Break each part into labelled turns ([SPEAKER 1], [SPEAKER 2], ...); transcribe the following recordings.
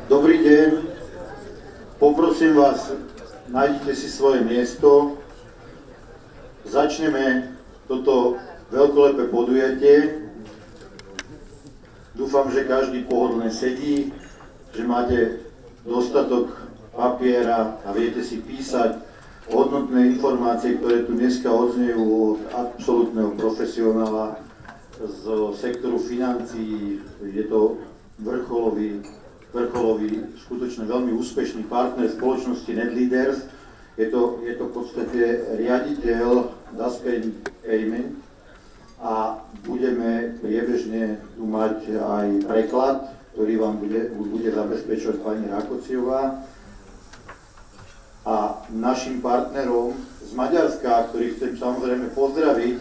[SPEAKER 1] Dobrý deň, poprosím vás, nájdite si svoje miesto. Začneme toto veľkolepé podujatie. Dúfam, že každý pohodlne sedí, že máte dostatok papiera a viete si písať hodnotné informácie, ktoré tu dneska odznejú od absolútneho profesionála z sektoru financií. Je to vrcholový, skutočne veľmi úspešný partner spoločnosti NETLEADERS. Je to v podstate riaditeľ DASCOIN payment a budeme priebežne tu mať aj preklad, ktorý vám bude zabezpečovať pani Rákociová. A našim partnerom z Maďarska, ktorý chcem samozrejme pozdraviť,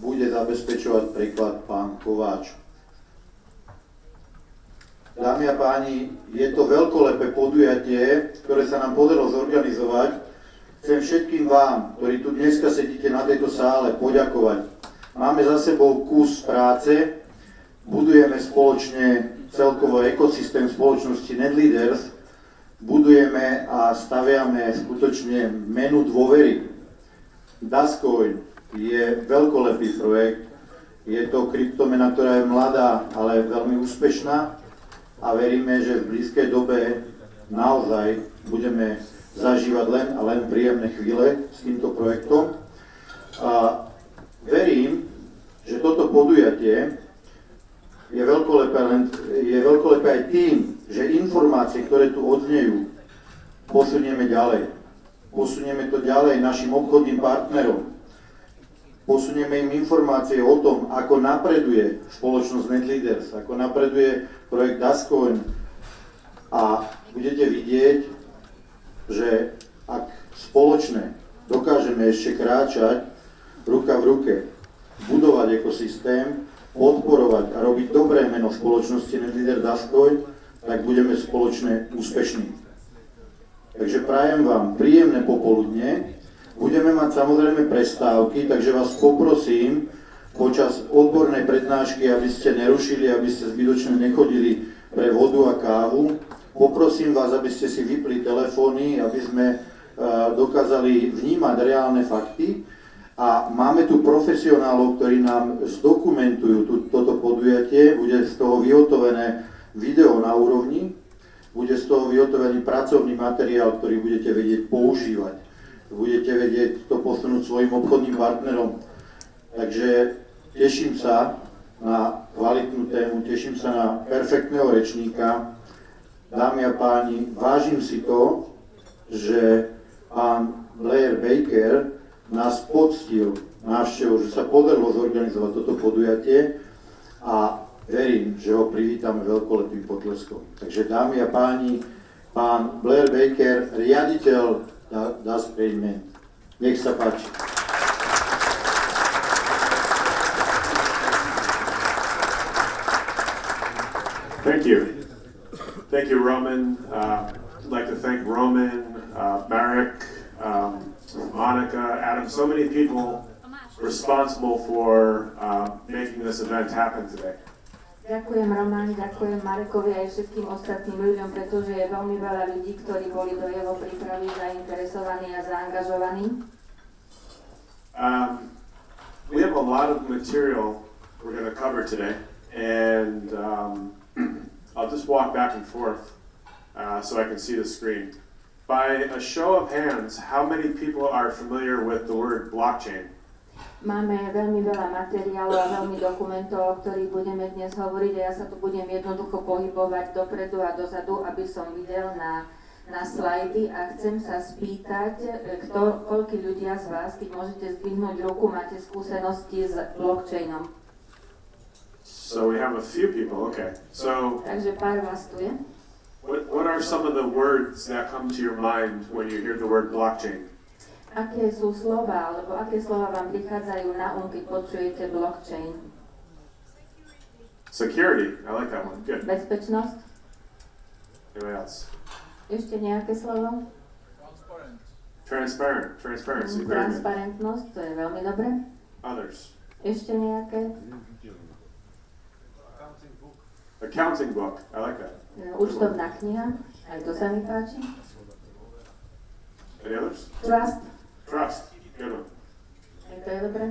[SPEAKER 1] bude zabezpečovať preklad pán Kováč. Dámy a páni, je to veľkolepé podujatie, ktoré sa nám podarilo zorganizovať. Chcem všetkým vám, ktorí tu dneska sedíte na tejto sále, poďakovať. Máme za sebou kus práce, budujeme spoločne celkovo ekosystém spoločnosti NETLEADERS, budujeme a staviame skutočne menu dôvery. DASCOIN je veľkolepý projekt, je to kryptomena, ktorá je mladá, ale veľmi úspešná a veríme, že v blízkej dobe naozaj budeme zažívať len a len príjemné chvíle s týmto projektom. A verím, že toto podujatie je veľkolepé aj tým, že informácie, ktoré tu odznejú, posunieme ďalej. Posunieme to ďalej našim obchodným partnerom. Posunieme im informácie o tom, ako napreduje spoločnosť NETLEADERS, ako napreduje projekt DASCOIN. A budete vidieť, že ak spoločne dokážeme ešte kráčať ruka v ruke, budovať ekosystém, podporovať a robiť dobré meno spoločnosti NETLEADERS DASCOIN, tak budeme spoločne úspešní. Takže prajem vám príjemné popoludne. Budeme mať samozrejme prestávky, takže vás poprosím počas odbornej prednášky, aby ste nerušili, aby ste zbytočne nechodili pre vodu a kávu. Poprosím vás, aby ste si vypli telefóny, aby sme dokázali vnímať reálne fakty. A máme tu profesionálov, ktorí nám zdokumentujú toto podujatie. Bude z toho vyhotovené video na úrovni, bude z toho vyhotovený pracovný materiál, ktorý budete vedieť používať. Budete vedieť to posunúť svojim obchodným partnerom. Takže teším sa na kvalitnú tému, teším sa na perfektného rečníka. Dámy a páni, vážim si to, že pán Blair Baker nás poctil návštevou, že sa podarilo zorganizovať toto podujatie a verím, že ho privítame veľkolepým potleskom. Takže dámy a páni, pán Blair Baker, riaditeľ DASCOIN. Nech sa páči.
[SPEAKER 2] Thank you. Thank you, Roman. I'd like to thank Roman, Marek, Monica, Adam, so many people responsible for making this event happen today.
[SPEAKER 3] Ďakujem Roman, ďakujem Marekovi aj všetkým ostatným ľuďom, pretože je veľmi veľa ľudí, ktorí boli do jeho prípravy zainteresovaní a zaangažovaní.
[SPEAKER 2] We have a lot of material we're going to cover today, and I'll just walk back and forth so I can see the screen. By a show of hands, how many people are familiar with the word blockchain?
[SPEAKER 3] Máme veľmi veľa materiálov a veľmi dokumentov, o ktorých budeme dnes hovoriť a ja sa tu budem jednoducho pohybovať dopredu a dozadu, aby som videl na slajdy a chcem sa spýtať, koľkí ľudia z vás, keď môžete zdvihnúť ruku, máte skúsenosti s blockchainom.
[SPEAKER 2] So we have a few people, okay. So
[SPEAKER 3] Takže pár vás tu je.
[SPEAKER 2] What are some of the words that come to your mind when you hear the word blockchain?
[SPEAKER 3] Aké sú slova, alebo aké slova vám prichádzajú na keď počujete blockchain?
[SPEAKER 2] Security, I like that one, good.
[SPEAKER 3] Bezpečnosť?
[SPEAKER 2] Anybody else?
[SPEAKER 3] Ešte nejaké slovo?
[SPEAKER 2] Transparency, very good.
[SPEAKER 3] Transparentnosť, to je veľmi dobré.
[SPEAKER 2] Others?
[SPEAKER 3] Ešte nejaké?
[SPEAKER 2] Accounting book. I like that.
[SPEAKER 3] Účtovná kniha, aj to sa mi páči.
[SPEAKER 2] Any others?
[SPEAKER 3] Trust,
[SPEAKER 2] Trust. Good one.
[SPEAKER 3] aj to je dobré.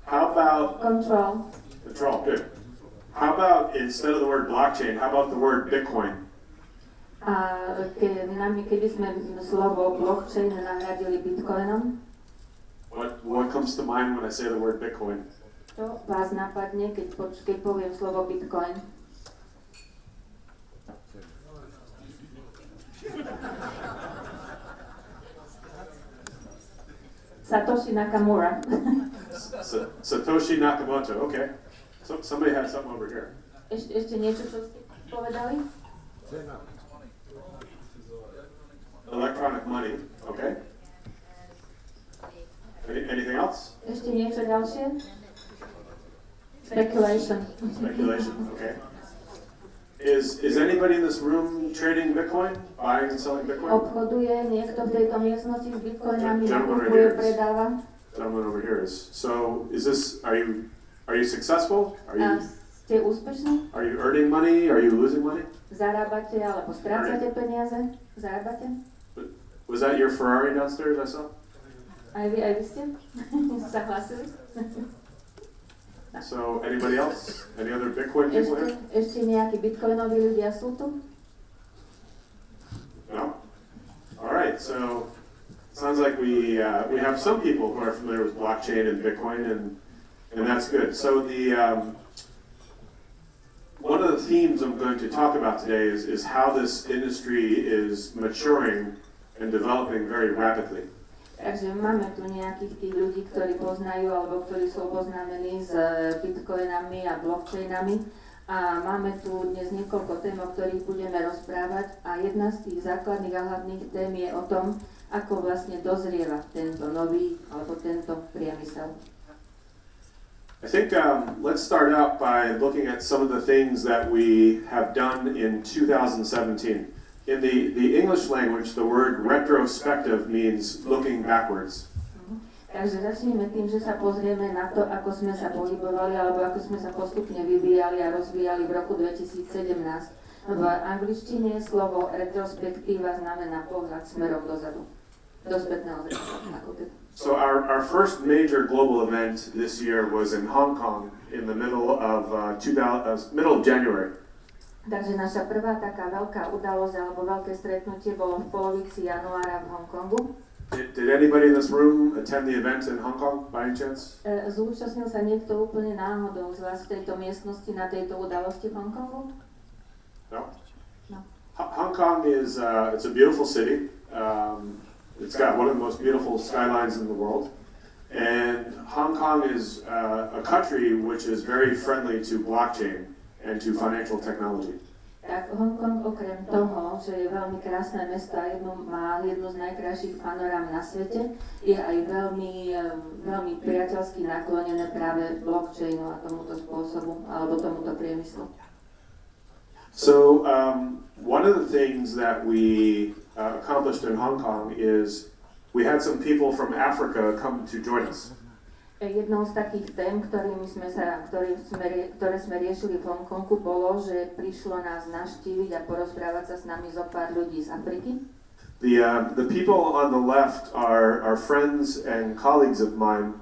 [SPEAKER 2] How about
[SPEAKER 3] Control.
[SPEAKER 2] control? Good. How about instead of the word blockchain, how about the word Bitcoin?
[SPEAKER 3] A keby sme slovo blockchain nahradili bitcoinom,
[SPEAKER 2] What comes to mind when I say the word Bitcoin?
[SPEAKER 3] čo vás napadne, keď poviem slovo bitcoin? Satoshi Nakamura.
[SPEAKER 2] Satoshi Nakamoto. Okay. So somebody had something over here.
[SPEAKER 3] Ešte niečo, čo ste povedali?
[SPEAKER 2] Electronic money. Okay. Anything else?
[SPEAKER 3] Ešte niečo ďalšie? Speculation.
[SPEAKER 2] Speculation. Okay. Is anybody in this room trading Bitcoin? Buying and selling Bitcoin?
[SPEAKER 3] Obchoduje niekto v tejto miestnosti s bitcoinami,
[SPEAKER 2] Gentleman
[SPEAKER 3] nakupuje,
[SPEAKER 2] right here.
[SPEAKER 3] predáva?
[SPEAKER 2] Gentleman over here is. So is this? Are you successful? Are
[SPEAKER 3] A
[SPEAKER 2] you
[SPEAKER 3] ste úspešní?
[SPEAKER 2] earning money? Are you losing money?
[SPEAKER 3] Zarábate alebo strácate peniaze? Zarábate?
[SPEAKER 2] Was that your Ferrari downstairs? I saw.
[SPEAKER 3] Aj vy ste? Sa hlásili?
[SPEAKER 2] So anybody else? Any other Bitcoin people here?
[SPEAKER 3] Ešte nejakí bitcoinoví ľudia sú tu?
[SPEAKER 2] No. All right. So sounds like we have some people who are familiar with blockchain and Bitcoin, and that's good. So the one of the themes I'm going to talk about today is how this industry is maturing and developing very rapidly.
[SPEAKER 3] Takže máme tu nejakých tých ľudí, ktorí poznajú alebo ktorí sú oboznámení s bitcoinami a blockchainami. A máme tu dnes niekoľko tém, o ktorých budeme rozprávať. A jedna z tých základných a hlavných tém je o tom, ako vlastne dozrieva tento nový alebo tento priemysel.
[SPEAKER 2] I think let's start out by looking at some of the things that we have done in 2017. In the English language, the word retrospective means looking backwards.
[SPEAKER 3] Takže začneme tým, že sa pozrieme na to, ako sme sa pohybovali alebo ako sme sa postupne vyvíjali a rozvíjali v roku 2017. V angličtine slovo retrospektíva znamená pohľad smerom dozadu. Do spätného zrkadla.
[SPEAKER 2] So our first major global event this year was in Hong Kong in the middle of January.
[SPEAKER 3] Takže naša prvá taká veľká udalosť alebo veľké stretnutie bolo v polovici januára v Hongkongu.
[SPEAKER 2] Did anybody in this room attend the event in Hong Kong by any chance?
[SPEAKER 3] Zúčastnil sa niekto úplne náhodou z vás v tejto miestnosti na tejto udalosti v Hongkongu?
[SPEAKER 2] No.
[SPEAKER 3] No.
[SPEAKER 2] Hong Kong is it's a beautiful city. It's got one of the most beautiful skylines in the world. And Hong Kong is a country which is very friendly to blockchain and to financial technology.
[SPEAKER 3] Tak Hongkong okrem toho, že je veľmi krásne mesto a má jednu z najkrajších panorám na svete, je aj veľmi priateľsky naklonené práve blockchainu a tomuto spôsobu, alebo tomuto priemyslu.
[SPEAKER 2] So one of the things that we accomplished in Hong Kong is we had some people from Africa come to join us.
[SPEAKER 3] Jednou z takých tém, ktoré sme riešili v Hongkongu, bolo, že prišlo nás navštíviť a porozprávať sa s nami zo pár ľudí z Afriky.
[SPEAKER 2] The people on the left are friends and colleagues of mine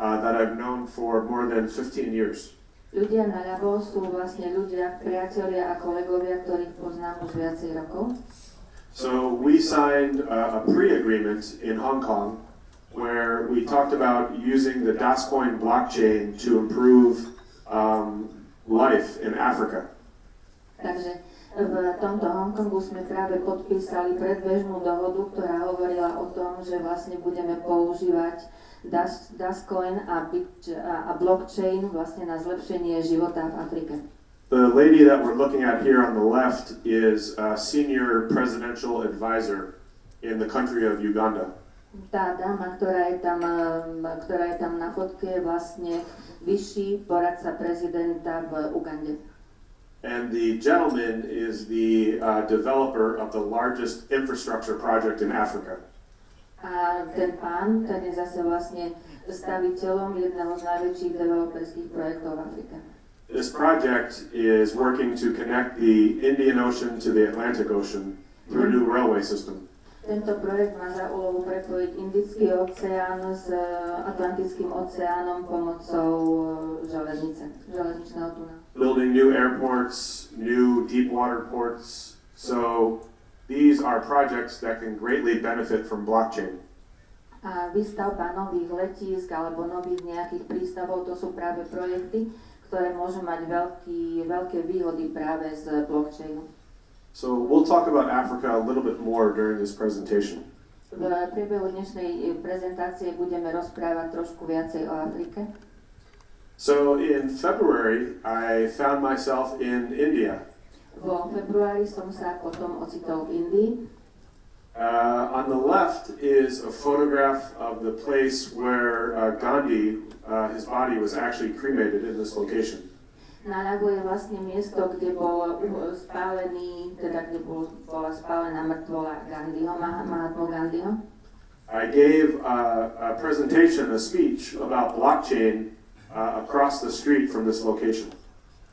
[SPEAKER 2] that I've known for more than 15 years.
[SPEAKER 3] Ľudia naľavo sú vlastne ľudia, priatelia a kolegovia, ktorých poznám už viacej rokov.
[SPEAKER 2] So we signed a pre-agreement in Hong Kong where we talked about using the DASCOIN blockchain to improve life in Africa.
[SPEAKER 3] Takže v tomto Hongkongu sme práve podpísali predbežnú dohodu, ktorá hovorila o tom, že vlastne budeme používať DASCOIN a blockchain vlastne na zlepšenie života v Afrike.
[SPEAKER 2] The lady that we're looking at here on the left is a senior presidential advisor in the country of Uganda.
[SPEAKER 3] Tá dáma, ktorá je tam na fotke, je vlastne vyšší poradca prezidenta v Ugande.
[SPEAKER 2] And the gentleman is the developer of the largest infrastructure project in Africa.
[SPEAKER 3] A ten pán, ten je zase vlastne staviteľom jedného z najväčších developerských projektov v Afrike.
[SPEAKER 2] This project is working to connect the Indian Ocean to the Atlantic Ocean through a new railway system.
[SPEAKER 3] Tento projekt má za úlohu prepojiť Indický oceán s Atlantickým oceánom pomocou železničného tunela.
[SPEAKER 2] Building new airports, new deep water ports. So these are projects that can greatly benefit from blockchain.
[SPEAKER 3] A výstavba nových letísk alebo nových nejakých prístavov, to sú práve projekty, ktoré môžu mať veľké výhody práve z blockchainu.
[SPEAKER 2] So we'll talk about Africa a little bit more during this presentation.
[SPEAKER 3] V priebehu dnešnej prezentácie budeme rozprávať trošku viacej o Afrike.
[SPEAKER 2] So in February, I found myself in India.
[SPEAKER 3] Vo februári som sa potom ocitol v Indii.
[SPEAKER 2] On the left is a photograph of the place where Gandhi, his body was actually cremated in this location.
[SPEAKER 3] Naľavo je vlastne miesto, kde bol spálený, teda kde bola spálená mŕtvola Gandhiho, Mahatmu Gandhiho.
[SPEAKER 2] I gave a presentation, a speech about blockchain across the street from this location.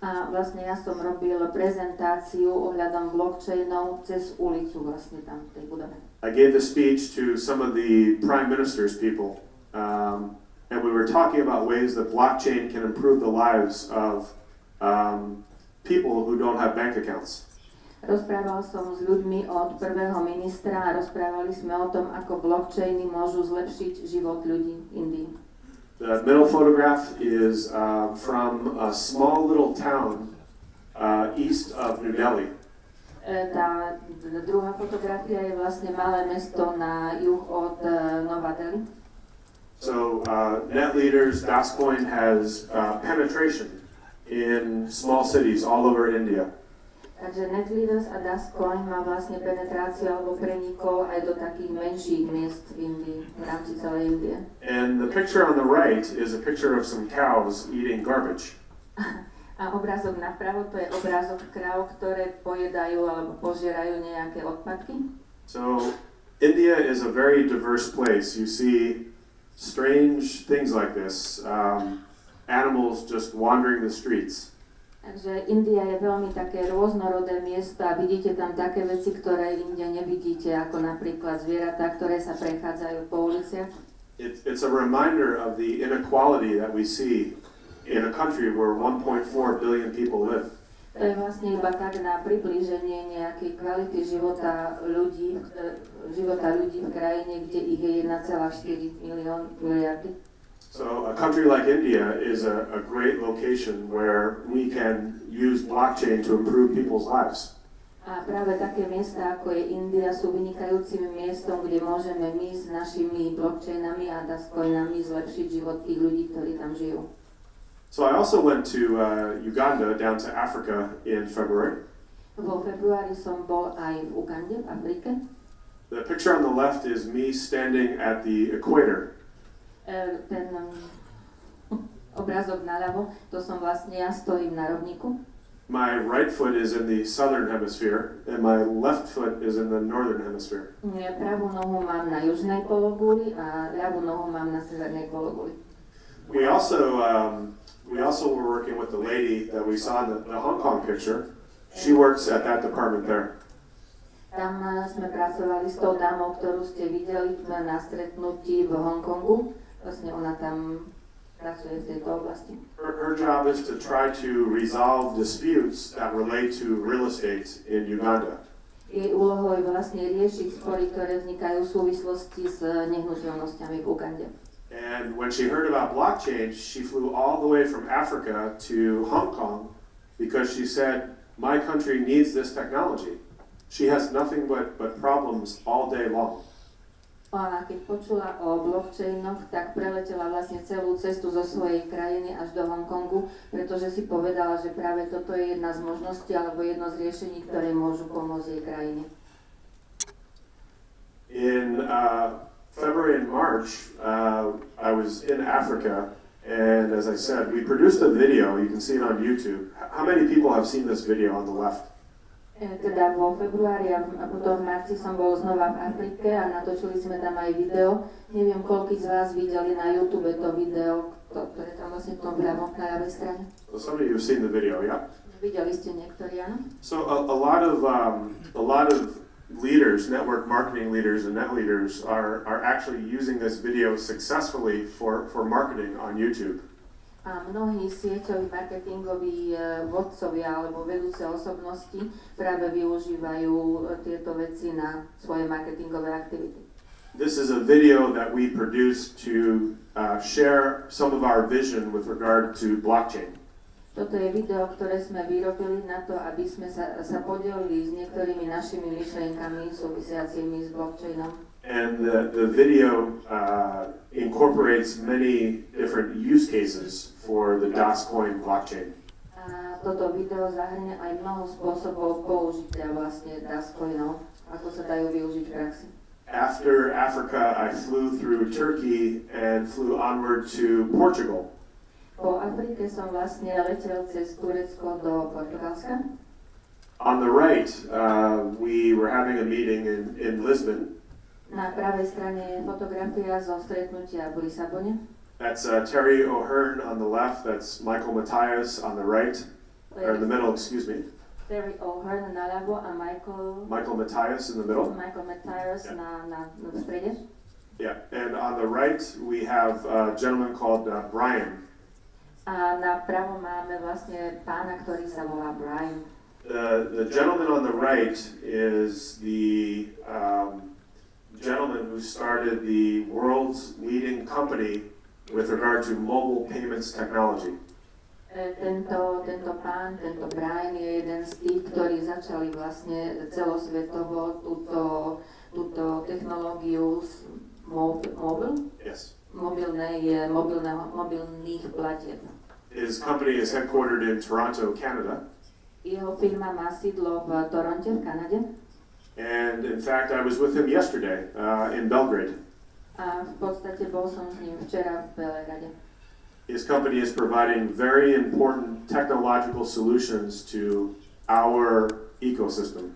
[SPEAKER 3] A vlastne ja som robil prezentáciu ohľadom blockchainov cez ulicu vlastne tam v tej budove.
[SPEAKER 2] I gave the speech to some of the prime minister's people, and we were talking about ways that blockchain can improve the lives of people who don't have bank accounts.
[SPEAKER 3] Rozprával som s ľuďmi od prvého ministra a rozprávali sme o tom, ako blockchainy môžu zlepšiť život ľudí v Indii.
[SPEAKER 2] The middle photograph is from a small little town east of New Delhi.
[SPEAKER 3] Tá druhá fotografia je vlastne malé mesto na juh od Nova Delhi.
[SPEAKER 2] So NETLEADERS, DASCOIN has penetration in small cities all over India.
[SPEAKER 3] Takže NETLEADERS a DASCOIN má vlastne penetráciu alebo prenikol aj do takých menších miest v Indii, v rámci celej Indie.
[SPEAKER 2] And the picture on the right is a picture of some cows eating garbage.
[SPEAKER 3] A obrázok napravo, to je obrázok kráv, ktoré pojedajú alebo požierajú nejaké odpadky.
[SPEAKER 2] So India is a very diverse place. You see strange things like this, animals just wandering the streets.
[SPEAKER 3] Takže India je veľmi také rôznorodé miesto a vidíte tam také veci, ktoré inde nevidíte, ako napríklad zvieratá, ktoré sa prechádzajú po uliciach.
[SPEAKER 2] It's a reminder of the inequality that we see in a country where 1.4 billion people live.
[SPEAKER 3] To je vlastne iba tak na priblíženie nejakej kvality života ľudí v krajine, kde ich je 1,4 miliardy.
[SPEAKER 2] So a country like India is a great location where we can use blockchain to improve people's lives.
[SPEAKER 3] A práve také miesta, ako je India, sú vynikajúcim miestom, kde môžeme my s našimi blockchainami a DASCOINami zlepšiť život tých ľudí, ktorí tam žijú.
[SPEAKER 2] So I also went to Uganda, down to Africa in February.
[SPEAKER 3] Vo februári som bol aj v Ugande, v Afrike.
[SPEAKER 2] The picture on the left is me standing at the equator.
[SPEAKER 3] Ten obrázok naľavo, to som vlastne ja, stojím na rovníku.
[SPEAKER 2] My right foot is in the southern hemisphere and my left foot is in the northern hemisphere.
[SPEAKER 3] Pravú nohu mám na južnej pologuli a ľavú nohu mám na severnej pologuli.
[SPEAKER 2] We also were working with the lady that we saw in the Hong Kong picture. She works at that department there.
[SPEAKER 3] Tam sme pracovali s tou dámou, ktorú ste videli na stretnutí v Hongkongu. Vlastne ona tam pracuje v tejto oblasti.
[SPEAKER 2] Her job is to try to resolve disputes that relate to real estate in Uganda.
[SPEAKER 3] Jej úlohou je vlastne riešiť spory, ktoré vznikajú v súvislosti s nehnuteľnosťami v Ugande.
[SPEAKER 2] And when she heard about blockchain, she flew all the way from Africa to Hong Kong because she said, my country needs this technology. She has nothing but problems all day long.
[SPEAKER 3] A keď počula o blockchainoch, tak preletela vlastne celú cestu zo svojej krajiny až do Hongkongu, pretože si povedala, že práve toto je jedna z možností alebo jedno z riešení, ktoré môžu pomôcť jej krajine.
[SPEAKER 2] In February and March, I was in Africa, and as I said, we produced a video. You can see it on YouTube. How many people have seen this video on the left?
[SPEAKER 3] Teda vo februári a potom v marci som bol znova v Afrike a natočili sme tam aj video. Neviem, koľký z vás videli na YouTube to video, ktoré tam vlastne v tom vľavom na ľavej strane.
[SPEAKER 2] So some of you have seen the video, yeah?
[SPEAKER 3] Videli ste niektorí, áno?
[SPEAKER 2] So a lot of leaders, network marketing leaders and net leaders are actually using this video successfully for marketing on YouTube.
[SPEAKER 3] A mnohí sieťoví marketingoví vodcovia alebo vedúce osobnosti práve využívajú tieto veci na svoje marketingové aktivity.
[SPEAKER 2] This is a video that we produced to share some of our vision with regard to blockchain.
[SPEAKER 3] Toto je video, ktoré sme vyrobili na to, aby sme sa podelili s niektorými našimi myšlienkami súvisiacimi s blockchainom.
[SPEAKER 2] And the video incorporates many different use cases for the DASCOIN blockchain.
[SPEAKER 3] A toto video zahrňa aj mnoho spôsobov použitia vlastne DASCOINov, ako sa dajú využiť v praxi.
[SPEAKER 2] After Africa, I flew through Turkey and flew onward to Portugal.
[SPEAKER 3] Po Afrike som vlastne letel cez Turecko do Portugalska.
[SPEAKER 2] On the right, we were having a meeting in Lisbon.
[SPEAKER 3] Na pravej strane je fotografia zo stretnutia v Lisabone.
[SPEAKER 2] That's Terry O'Hearn on the left, that's Michael Mathias on the right, or in the middle, excuse me.
[SPEAKER 3] Terry O'Hearn naľavo a
[SPEAKER 2] Michael Mathias in the middle.
[SPEAKER 3] Michael Mathias
[SPEAKER 2] Yeah.
[SPEAKER 3] na strede.
[SPEAKER 2] Yeah, and on the right, we have a gentleman called Brian.
[SPEAKER 3] A na pravom máme vlastne pána, ktorý sa volá Brian.
[SPEAKER 2] The gentleman on the right is the gentleman who started the world's leading company with regard to mobile payments technology.
[SPEAKER 3] Tento Brian je jeden z tých, ktorí začali vlastne celosvetovo túto technológiu
[SPEAKER 2] Yes.
[SPEAKER 3] mobilných platieb.
[SPEAKER 2] His company is headquartered in Toronto, Canada.
[SPEAKER 3] Jeho firma má sídlo v Toronte v Kanade.
[SPEAKER 2] And in fact, I was with him yesterday in Belgrade.
[SPEAKER 3] A v podstate bol som s ním včera v Belehrade.
[SPEAKER 2] His company is providing very important technological solutions to our ecosystem.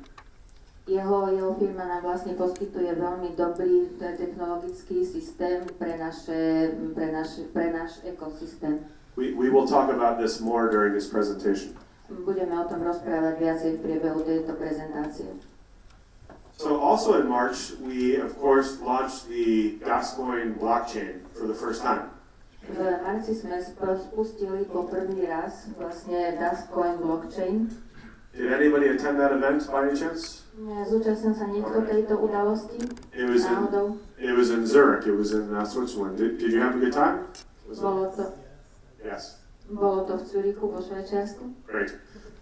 [SPEAKER 3] Jeho firma nám vlastne poskytuje veľmi dobrý technologický systém pre náš ekosystém.
[SPEAKER 2] We will talk about this more during this presentation.
[SPEAKER 3] Budeme o tom rozprávať viacej v priebehu tejto prezentácie.
[SPEAKER 2] So also in March, we of course launched the DASCOIN blockchain for the first time.
[SPEAKER 3] V marci sme spustili po prvý raz vlastne DASCOIN blockchain.
[SPEAKER 2] Did anybody attend that event by any chance?
[SPEAKER 3] Zúčastnil sa niekto tejto udalosti?
[SPEAKER 2] It was in Zurich. It was in Switzerland. Did you have a good time? Yes.
[SPEAKER 3] Bolo to v Zürichu vo Švajčiarsku.
[SPEAKER 2] Great.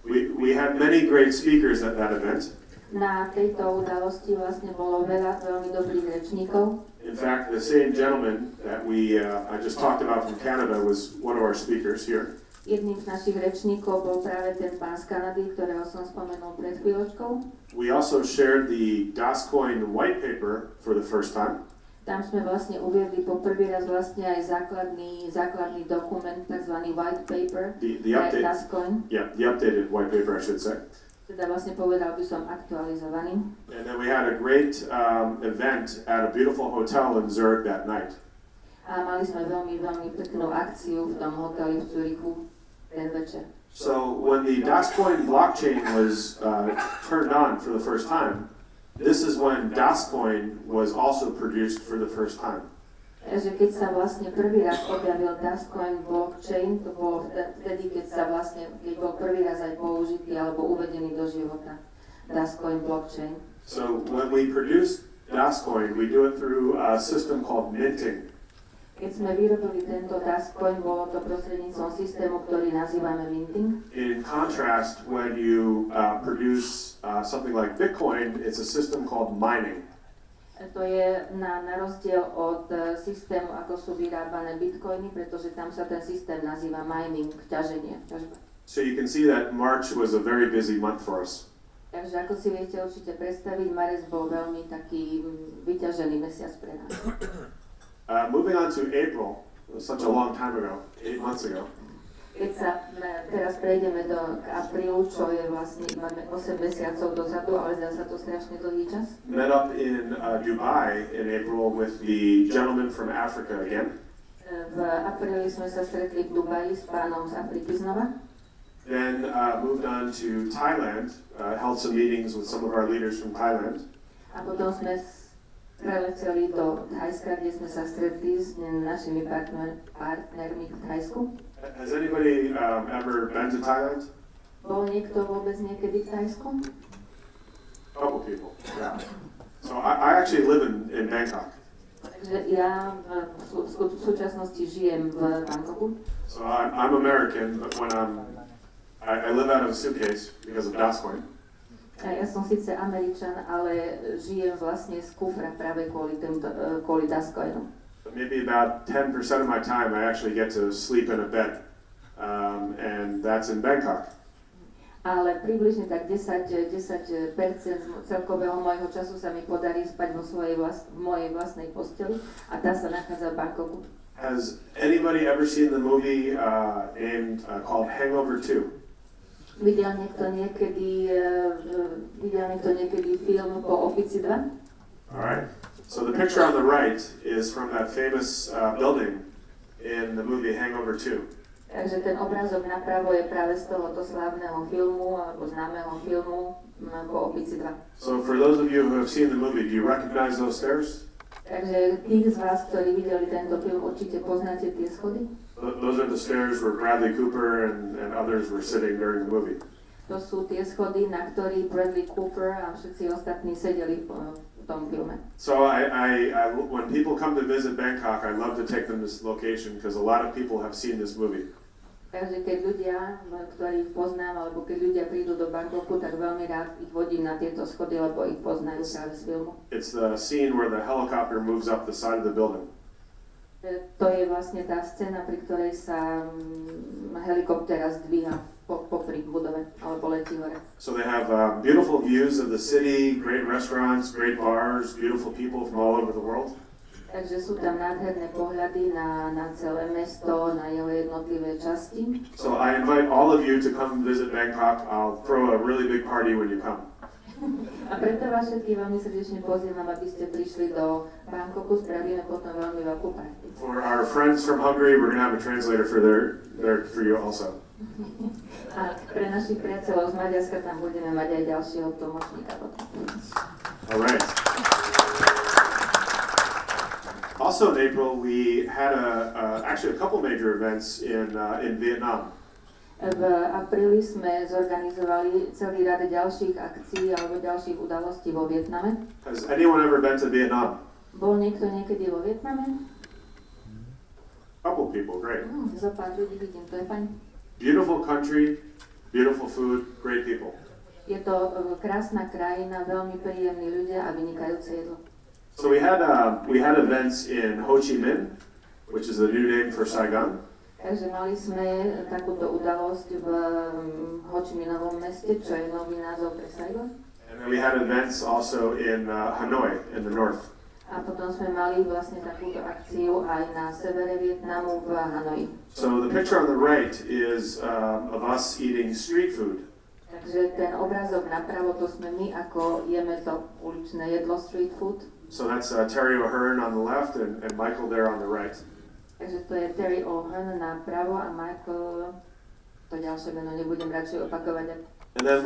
[SPEAKER 2] We had many great speakers at that event.
[SPEAKER 3] Na tejto udalosti vlastne bolo veľa veľmi dobrých rečníkov.
[SPEAKER 2] In fact, the same gentleman that I just talked about from Canada was one of our speakers here.
[SPEAKER 3] Jedným z našich rečníkov bol práve ten pán z Kanady, ktorého som spomenul pred chvíľočkou.
[SPEAKER 2] We also shared the DASCOIN white paper for the first time.
[SPEAKER 3] Tam sme vlastne uviedli po prvý raz vlastne aj základný dokument, tzv. White paper, DASCOIN.
[SPEAKER 2] Yeah, the updated white paper, I should say.
[SPEAKER 3] Teda vlastne povedal by som aktualizovaný.
[SPEAKER 2] And then we had a great event at a beautiful hotel in Zurich that night.
[SPEAKER 3] A mali sme veľmi, veľmi peknú akciu v tom hoteli v Zürichu ten večer.
[SPEAKER 2] So when the DASCOIN blockchain was turned on for the first time, this is when DASCOIN was also produced for the first time.
[SPEAKER 3] Takže keď sa vlastne prvý raz objavil DASCOIN blockchain, to bolo vtedy, keď bol prvý raz aj použitý alebo uvedený do života DASCOIN blockchain.
[SPEAKER 2] So when we produce DASCOIN, we do it through a system called minting.
[SPEAKER 3] Keď sme vyrobili tento DASCOIN, bolo to prostredníctvom systému, ktorý nazývame minting.
[SPEAKER 2] In contrast, when you produce something like Bitcoin, it's a system called mining.
[SPEAKER 3] To je na rozdiel od systému, ako sú vyrábané bitcoiny, pretože tam sa ten systém nazýva mining, ťaženie, ťažba.
[SPEAKER 2] So you can see that March was a very busy month for us.
[SPEAKER 3] Takže ako si viete určite predstaviť, marec bol veľmi taký vyťažený mesiac pre nás.
[SPEAKER 2] Moving on to April, it was such a long time ago, 8 months ago.
[SPEAKER 3] Keď sa teraz prejdeme k aprílu, čo je vlastne iba 8 mesiacov dozadu, ale zdá sa to strašne dlhý čas.
[SPEAKER 2] Met up in Dubai in April with the gentleman from Africa again.
[SPEAKER 3] V apríli sme sa stretli v Dubaji s pánom z Afriky znova.
[SPEAKER 2] Then moved on to Thailand, held some meetings with some of our leaders from Thailand.
[SPEAKER 3] A potom sme preleteli do Thajska, kde sme sa stretli s našimi partnermi v Thajsku.
[SPEAKER 2] Has anybody ever been to Thailand?
[SPEAKER 3] Bol niekto vôbec niekedy v Thajsku?
[SPEAKER 2] A couple people, yeah. So I actually live in Bangkok.
[SPEAKER 3] Takže ja v súčasnosti žijem v Bangkoku.
[SPEAKER 2] So I'm American, but when I live out of a suitcase because of DASCOIN.
[SPEAKER 3] Ja som síce Američan, ale žijem vlastne z kufra práve kvôli DASCOINu.
[SPEAKER 2] Maybe about 10% of my time I actually get to sleep in a bed, and that's in Bangkok.
[SPEAKER 3] Ale približne tak 10% celkového môjho času sa mi podarí spať v mojej vlastnej posteli a tá sa nachádza v Bangkoku.
[SPEAKER 2] Has anybody ever seen the movie called Hangover 2?
[SPEAKER 3] Videl niekto niekedy film po Opici 2?
[SPEAKER 2] All right. So the picture on the right is from that famous building in the movie Hangover 2.
[SPEAKER 3] Takže ten obrázok napravo je práve z tohoto slávneho filmu alebo známeho filmu po Opici 2.
[SPEAKER 2] So for those of you who have seen the movie, do you recognize those stairs?
[SPEAKER 3] Takže tí z vás, ktorí videli tento film, určite poznáte tie schody.
[SPEAKER 2] Those are the stairs where Bradley Cooper and others were sitting during the movie.
[SPEAKER 3] To sú tie schody, na ktorých Bradley Cooper a všetci ostatní sedeli v tom filme.
[SPEAKER 2] So I when people come to visit Bangkok, I love to take them to this location because a lot of people have seen this movie.
[SPEAKER 3] Takže keď ľudia, ktorých poznám, alebo keď ľudia prídu do Bangkoku, tak veľmi rád ich vodím na tieto schody, lebo ich poznajú práve z filmu.
[SPEAKER 2] It's the scene where the helicopter moves up the side of the building.
[SPEAKER 3] To je vlastne tá scéna, pri ktorej sa helikoptéra zdvíha popri budove, alebo letí hore.
[SPEAKER 2] So they have beautiful views of the city, great restaurants, great bars, beautiful people from all over the world.
[SPEAKER 3] Takže sú tam nádherné pohľady na celé mesto, na jeho jednotlivé časti.
[SPEAKER 2] So I invite all of you to come visit Bangkok. I'll throw a really big party when you come.
[SPEAKER 3] A preto vás všetkých veľmi srdečne pozývam, aby ste prišli do Bangkoku, spravíme potom veľmi veľkú party.
[SPEAKER 2] For our friends from Hungary, we're going to have a translator for you also.
[SPEAKER 3] A pre našich priateľov z Maďarska tam budeme mať aj ďalšieho tlmočníka potom.
[SPEAKER 2] All right. Also in April, we had actually a couple major events in Vietnam.
[SPEAKER 3] V apríli sme zorganizovali celý rad ďalších akcií alebo ďalších udalostí vo Vietname.
[SPEAKER 2] Has anyone ever been to Vietnam?
[SPEAKER 3] Bol niekto niekedy vo Vietname?
[SPEAKER 2] Couple people, great.
[SPEAKER 3] Zopár ľudí vidím, to je fajn.
[SPEAKER 2] Beautiful country, beautiful food, great people.
[SPEAKER 3] Je to krásna krajina, veľmi príjemní ľudia a vynikajúce jedlo.
[SPEAKER 2] So we had events in Ho Chi Minh, which is the new name for Saigon.
[SPEAKER 3] Takže mali sme takúto udalosť v Ho Chi Minhovom meste, čo je nový názov pre Saigon.
[SPEAKER 2] And then we had events also in Hanoi in the north.
[SPEAKER 3] A potom sme mali vlastne takúto akciu aj na severe Vietnamu v Hanoi.
[SPEAKER 2] So the picture on the right is of us eating street food.
[SPEAKER 3] Takže ten obrázok napravo, to sme my, ako jeme to uličné jedlo, street food.
[SPEAKER 2] So that's Terry O'Hearn on the left and Michael there on the right.
[SPEAKER 3] Takže to je Terry O'Hearn napravo a Michael, to ďalšie meno nebudem radšej opakovať.
[SPEAKER 2] And then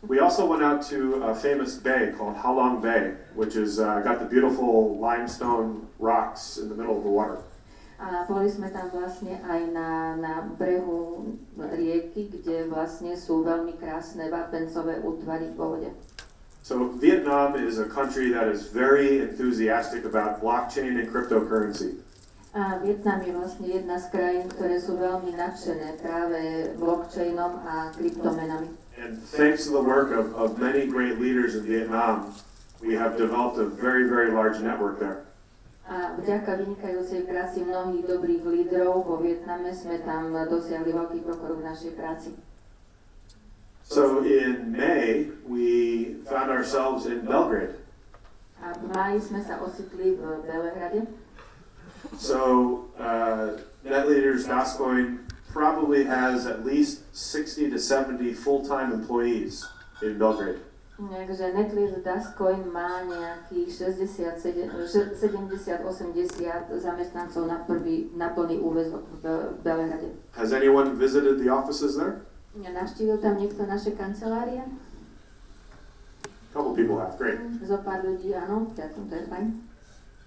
[SPEAKER 2] we also went out to a famous bay called Ha Long Bay, which is got the beautiful limestone rocks in the middle of the water.
[SPEAKER 3] A boli sme tam vlastne aj na brehu rieky, kde vlastne sú veľmi krásne vápencové útvary vo vode.
[SPEAKER 2] So Vietnam is a country that is very enthusiastic about blockchain and cryptocurrency.
[SPEAKER 3] A Vietnam je vlastne jedna z krajín, ktoré sú veľmi nadšené práve blockchainom a kryptomenami.
[SPEAKER 2] And thanks to the work of many great leaders in Vietnam, we have developed a very, very large network there.
[SPEAKER 3] A vďaka vynikajúcej práci mnohých dobrých lídrov vo Vietname sme tam dosiahli veľký pokrok v našej práci.
[SPEAKER 2] So in May, we found ourselves in Belgrade.
[SPEAKER 3] A v máji sme sa ocitli v Belehrade.
[SPEAKER 2] So NETLEADERS, DASCOIN, probably has at least 60 to 70 full-time employees in Belgrade.
[SPEAKER 3] Takže NETLEADERS DASCOIN má nejakých 70-80 zamestnancov na plný úväzok v Belehrade.
[SPEAKER 2] Has anyone visited the offices there?
[SPEAKER 3] Navštívil tam niekto naše kancelárie?
[SPEAKER 2] A couple people have, great.
[SPEAKER 3] Zopár ľudí, áno, ďakujem, to je fajn.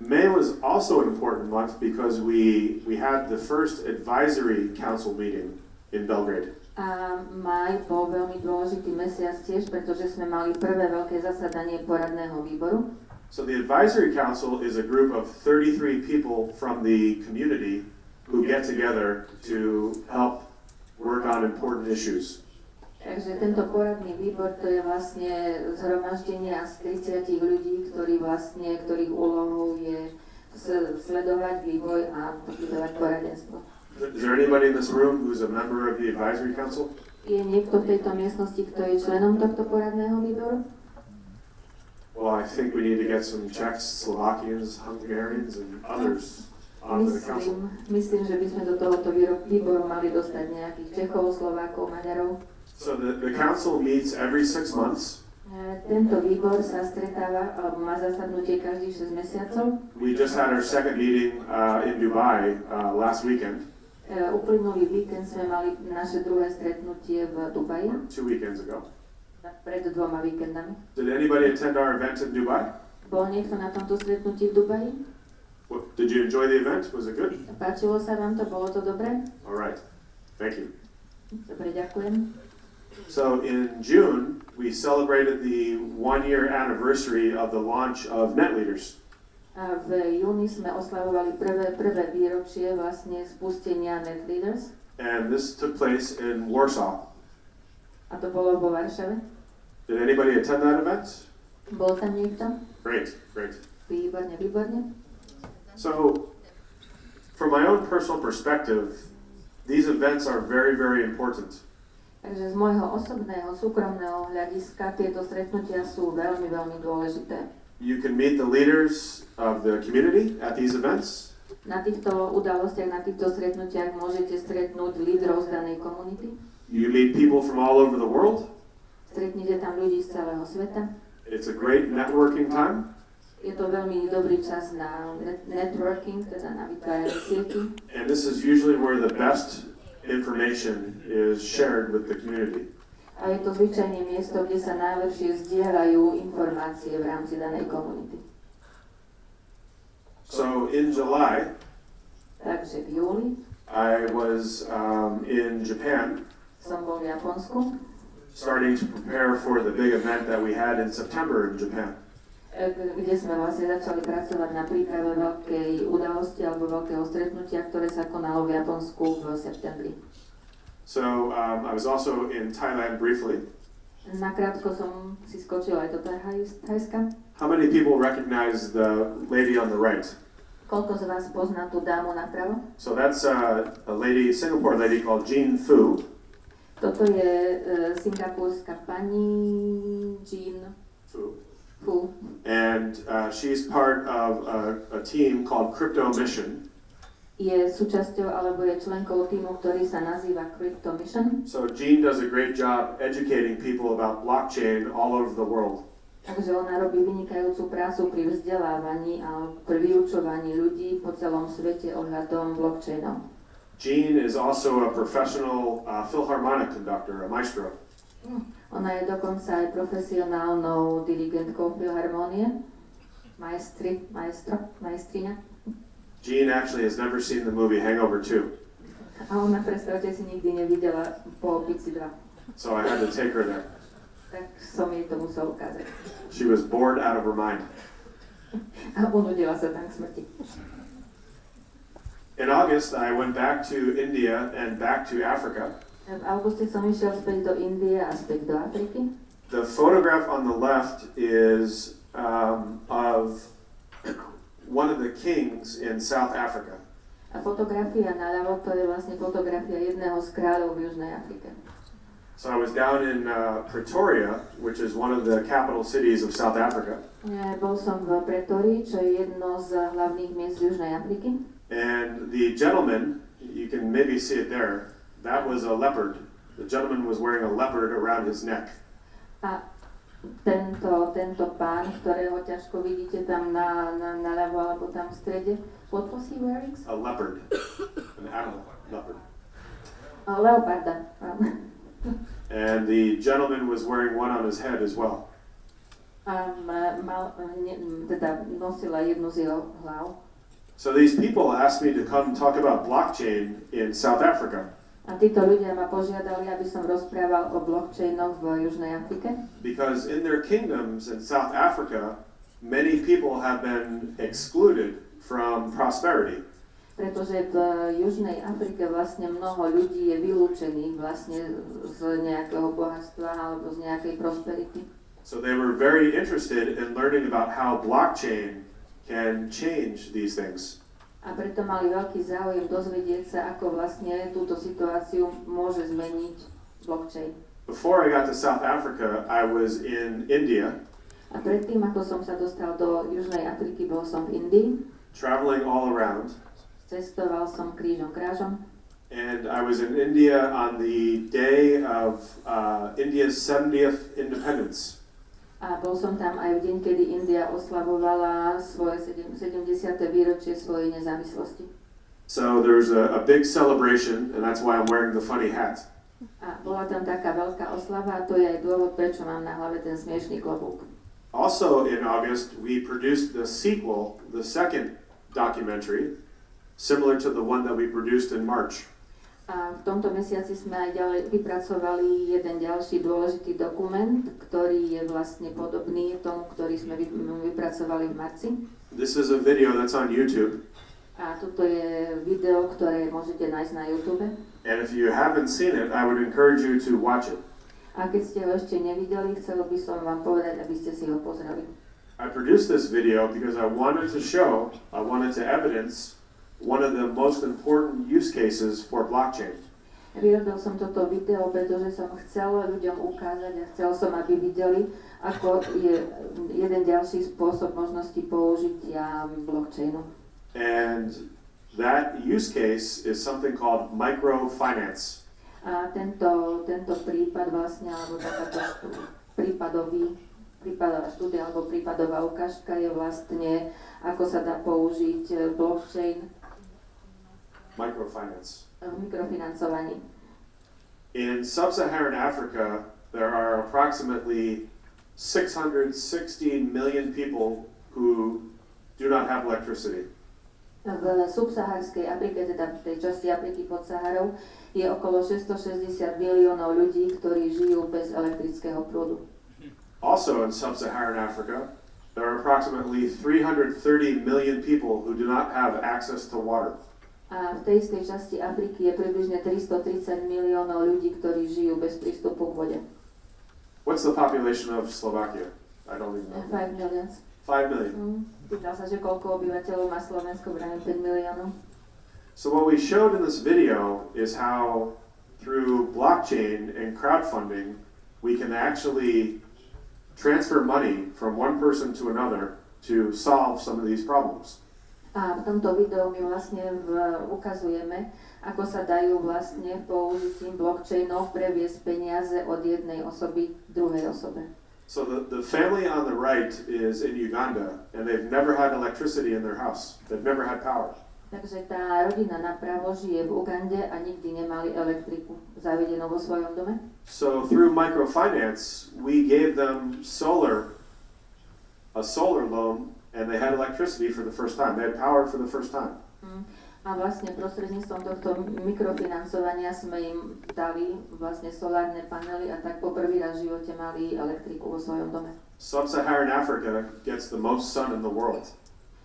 [SPEAKER 2] May was also an important month because we had the first advisory council meeting in Belgrade.
[SPEAKER 3] A máj bol veľmi dôležitý mesiac tiež, pretože sme mali prvé veľké zasadanie poradného výboru.
[SPEAKER 2] So the advisory council is a group of 33 people from the community who get together to help work on important issues.
[SPEAKER 3] Takže tento poradný výbor to je vlastne zhromaždenie z 30 ľudí, ktorých úlohou je sledovať vývoj a poskytovať poradenstvo.
[SPEAKER 2] Is there anybody in this room who's a member of the advisory council?
[SPEAKER 3] Je niekto v tejto miestnosti, kto je členom tohto poradného výboru?
[SPEAKER 2] Well, I think we need to get some Czechs, Slovakians, Hungarians, and others onto the council.
[SPEAKER 3] Myslím, že by sme do tohoto výboru mali dostať nejakých Čechov, Slovákov, Maďarov.
[SPEAKER 2] So the council meets every 6 months.
[SPEAKER 3] Tento výbor sa stretáva, alebo má zasadnutie každých 6 mesiacov.
[SPEAKER 2] We just had our second meeting in Dubai last weekend.
[SPEAKER 3] Uplynulý víkend sme mali naše druhé stretnutie v Dubaji.
[SPEAKER 2] 2 weekends ago.
[SPEAKER 3] Pred 2 víkendami.
[SPEAKER 2] Did anybody attend our event in Dubai?
[SPEAKER 3] Bol niekto na tomto stretnutí v Dubaji?
[SPEAKER 2] Did you enjoy the event? Was it good?
[SPEAKER 3] Páčilo sa vám to? Bolo to dobré?
[SPEAKER 2] All right. Thank you.
[SPEAKER 3] Dobre, ďakujem.
[SPEAKER 2] So in June, we celebrated the 1-year anniversary of the launch of NETLEADERS.
[SPEAKER 3] A v júni sme oslavovali prvé výročie vlastne spustenia NETLEADERS.
[SPEAKER 2] And this took place in Warsaw.
[SPEAKER 3] A to bolo vo Varšave.
[SPEAKER 2] Did anybody attend that event?
[SPEAKER 3] Bol tam niekto?
[SPEAKER 2] Great, great.
[SPEAKER 3] Výborne, výborne.
[SPEAKER 2] So, from my own personal perspective, these events are very, very important.
[SPEAKER 3] Takže z môjho osobného, súkromného hľadiska tieto stretnutia sú veľmi, veľmi dôležité.
[SPEAKER 2] You can meet the leaders of the community at these events.
[SPEAKER 3] Na týchto udalostiach, na týchto stretnutiach môžete stretnúť lídrov z danej komunity.
[SPEAKER 2] You meet people from all over the world.
[SPEAKER 3] Stretnete tam ľudí z celého sveta.
[SPEAKER 2] It's a great networking time.
[SPEAKER 3] Je to veľmi dobrý čas na networking, teda na vytváranie sieti.
[SPEAKER 2] And this is usually where the best information is shared with the community.
[SPEAKER 3] A je to zvyčajne miesto, kde sa najlepšie zdieľajú informácie v rámci danej komunity.
[SPEAKER 2] So in July,
[SPEAKER 3] Takže v júli
[SPEAKER 2] I was in Japan,
[SPEAKER 3] som bol v Japonsku,
[SPEAKER 2] starting to prepare for the big event that we had in September in Japan.
[SPEAKER 3] Kde sme vlastne začali pracovať na príprave veľkej udalosti alebo veľkého stretnutia, ktoré sa konalo v Japonsku v septembri.
[SPEAKER 2] So I was also in Thailand briefly.
[SPEAKER 3] Nakrátko som si skočil aj do Thajska.
[SPEAKER 2] How many people recognize the lady on the right?
[SPEAKER 3] Koľko z vás pozná tú dámu napravo?
[SPEAKER 2] So that's a Singapore lady called Jean Fu.
[SPEAKER 3] Toto je singapúrska pani Jean Fu.
[SPEAKER 2] And she's part of a team called Crypto Mission.
[SPEAKER 3] Je súčasťou alebo je členkou týmu, ktorý sa nazýva Crypto Mission.
[SPEAKER 2] So Jean does a great job educating people about blockchain all over the world.
[SPEAKER 3] Takže ona robí vynikajúcu prácu pri vzdelávaní a pri vyučovaní ľudí po celom svete ohľadom blockchainov.
[SPEAKER 2] Jean is also a professional philharmonic conductor, a maestro.
[SPEAKER 3] Ona je dokonca aj profesionálnou dirigentkou filharmónie. Maestrina.
[SPEAKER 2] Jean actually has never seen the movie Hangover 2.
[SPEAKER 3] A ona, predstavte si, nikdy nevidela Po opici 2.
[SPEAKER 2] So I had to take her there.
[SPEAKER 3] Tak som jej to musel ukázať.
[SPEAKER 2] She was bored out of her mind.
[SPEAKER 3] A unudila sa tam k smrti.
[SPEAKER 2] In August, I went back to India and back to Africa.
[SPEAKER 3] V auguste som išiel späť do Indie a späť do Afriky.
[SPEAKER 2] The photograph on the left is of one of the kings in South Africa.
[SPEAKER 3] A fotografia naľavo, to je vlastne fotografia jedného z kráľov v Južnej Afrike.
[SPEAKER 2] So I was down in Pretoria, which is one of the capital cities of South Africa.
[SPEAKER 3] Bol som v Pretorii, čo je jedno z hlavných miest Južnej Afriky.
[SPEAKER 2] And the gentleman, you can maybe see it there, That was a leopard. The gentleman was wearing a leopard around his neck.
[SPEAKER 3] A tento pán, ktorého ťažko vidíte tam naľavo alebo tam v strede, what was he wearing?
[SPEAKER 2] A leopard. An animal. Leopard.
[SPEAKER 3] Leoparda.
[SPEAKER 2] And the gentleman was wearing one on his head as well.
[SPEAKER 3] A nosila jednu z jeho hlav.
[SPEAKER 2] So these people asked me to come talk about blockchain in South Africa.
[SPEAKER 3] A títo ľudia ma požiadali, aby som rozprával o blockchainoch v Južnej Afrike.
[SPEAKER 2] Because in their kingdoms in South Africa, many people have been excluded from prosperity.
[SPEAKER 3] Pretože v Južnej Afrike vlastne mnoho ľudí je vylúčených vlastne z nejakého bohatstva alebo z nejakej prosperity.
[SPEAKER 2] So they were very interested in learning about how blockchain can change these things.
[SPEAKER 3] A preto mali veľký záujem dozvedieť sa, ako vlastne túto situáciu môže zmeniť blockchain.
[SPEAKER 2] Before I got to South Africa, I was in India.
[SPEAKER 3] A predtým, ako som sa dostal do Južnej Afriky, bol som v Indii.
[SPEAKER 2] Traveling all around.
[SPEAKER 3] Cestoval som krížom krážom.
[SPEAKER 2] And I was in India on the day of India's 70th independence.
[SPEAKER 3] A bol som tam aj v deň, kedy India oslavovala svoje 70. výročie svojej nezávislosti.
[SPEAKER 2] So there's a big celebration, and that's why I'm wearing the funny hat.
[SPEAKER 3] A bola tam taká veľká oslava, a to je aj dôvod, prečo mám na hlave ten smiešný klobúk.
[SPEAKER 2] Also in August, we produced the sequel, the second documentary, similar to the one that we produced in March.
[SPEAKER 3] A v tomto mesiaci sme aj ďalej vypracovali jeden ďalší dôležitý dokument, ktorý je vlastne podobný tomu, ktorý sme vypracovali v marci.
[SPEAKER 2] This is a video that's on YouTube.
[SPEAKER 3] A toto je video, ktoré môžete nájsť na YouTube.
[SPEAKER 2] And if you haven't seen it, I would encourage you to watch it.
[SPEAKER 3] A keď ste ho ešte nevideli, chcel by som vám povedať, aby ste si ho pozreli.
[SPEAKER 2] I produced this video because I wanted to evidence one of the most important use cases for blockchain.
[SPEAKER 3] Vyrobil som toto video, pretože som chcel ľuďom ukázať a chcel som, aby videli, ako je jeden ďalší spôsob možnosti použitia blockchainu. And
[SPEAKER 2] that use case is something called microfinance.
[SPEAKER 3] A tento prípad vlastne, alebo takáto prípadová štúdia alebo prípadová ukážka je vlastne, ako sa dá použiť blockchain mikrofinancovaní.
[SPEAKER 2] In sub-Saharan Africa, there are approximately 660 million people who do not have electricity.
[SPEAKER 3] V subsaharskej Afrike, teda v tej časti Afriky pod Saharou, je okolo 660 miliónov ľudí, ktorí žijú bez elektrického prúdu.
[SPEAKER 2] Also in sub-Saharan Africa, there are approximately 330 million people who do not have access to water.
[SPEAKER 3] A v tej istej časti Afriky je približne 330 miliónov ľudí, ktorí žijú bez prístupu k vode.
[SPEAKER 2] What's the population of Slovakia? I don't even know.
[SPEAKER 3] 5 millions.
[SPEAKER 2] 5 million.
[SPEAKER 3] Pýtal sa, že koľko obyvateľov má Slovensko, vrajme 5 miliónov.
[SPEAKER 2] So what we showed in this video is how through blockchain and crowdfunding we can actually transfer money from one person to another to solve some of these problems.
[SPEAKER 3] A v tomto videu my vlastne ukazujeme, ako sa dajú vlastne použitím blockchainov previesť peniaze od jednej osoby druhej osobe.
[SPEAKER 2] So the family on the right is in Uganda and they've never had electricity in their house. They've never had power.
[SPEAKER 3] Takže tá rodina napravo žije v Ugande a nikdy nemali elektriku zavedenú vo svojom dome.
[SPEAKER 2] So through microfinance, we gave them a solar loan, and they had electricity for the first time. They had power for the first time.
[SPEAKER 3] A vlastne prostredníctvom tohto mikrofinancovania sme im dali vlastne solárne panely a tak poprvý raz v živote mali elektriku vo svojom dome.
[SPEAKER 2] Sub-Saharan Africa gets the most sun in the world.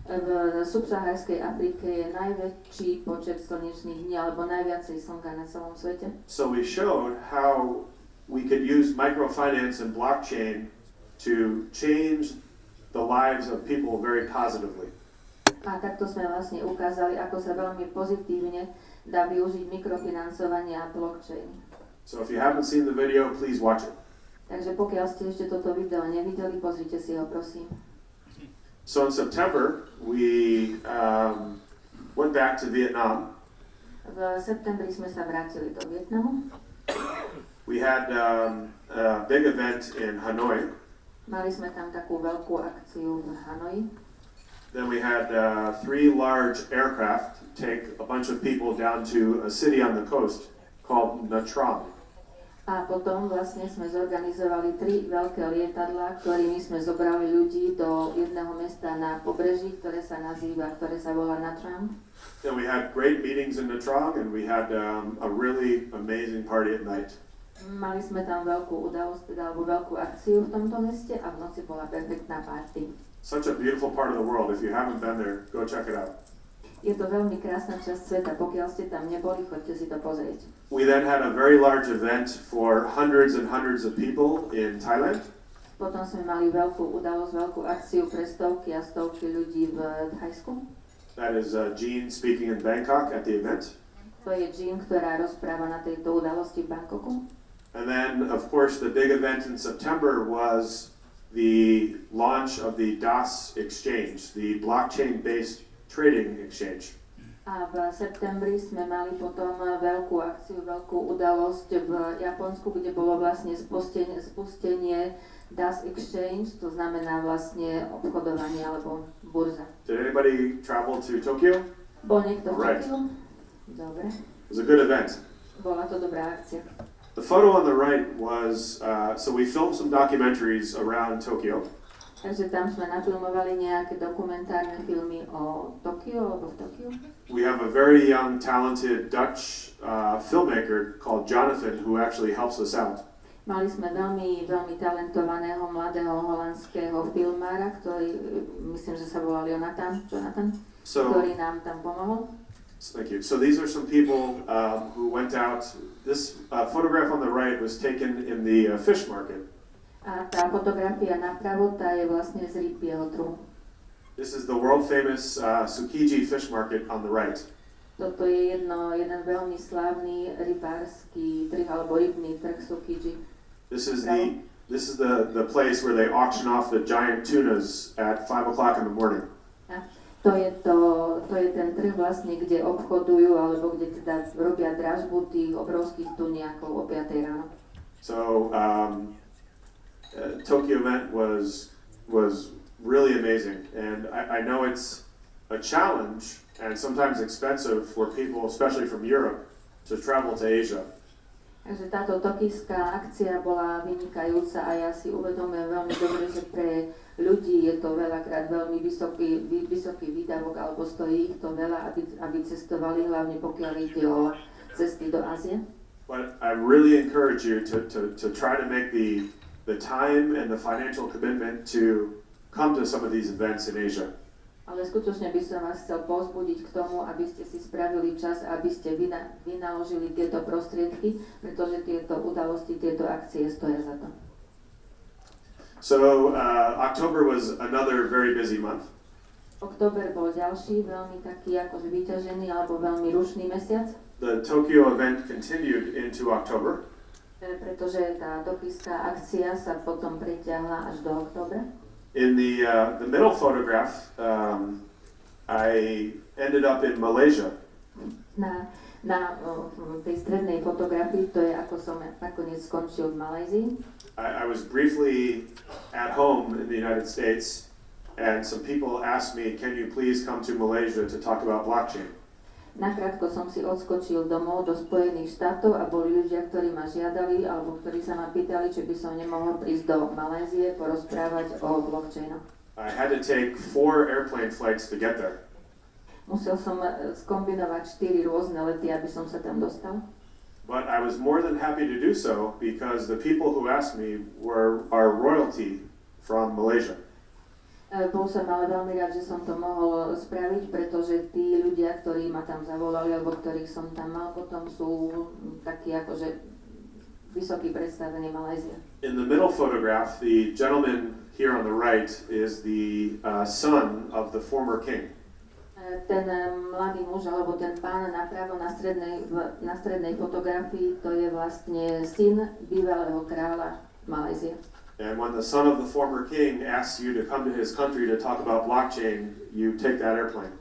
[SPEAKER 3] V subsaharskej Afrike je najväčší počet slnečných dní alebo najviacej slnka na celom svete.
[SPEAKER 2] So we showed how we could use microfinance and blockchain to change the lives of people very positively.
[SPEAKER 3] A takto sme vlastne ukázali, ako sa veľmi pozitívne dá využiť mikrofinancovanie a blockchain.
[SPEAKER 2] So if you haven't seen the video, please watch it.
[SPEAKER 3] Takže pokiaľ ste ešte toto video nevideli, pozrite si ho, prosím.
[SPEAKER 2] So in September, we went back to Vietnam.
[SPEAKER 3] V septembri sme sa vrátili do Vietnamu.
[SPEAKER 2] We had a big event in Hanoi.
[SPEAKER 3] Mali sme tam takú veľkú akciu v Hanoji.
[SPEAKER 2] Then we had 3 large aircraft take a bunch of people down to a city on the coast called Nha Trang.
[SPEAKER 3] A potom vlastne sme zorganizovali 3 veľké lietadlá, ktorými sme zobrali ľudí do jedného mesta na pobreží, ktoré sa volá Nha Trang.
[SPEAKER 2] Then we had great meetings in Nha Trang and we had a really amazing party at night.
[SPEAKER 3] Mali sme tam veľkú udalosť, alebo veľkú akciu v tomto meste a v noci bola perfektná party.
[SPEAKER 2] Such a beautiful part of the world. If you haven't been there, go check it out.
[SPEAKER 3] Je to veľmi krásna časť sveta, pokiaľ ste tam neboli, choďte si to pozrieť.
[SPEAKER 2] We then had a very large event for hundreds and hundreds of people in Thailand.
[SPEAKER 3] Potom sme mali veľkú udalosť, veľkú akciu pre stovky a stovky ľudí v Thajsku.
[SPEAKER 2] That is Jean speaking in Bangkok at the event.
[SPEAKER 3] To je Jean, ktorá rozpráva na tejto udalosti v Bangkoku.
[SPEAKER 2] And then, of course, the big event in September was the launch of the DAS exchange, the blockchain-based trading exchange.
[SPEAKER 3] A v septembri sme mali potom veľkú akciu, veľkú udalosť v Japonsku, kde bolo vlastne spustenie DAS exchange, to znamená vlastne obchodovanie alebo burza.
[SPEAKER 2] Did anybody travel to Tokyo?
[SPEAKER 3] Bol niekto v
[SPEAKER 2] Right.
[SPEAKER 3] Tokiu? Dobre.
[SPEAKER 2] It was a good event.
[SPEAKER 3] Bola to dobrá akcia.
[SPEAKER 2] The photo on the right was, so we filmed some documentaries around Tokyo.
[SPEAKER 3] Takže tam sme nafilmovali nejaké dokumentárne filmy o Tokiu, alebo v Tokiu.
[SPEAKER 2] We have a very young, talented Dutch filmmaker called Jonathan who actually helps us out.
[SPEAKER 3] Mali sme veľmi, veľmi talentovaného mladého holandského filmára, ktorý, myslím, že sa volal Jonathan, ktorý nám tam pomohol.
[SPEAKER 2] Thank you. So these are some people who went out. This photograph on the right was taken in the fish market.
[SPEAKER 3] A tá fotografia napravo, tá je vlastne z rybieho trhu.
[SPEAKER 2] This is the world famous Tsukiji fish market on the right.
[SPEAKER 3] Toto je jeden veľmi slávny rybársky trh alebo rybný trh Tsukiji.
[SPEAKER 2] This is the place where they auction off the giant tunas at 5 o'clock in the morning.
[SPEAKER 3] To je ten trh vlastne, kde obchodujú, alebo kde teda robia dražbu tých obrovských tuniakov o 5 ráno.
[SPEAKER 2] So Tokyo event was really amazing, and I know it's a challenge and sometimes expensive for people, especially from Europe, to travel to Asia.
[SPEAKER 3] Takže táto tokijská akcia bola vynikajúca a ja si uvedomujem veľmi dobre, že pre ľudí je to veľakrát veľmi vysoký výdavok, alebo stojí ich to veľa, aby cestovali, hlavne pokiaľ ide o cesty do Ázie.
[SPEAKER 2] But I really encourage you to try to make the time and the financial commitment to come to some of these events in Asia.
[SPEAKER 3] Ale skutočne by som vás chcel povzbudiť k tomu, aby ste si spravili čas, aby ste vynaložili tieto prostriedky, pretože tieto udalosti, tieto akcie stoja za to.
[SPEAKER 2] So October was another very busy month.
[SPEAKER 3] Október bol ďalší, veľmi taký akože vyťažený alebo veľmi rušný mesiac.
[SPEAKER 2] The Tokyo event continued into October.
[SPEAKER 3] Pretože tá tokijská akcia sa potom pretiahla až do októbra.
[SPEAKER 2] In the middle photograph, I ended up in Malaysia.
[SPEAKER 3] Na tej strednej fotografii to je ako som nakoniec skončil v Malajzii.
[SPEAKER 2] I was briefly at home in the United States, and some people asked me, "Can you please come to Malaysia to talk about blockchain?"
[SPEAKER 3] Nakrátko som si odskočil domov do Spojených štátov a boli ľudia, ktorí ma žiadali alebo ktorí sa ma pýtali, či by som nemohol prísť do Malajzie porozprávať o blockchainoch.
[SPEAKER 2] I had to take 4 airplane flights to get there.
[SPEAKER 3] Musel som skombinovať 4 rôzne lety, aby som sa tam dostal.
[SPEAKER 2] But I was more than happy to do so because the people who asked me were our royalty from Malaysia.
[SPEAKER 3] Bol som ale veľmi rád, že som to mohol spraviť, pretože tí ľudia, ktorí ma tam zavolali, alebo ktorých som tam mal, potom sú takí akože vysokí predstavení Malajzie.
[SPEAKER 2] In the middle photograph, the gentleman here on the right is the son of the former king.
[SPEAKER 3] Ten mladý muž, alebo ten pán napravo na strednej fotografii, to je vlastne syn bývalého kráľa Malajzie.
[SPEAKER 2] And when the son of the former king asks you to come to his country to talk about blockchain, you take that airplane.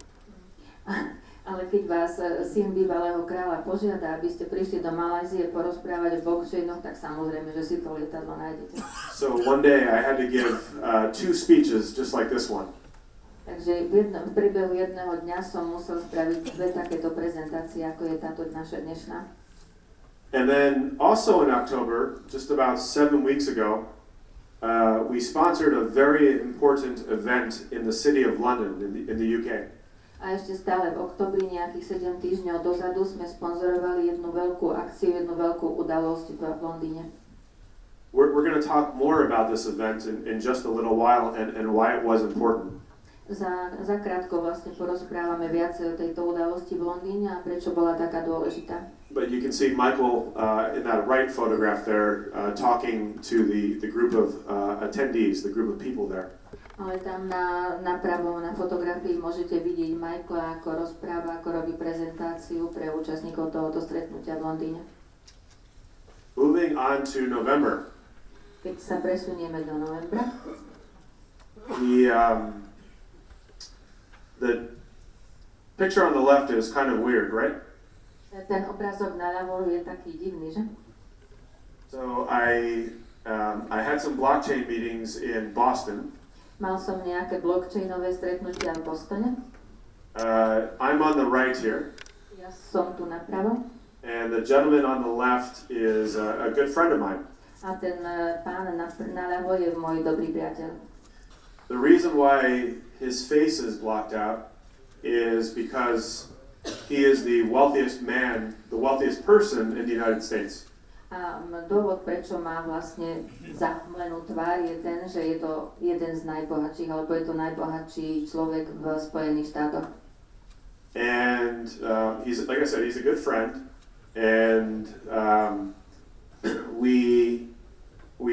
[SPEAKER 3] Ale keď vás syn bývalého kráľa požiada, aby ste prišli do Malajzie porozprávať o blockchainoch, tak samozrejme, že si to lietadlo nájdete.
[SPEAKER 2] So one day I had to give 2 speeches just like this one.
[SPEAKER 3] Takže v priebehu jedného dňa som musel spraviť 2 takéto prezentácie, ako je táto naša dnešná.
[SPEAKER 2] And then also in October, just about 7 weeks ago, we sponsored a very important event in the city of London in the UK.
[SPEAKER 3] A ešte stále v oktobri, nejakých 7 týždňov dozadu, sme sponzorovali jednu veľkú akciu, jednu veľkú udalosť v Londýne.
[SPEAKER 2] We're going to talk more about this event in just a little while and why it was important.
[SPEAKER 3] Za krátko vlastne porozprávame viacej o tejto udalosti v Londýne a prečo bola taká dôležitá.
[SPEAKER 2] But you can see Michael in that right photograph there talking to the group of attendees, the group of people there.
[SPEAKER 3] Ale tam napravo na fotografii môžete vidieť Michaela, ako rozpráva, ako robí prezentáciu pre účastníkov tohoto stretnutia v Londýne.
[SPEAKER 2] Moving on to November.
[SPEAKER 3] Keď sa presunieme do novembra,
[SPEAKER 2] the picture on the left is kind of weird, right?
[SPEAKER 3] ten obrazok naľavo je taký divný, že?
[SPEAKER 2] So I had some blockchain meetings in Boston.
[SPEAKER 3] Mal som nejaké blockchainové stretnutia v Bostone.
[SPEAKER 2] I'm on the right here.
[SPEAKER 3] Ja som tu napravo.
[SPEAKER 2] And the gentleman on the left is a good friend of mine.
[SPEAKER 3] A ten pán naľavo je môj dobrý priateľ.
[SPEAKER 2] The reason why his face is blocked out is because he is the wealthiest man, the wealthiest person in the United States.
[SPEAKER 3] A dôvod, prečo má vlastne zahmlenú tvár, je ten, že je to jeden z najbohatších, alebo je to najbohatší človek v Spojených štátoch.
[SPEAKER 2] And he's, like I said, he's a good friend, and we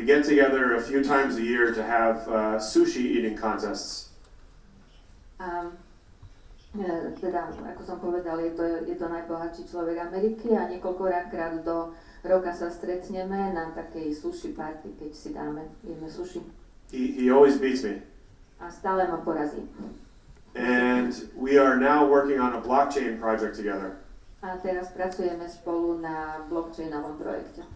[SPEAKER 2] get together a few times a year to have sushi eating contests.
[SPEAKER 3] Teda, ako som povedal, je to najbohatší človek Ameriky a niekoľkokrát do roka sa stretneme na takej sushi party, keď si jeme sushi.
[SPEAKER 2] He always beats me.
[SPEAKER 3] A stále ma porazí.
[SPEAKER 2] And we are now working on a blockchain project together.
[SPEAKER 3] A teraz pracujeme spolu na blockchainovom projekte.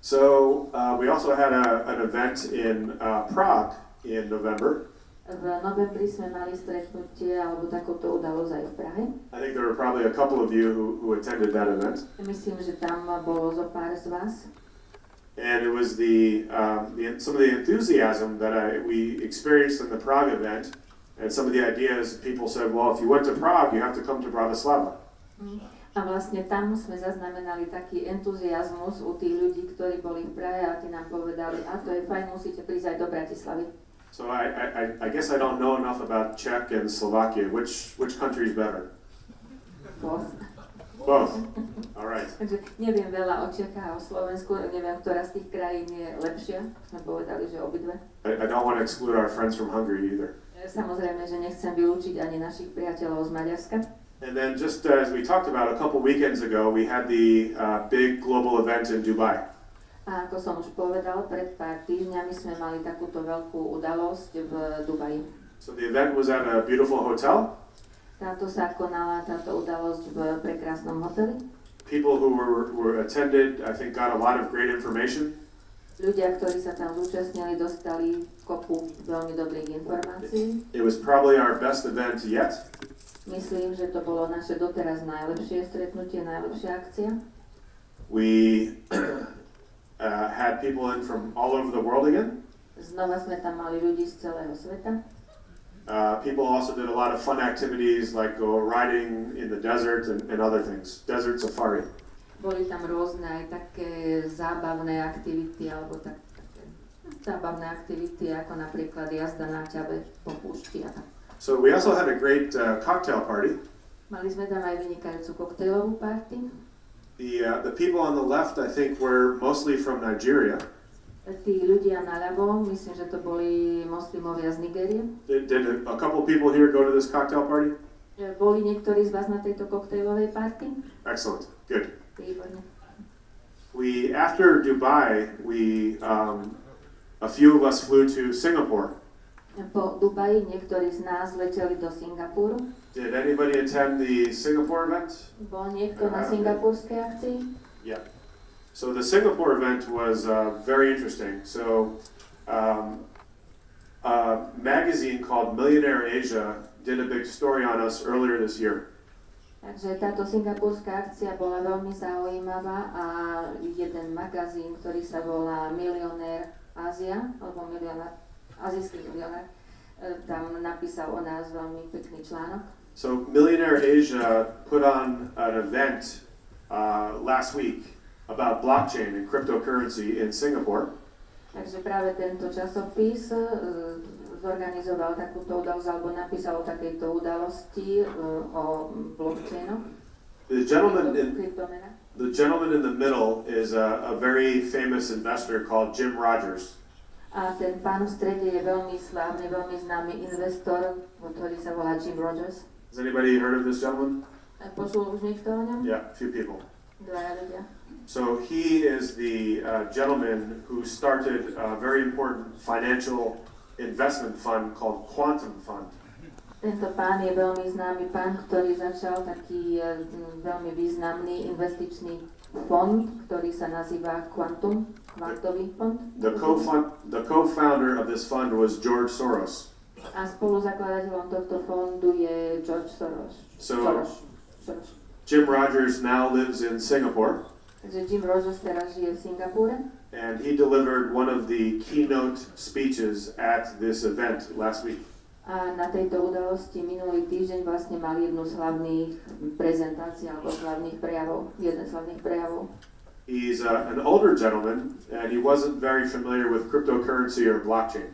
[SPEAKER 2] So we also had an event in Prague in November.
[SPEAKER 3] V novembri sme mali stretnutie alebo takúto udalosť aj v Prahe.
[SPEAKER 2] I think there were probably a couple of you who attended that event.
[SPEAKER 3] Myslím, že tam bolo zo pár z vás.
[SPEAKER 2] And it was some of the enthusiasm that we experienced in the Prague event, and some of the ideas people said, well, if you went to Prague, you have to come to Bratislava.
[SPEAKER 3] A vlastne tam sme zaznamenali taký entuziasmus u tých ľudí, ktorí boli v Prahe a tí nám povedali, a to je fajn, musíte prísť aj do Bratislavy.
[SPEAKER 2] So I guess I don't know enough about Czech and Slovakia. Which country is better?
[SPEAKER 3] Both.
[SPEAKER 2] Both. All right.
[SPEAKER 3] Takže neviem veľa o Čechách a o Slovensku, neviem, ktorá z tých krajín je lepšia. Sme povedali, že obidve.
[SPEAKER 2] I don't want to exclude our friends from Hungary either.
[SPEAKER 3] Samozrejme, že nechcem vylúčiť ani našich priateľov z Maďarska.
[SPEAKER 2] And then just as we talked about a couple weekends ago, we had the big global event in Dubai.
[SPEAKER 3] A ako som už povedal, pred pár týždňami sme mali takúto veľkú udalosť v Dubaji.
[SPEAKER 2] So the event was at a beautiful hotel.
[SPEAKER 3] Táto sa konala, táto udalosť v prekrásnom hoteli.
[SPEAKER 2] People who were attended, I think, got a lot of great information.
[SPEAKER 3] Ľudia, ktorí sa tam zúčastnili, dostali kopu veľmi dobrých informácií.
[SPEAKER 2] It was probably our best event yet.
[SPEAKER 3] Myslím, že to bolo naše doteraz najlepšie stretnutie, najlepšia akcia.
[SPEAKER 2] We had people in from all over the world again.
[SPEAKER 3] Znova sme tam mali ľudí z celého sveta.
[SPEAKER 2] People also did a lot of fun activities like go riding in the desert and other things. Desert safari.
[SPEAKER 3] Boli tam rôzne aj také zábavné aktivity, alebo také zábavné aktivity, ako napríklad jazda na ťave po púšti a tak.
[SPEAKER 2] So we also had a great cocktail party.
[SPEAKER 3] Mali sme tam aj vynikajúcu koktejlovú party.
[SPEAKER 2] The people on the left, I think, were mostly from Nigeria.
[SPEAKER 3] Tí ľudia naľavo, myslím, že to boli moslimovia z Nigérie.
[SPEAKER 2] Did a couple people here go to this cocktail party?
[SPEAKER 3] Boli niektorí z vás na tejto koktejlovej party?
[SPEAKER 2] Excellent, good.
[SPEAKER 3] Výborne.
[SPEAKER 2] After Dubai, a few of us flew to Singapore.
[SPEAKER 3] Po Dubaji niektorí z nás leteli do Singapuru.
[SPEAKER 2] Did anybody attend the Singapore event?
[SPEAKER 3] Bol niekto na singapurskej akcii?
[SPEAKER 2] Yeah. So the Singapore event was very interesting. So a magazine called Millionaire Asia did a big story on us earlier this year.
[SPEAKER 3] Takže táto singapurská akcia bola veľmi zaujímavá a jeden magazín, ktorý sa volá Milionér Ázia, alebo azijský milionár, tam napísal o nás veľmi pekný článok.
[SPEAKER 2] So Millionaire Asia put on an event last week about blockchain and cryptocurrency in Singapore.
[SPEAKER 3] Takže práve tento časopis zorganizoval takúto udalosť, alebo napísal o takejto udalosti o blockchainoch.
[SPEAKER 2] The gentleman in the middle is a very famous investor called Jim Rogers.
[SPEAKER 3] A ten pán v strede je veľmi slávny, veľmi známy investor, ktorý sa volá Jim Rogers.
[SPEAKER 2] Has anybody heard of this gentleman?
[SPEAKER 3] Počul už niekto o ňom?
[SPEAKER 2] Yeah, a few people.
[SPEAKER 3] Dvaja ľudia.
[SPEAKER 2] So he is the gentleman who started a very important financial investment fund called Quantum Fund.
[SPEAKER 3] Tento pán je veľmi známy pán, ktorý začal taký veľmi významný investičný fond, ktorý sa nazýva kvantový fond.
[SPEAKER 2] The co-founder of this fund was George Soros.
[SPEAKER 3] A spoluzakladateľom tohto fondu je George Soros. Soros.
[SPEAKER 2] Jim Rogers now lives in Singapore.
[SPEAKER 3] Takže Jim Rogers teraz žije v Singapúre.
[SPEAKER 2] And he delivered one of the keynote speeches at this event last week.
[SPEAKER 3] A na tejto udalosti minulý týždeň vlastne mal jednu z hlavných prezentácií alebo hlavných prejavov, jeden z hlavných prejavov.
[SPEAKER 2] He's an older gentleman and he wasn't very familiar with cryptocurrency or blockchain.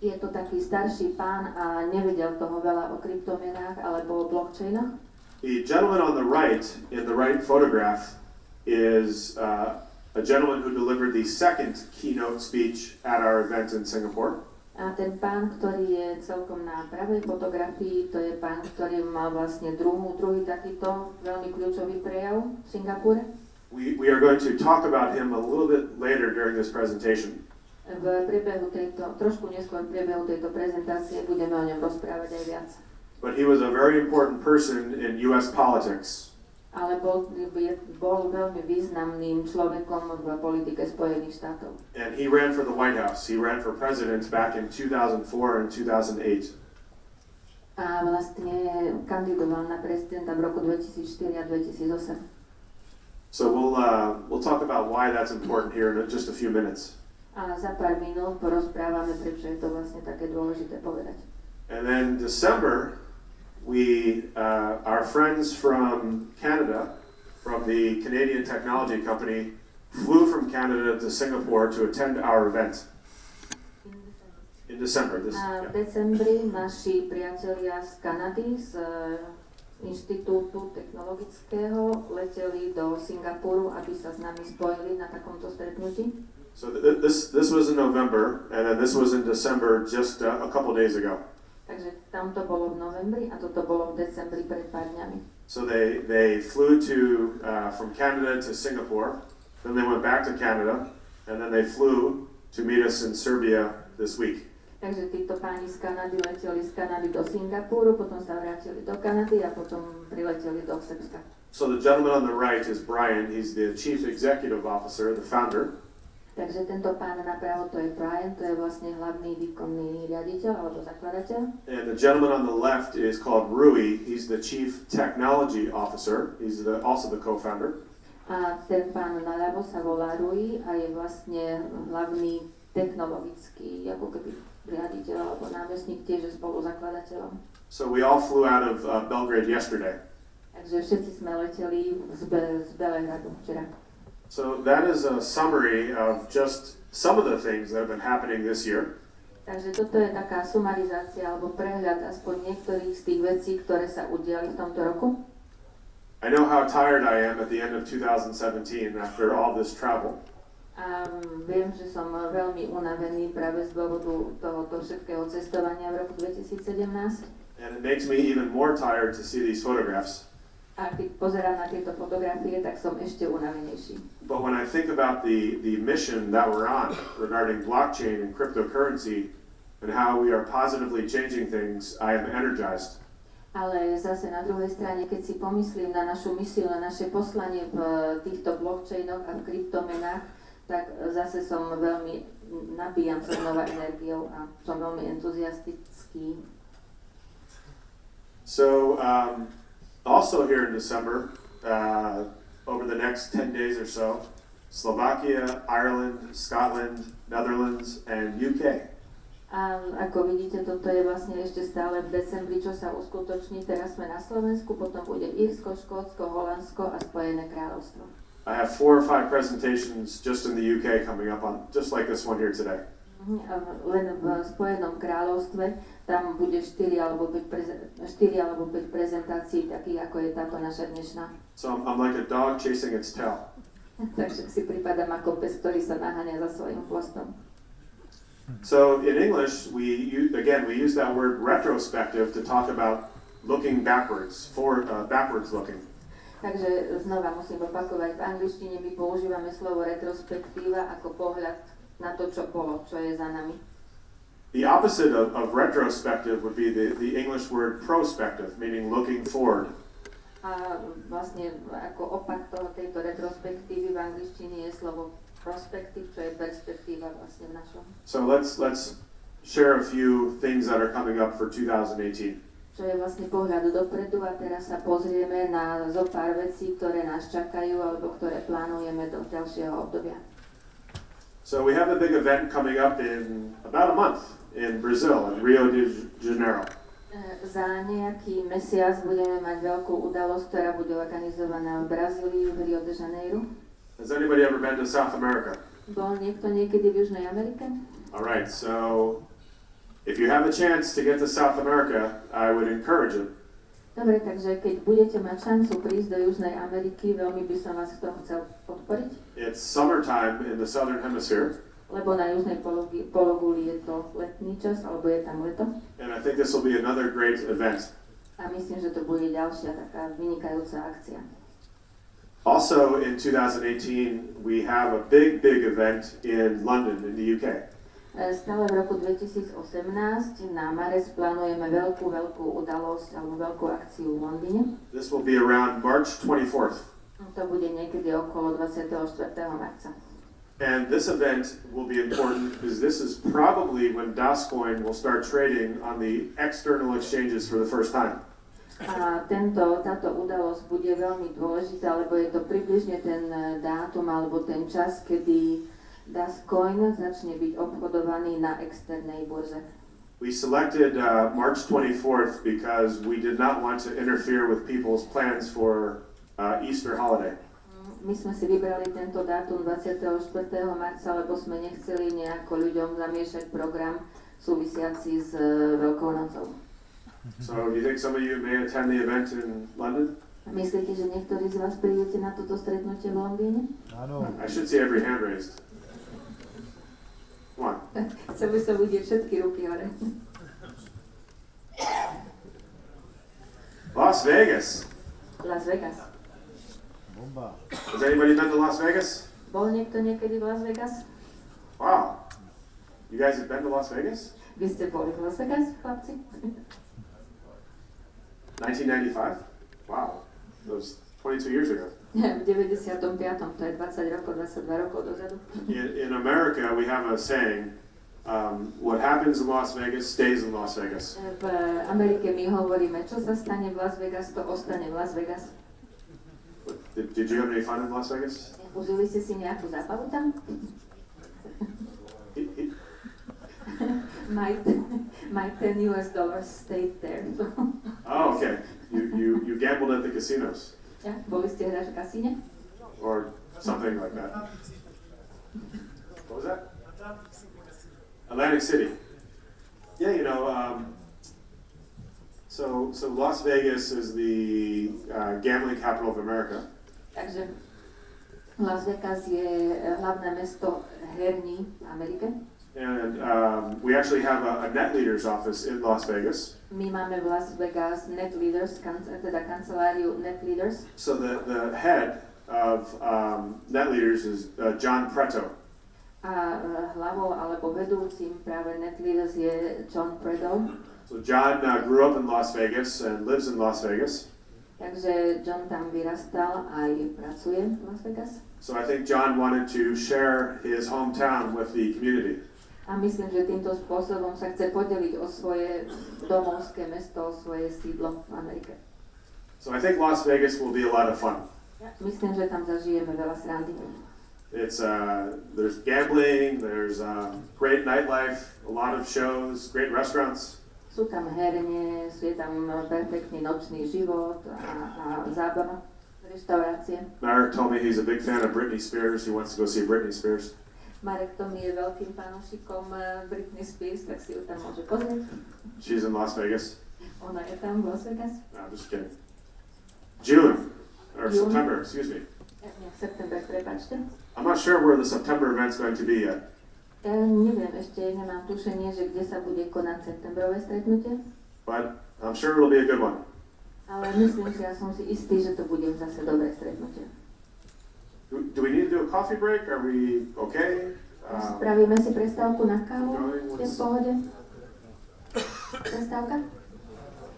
[SPEAKER 3] Je to taký starší pán a nevedel toho veľa o kryptomenách alebo o blockchainoch.
[SPEAKER 2] The gentleman on the right, in the right photograph, is a gentleman who delivered the second keynote speech at our event in Singapore.
[SPEAKER 3] A ten pán, ktorý je celkom na pravej fotografii, to je pán, ktorý mal vlastne druhý takýto veľmi kľúčový prejav v Singapúre.
[SPEAKER 2] We are going to talk about him a little bit later during this presentation.
[SPEAKER 3] V priebehu trošku neskôr v priebehu tejto prezentácie budeme o ňom rozprávať aj viac.
[SPEAKER 2] But he was a very important person in US politics.
[SPEAKER 3] Ale bol veľmi významným človekom v politike Spojených štátov.
[SPEAKER 2] And he ran for the White House. He ran for president back in 2004 and 2008.
[SPEAKER 3] A vlastne kandidoval na prezidenta v roku 2004 a 2008.
[SPEAKER 2] So we'll talk about why that's important here in just a few minutes.
[SPEAKER 3] A za pár minút porozprávame, prečo je to vlastne také dôležité povedať.
[SPEAKER 2] And then December, our friends from Canada, from the Canadian technology company, flew from Canada to Singapore to attend our event. In December.
[SPEAKER 3] V decembri naši priatelia z Kanady, z inštitútu technologického, leteli do Singapuru, aby sa s nami spojili na takomto stretnutí.
[SPEAKER 2] So this was in November, and then this was in December just a couple days ago.
[SPEAKER 3] Takže tam to bolo v novembri a toto bolo v decembri pred pár dňami.
[SPEAKER 2] So they flew from Canada to Singapore, then they went back to Canada, and then they flew to meet us in Serbia this week.
[SPEAKER 3] Takže títo páni z Kanady leteli z Kanady do Singapuru, potom sa vrátili do Kanady a potom prileteli do Srbska.
[SPEAKER 2] So the gentleman on the right is Brian. He's the chief executive officer, the founder.
[SPEAKER 3] Takže tento pán napravo to je Brian, to je vlastne hlavný výkonný riaditeľ alebo zakladateľ.
[SPEAKER 2] And the gentleman on the left is called Rui. He's the chief technology officer. He's also the co-founder.
[SPEAKER 3] A ten pán naľavo sa volá Rui a je vlastne hlavný technologický, ako keby riaditeľ alebo námestník, tiež je spoluzakladateľom.
[SPEAKER 2] So we all flew out of Belgrade yesterday.
[SPEAKER 3] Takže všetci sme leteli z Belehradu včera.
[SPEAKER 2] So that is a summary of just some of the things that have been happening this year.
[SPEAKER 3] Takže toto je taká sumarizácia alebo prehľad aspoň niektorých z tých vecí, ktoré sa udiali v tomto roku.
[SPEAKER 2] I know how tired I am at the end of 2017 after all this travel.
[SPEAKER 3] A viem, že som veľmi unavený práve z dôvodu tohoto všetkého cestovania v roku 2017.
[SPEAKER 2] And it makes me even more tired to see these photographs.
[SPEAKER 3] A keď pozerám na tieto fotografie, tak som ešte unavenejší.
[SPEAKER 2] But when I think about the mission that we're on regarding blockchain and cryptocurrency, and how we are positively changing things, I am energized.
[SPEAKER 3] Ale zase na druhej strane, keď si pomyslím na našu misiu, na naše poslanie v týchto blockchainoch a v kryptomenách, tak zase nabíjam sa znova energiou a som veľmi entuziastický.
[SPEAKER 2] So, also here in December, over the next 10 days or so, Slovakia, Ireland, Scotland, Netherlands, and UK.
[SPEAKER 3] A ako vidíte, toto je vlastne ešte stále v decembri, čo sa uskutoční. Teraz sme na Slovensku, potom bude Írsko, Škótsko, Holandsko a Spojené kráľovstvo.
[SPEAKER 2] I have 4 or 5 presentations just in the UK coming up on, just like this one here today.
[SPEAKER 3] Len v Spojenom kráľovstve tam bude 4 alebo 5 prezentácií, takých ako je táto naša dnešná.
[SPEAKER 2] So I'm like a dog chasing its tail.
[SPEAKER 3] Takže si pripadám ako pes, ktorý sa naháňa za svojím chvostom.
[SPEAKER 2] So in English, we use that word retrospective to talk about looking backwards, backwards looking.
[SPEAKER 3] Takže znova musím opakovať, v angličtine my používame slovo retrospektíva ako pohľad na to, čo bolo, čo je za nami.
[SPEAKER 2] The opposite of retrospective would be the English word prospective, meaning looking forward.
[SPEAKER 3] A vlastne ako opak tejto retrospektívy v angličtine je slovo prospective, čo je perspektíva vlastne v našom.
[SPEAKER 2] So let's share a few things that are coming up for 2018.
[SPEAKER 3] Čo je vlastne pohľad dopredu a teraz sa pozrieme na zo pár vecí, ktoré nás čakajú alebo ktoré plánujeme do ďalšieho obdobia.
[SPEAKER 2] So we have a big event coming up in about a month in Brazil, in Rio de Janeiro.
[SPEAKER 3] Za nejaký mesiac budeme mať veľkú udalosť, ktorá bude organizovaná v Brazílii, v Rio de Janeiro.
[SPEAKER 2] Has anybody ever been to South America?
[SPEAKER 3] Bol niekto niekedy v Južnej Amerike?
[SPEAKER 2] All right, so if you have a chance to get to South America, I would encourage it.
[SPEAKER 3] Dobre, takže keď budete mať šancu prísť do Južnej Ameriky, veľmi by som vás v tom chcel podporiť.
[SPEAKER 2] It's summertime in the southern hemisphere.
[SPEAKER 3] Lebo na južnej pologuli je to letný čas, alebo je tam leto.
[SPEAKER 2] And I think this will be another great event.
[SPEAKER 3] A myslím, že to bude ďalšia taká vynikajúca akcia.
[SPEAKER 2] Also in 2018, we have a big event in London, in the UK.
[SPEAKER 3] Stále v roku 2018 na marec plánujeme veľkú udalosť alebo veľkú akciu v Londýne.
[SPEAKER 2] This will be around March 24th.
[SPEAKER 3] To bude niekedy okolo 24. marca.
[SPEAKER 2] And this event will be important because this is probably when DASCOIN will start trading on the external exchanges for the first time.
[SPEAKER 3] A táto udalosť bude veľmi dôležitá, lebo je to približne ten dátum alebo ten čas, kedy DASCOIN začne byť obchodovaný na externej burze.
[SPEAKER 2] We selected March 24th because we did not want to interfere with people's plans for Easter holiday.
[SPEAKER 3] My sme si vybrali tento dátum 24. marca, lebo sme nechceli nejako ľuďom zamiešať program súvisiaci s Veľkou nocou.
[SPEAKER 2] So, do you think some of you may attend the event in London?
[SPEAKER 3] Myslíte, že niektorí z vás prídete na toto stretnutie v Londýne?
[SPEAKER 4] Áno.
[SPEAKER 2] I should see every hand raised. Come on.
[SPEAKER 3] Chcel by som vidieť všetky ruky hore.
[SPEAKER 2] Las Vegas.
[SPEAKER 3] Las Vegas.
[SPEAKER 4] Bomba.
[SPEAKER 2] Has anybody been to Las Vegas?
[SPEAKER 3] Bol niekto niekedy v Las Vegas?
[SPEAKER 2] Wow. You guys have been to Las Vegas?
[SPEAKER 3] Vy ste boli v Las Vegas, chlapci?
[SPEAKER 2] 1995? Wow. That was 22 years ago.
[SPEAKER 3] V 95. To je 20 rokov, 22 rokov dozadu.
[SPEAKER 2] In America, we have a saying, what happens in Las Vegas stays in Las Vegas.
[SPEAKER 3] V Amerike my hovoríme, čo sa stane v Las Vegas, to ostane v Las Vegas.
[SPEAKER 2] Did you have any fun in Las Vegas?
[SPEAKER 3] Užili ste si nejakú zábavu tam? My $10 stayed there.
[SPEAKER 2] Oh, okay. You gambled at the casinos.
[SPEAKER 3] Ja, boli ste hrať v kasíne?
[SPEAKER 2] Or something like that. What was that? Atlantic City. Yeah, you know, so Las Vegas is the gambling capital of America.
[SPEAKER 3] Takže Las Vegas je hlavné mesto herní v Amerike.
[SPEAKER 2] And we actually have a NETLEADERS office in Las Vegas.
[SPEAKER 3] My máme v Las Vegas NETLEADERS, teda kanceláriu NETLEADERS.
[SPEAKER 2] So the head of NETLEADERS is John Preto.
[SPEAKER 3] A hlavou alebo vedúcim práve NETLEADERS je John Predov.
[SPEAKER 2] So John grew up in Las Vegas and lives in Las Vegas.
[SPEAKER 3] Takže John tam vyrastal a aj pracuje v Las Vegas.
[SPEAKER 2] So I think John wanted to share his hometown with the community.
[SPEAKER 3] A myslím, že týmto spôsobom sa chce podeliť o svoje domovské mesto, o svoje sídlo v Amerike.
[SPEAKER 2] So I think Las Vegas will be a lot of fun.
[SPEAKER 3] Myslím, že tam zažijeme veľa srandy.
[SPEAKER 2] It's there's gambling, there's great nightlife, a lot of shows, great restaurants.
[SPEAKER 3] Sú tam herne, je tam perfektný nočný život a zábava, reštaurácie.
[SPEAKER 2] Marek told me he's a big fan of Britney Spears. He wants to go see Britney Spears.
[SPEAKER 3] Marek Tom je veľkým fanúšikom Britney Spears, tak si ju tam môže pozrieť.
[SPEAKER 2] She's in Las Vegas.
[SPEAKER 3] Ona je tam v Las Vegas.
[SPEAKER 2] No, I'm just kidding. June, or
[SPEAKER 3] June.
[SPEAKER 2] September, excuse me.
[SPEAKER 3] September, prepáčte.
[SPEAKER 2] I'm not sure where the September event's going to be yet.
[SPEAKER 3] Ja neviem, ešte nemám tušenie, že kde sa bude konať septembrové stretnutie.
[SPEAKER 2] But I'm sure it'll be a good one.
[SPEAKER 3] Ale myslím si, ja som si istý, že to bude zase dobré stretnutie.
[SPEAKER 2] Do we need to do a coffee break? Are we okay?
[SPEAKER 3] Spravíme si prestávku na kávu? Ste v pohode? Prestávka?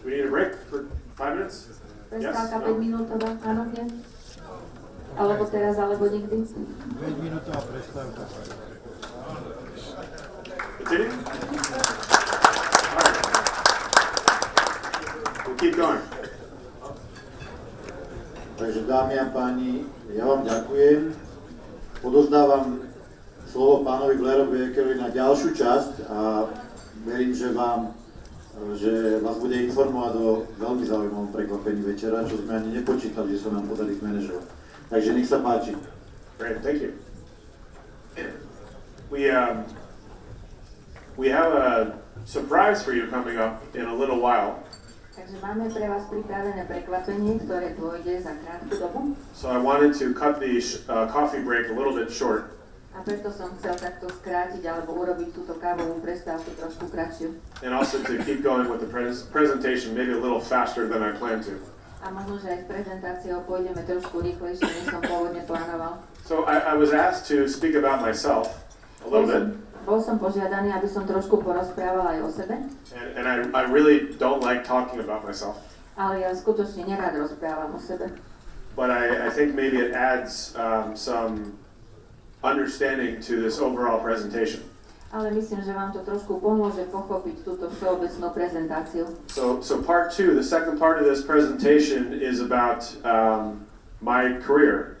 [SPEAKER 2] Do we need a break for 5 minutes?
[SPEAKER 3] Prestávka
[SPEAKER 2] Yes,
[SPEAKER 3] 5
[SPEAKER 2] no.
[SPEAKER 3] minútová? Áno, nie? Alebo teraz, alebo nikdy?
[SPEAKER 4] 5 minútová prestávka.
[SPEAKER 2] Continue? All right. We'll keep going.
[SPEAKER 1] Takže dámy a páni, ja vám ďakujem. Odozdávam slovo pánovi Blairovi Bakerovi na ďalšiu časť a verím, že vás bude informovať o veľmi zaujímavom prekvapení večera, čo sme ani nepočítali, že sa nám podarí zmanéžovať. Takže nech sa páči.
[SPEAKER 2] Great, thank you. We have a surprise for you coming up in a little while.
[SPEAKER 3] Takže máme pre vás pripravené prekvapenie, ktoré dôjde za krátku dobu.
[SPEAKER 2] So I wanted to cut the coffee break a little bit short.
[SPEAKER 3] A preto som chcel takto skrátiť alebo urobiť túto kávovú prestávku trošku kratšiu.
[SPEAKER 2] And also to keep going with the presentation maybe a little faster than I planned to.
[SPEAKER 3] A možno, že aj s prezentáciou pôjdeme trošku rýchlejšie, než som pôvodne plánoval.
[SPEAKER 2] So I was asked to speak about myself a little bit.
[SPEAKER 3] Bol som požiadaný, aby som trošku porozprával aj o sebe.
[SPEAKER 2] And I really don't like talking about myself.
[SPEAKER 3] Ale ja skutočne nerád rozprávam o sebe.
[SPEAKER 2] But I think maybe it adds some understanding to this overall presentation.
[SPEAKER 3] Ale myslím, že vám to trošku pomôže pochopiť túto všeobecnú prezentáciu.
[SPEAKER 2] So part 2, the second part of this presentation is about my career.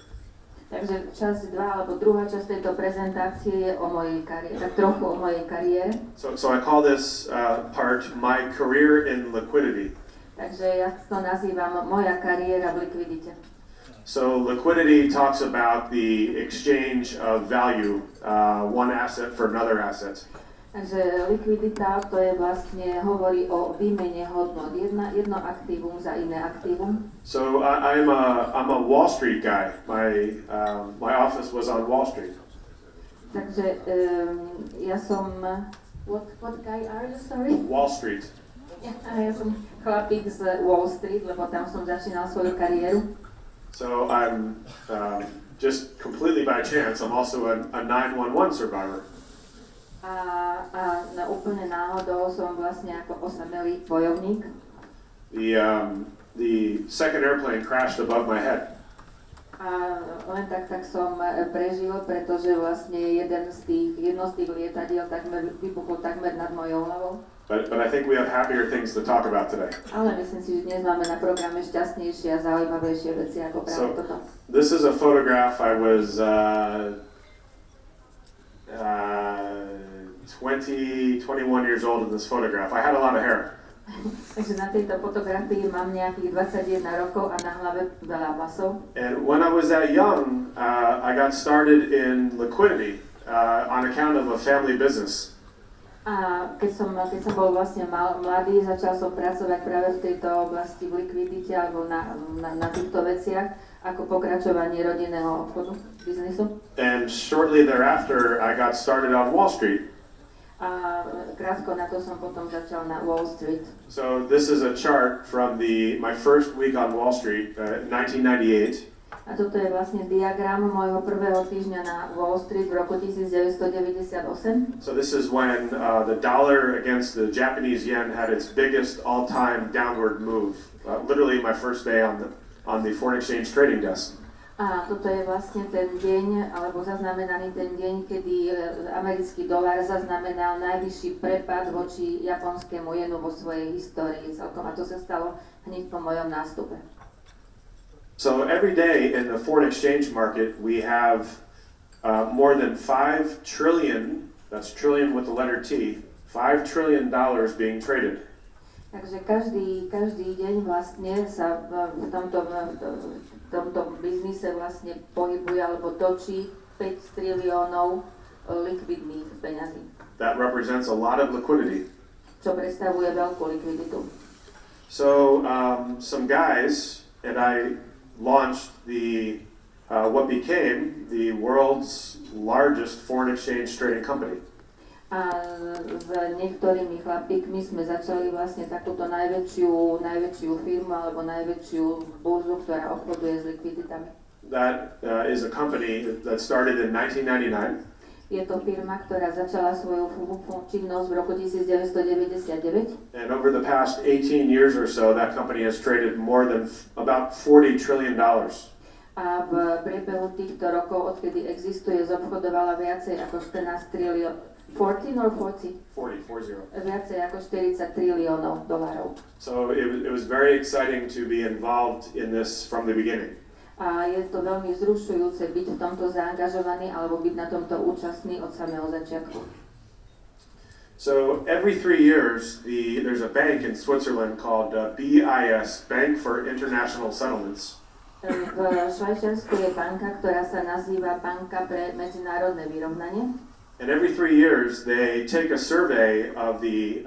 [SPEAKER 3] Takže časť 2 alebo druhá časť tejto prezentácie je o mojej kariére, tak trochu o mojej kariére.
[SPEAKER 2] So I call this part my career in liquidity.
[SPEAKER 3] Takže ja to nazývam moja kariéra v likvidite.
[SPEAKER 2] So liquidity talks about the exchange of value, one asset for another asset.
[SPEAKER 3] Takže likvidita, to je vlastne, hovorí o výmene hodnot. Jedno aktívum za iné aktívum.
[SPEAKER 2] So I'm a Wall Street guy. My office was on Wall Street.
[SPEAKER 3] Takže ja som, what guy are you, sorry?
[SPEAKER 2] Wall Street.
[SPEAKER 3] Ja som chlapík z Wall Street, lebo tam som začínal svoju kariéru.
[SPEAKER 2] So I'm just completely by chance, I'm also a 911 survivor.
[SPEAKER 3] A úplne náhodou som vlastne ako osamelý bojovník.
[SPEAKER 2] The second airplane crashed above my head.
[SPEAKER 3] A len tak som prežil, pretože vlastne jedno z tých lietadiel vybuchlo takmer nad mojou hlavou.
[SPEAKER 2] But I think we have happier things to talk about today.
[SPEAKER 3] Ale myslím si, že dnes máme na programe šťastnejšie a zaujímavejšie veci ako práve toto.
[SPEAKER 2] This is a photograph. I was 21 years old in this photograph. I had a lot of hair.
[SPEAKER 3] Takže na tejto fotografii mám nejakých 21 rokov a na hlave veľa vlasov.
[SPEAKER 2] And when I was that young, I got started in liquidity on account of a family business.
[SPEAKER 3] A keď som bol vlastne mladý, začal som pracovať práve v tejto oblasti v likvidite alebo na týchto veciach ako pokračovanie rodinného obchodu, biznisu.
[SPEAKER 2] And shortly thereafter, I got started on Wall Street.
[SPEAKER 3] A krátko na to som potom začal na Wall Street.
[SPEAKER 2] So this is a chart from my first week on Wall Street, 1998.
[SPEAKER 3] A toto je vlastne diagram môjho prvého týždňa na Wall Street v roku 1998.
[SPEAKER 2] So this is when the dollar against the Japanese yen had its biggest all-time downward move. Literally my first day on the foreign exchange trading desk.
[SPEAKER 3] A toto je vlastne ten deň, alebo zaznamenaný ten deň, kedy americký dolár zaznamenal najvyšší prepad voči japonskému jenu vo svojej histórii celkom. A to sa stalo hneď po mojom nástupe.
[SPEAKER 2] So every day in the foreign exchange market, we have more than 5 trillion, that's trillion with the letter T, $5 trillion being traded.
[SPEAKER 3] Takže každý deň vlastne sa v tomto biznise vlastne pohybuje alebo točí 5 triliónov likvidných peňazí.
[SPEAKER 2] That represents a lot of liquidity.
[SPEAKER 3] Čo predstavuje veľkú likviditu.
[SPEAKER 2] So some guys and I launched the what became the world's largest foreign exchange trading company.
[SPEAKER 3] A s niektorými chlapíkmi sme začali vlastne takúto najväčšiu firmu alebo najväčšiu burzu, ktorá obchoduje s likviditami.
[SPEAKER 2] That is a company that started in 1999.
[SPEAKER 3] Je to firma, ktorá začala svoju činnosť v roku 1999.
[SPEAKER 2] And over the past 18 years or so, that company has traded more than about $40 trillion.
[SPEAKER 3] A v priebehu týchto rokov, odkedy existuje, zobchodovala viacej ako 14 triliónov. 14 or 40?
[SPEAKER 2] 40.
[SPEAKER 3] Viacej ako 40 triliónov dolárov.
[SPEAKER 2] So it was very exciting to be involved in this from the beginning.
[SPEAKER 3] A je to veľmi vzrušujúce byť v tomto zaangažovaný alebo byť na tomto účastný od samého začiatku.
[SPEAKER 2] So every 3 years, there's a bank in Switzerland called BIS, Bank for International Settlements.
[SPEAKER 3] V Švajčiarsku je banka, ktorá sa nazýva Banka pre medzinárodné vyrovnanie.
[SPEAKER 2] And every 3 years, they take a survey of the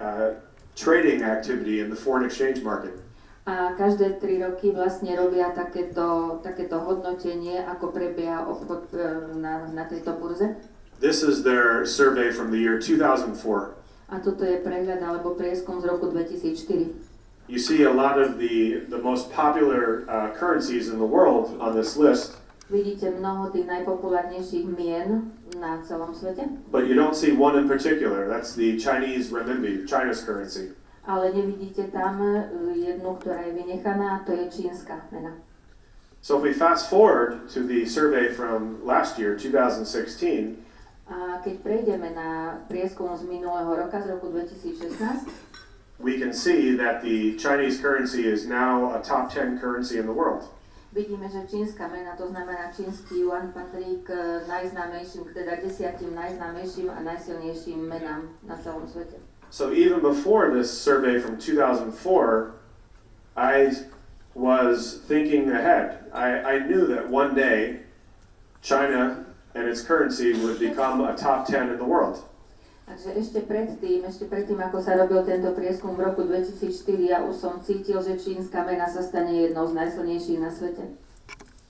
[SPEAKER 2] trading activity in the foreign exchange market.
[SPEAKER 3] A každé 3 roky vlastne robia takéto hodnotenie, ako prebieha obchod na tejto burze.
[SPEAKER 2] This is their survey from the year 2004.
[SPEAKER 3] A toto je prehľad alebo prieskum z roku 2004.
[SPEAKER 2] You see a lot of the most popular currencies in the world on this list.
[SPEAKER 3] Vidíte mnoho tých najpopulárnejších mien na celom svete.
[SPEAKER 2] But you don't see one in particular. That's the Chinese renminbi, China's currency.
[SPEAKER 3] Ale nevidíte tam jednu, ktorá je vynechaná, a to je čínska mena.
[SPEAKER 2] So if we fast forward to the survey from last year, 2016,
[SPEAKER 3] a keď prejdeme na prieskum z minulého roka, z roku 2016,
[SPEAKER 2] we can see that the Chinese currency is now a top 10 currency in the world.
[SPEAKER 3] vidíme, že čínska mena, to znamená čínsky yuan, patrí k najznámejším, teda 10 najznámejším a najsilnejším menám na celom svete.
[SPEAKER 2] So even before this survey from 2004, I was thinking ahead. I knew that one day China and its currency would become a top 10 in the world.
[SPEAKER 3] Takže ešte predtým, ako sa robil tento prieskum v roku 2004, ja už som cítil, že čínska mena sa stane jednou z najsilnejších na svete.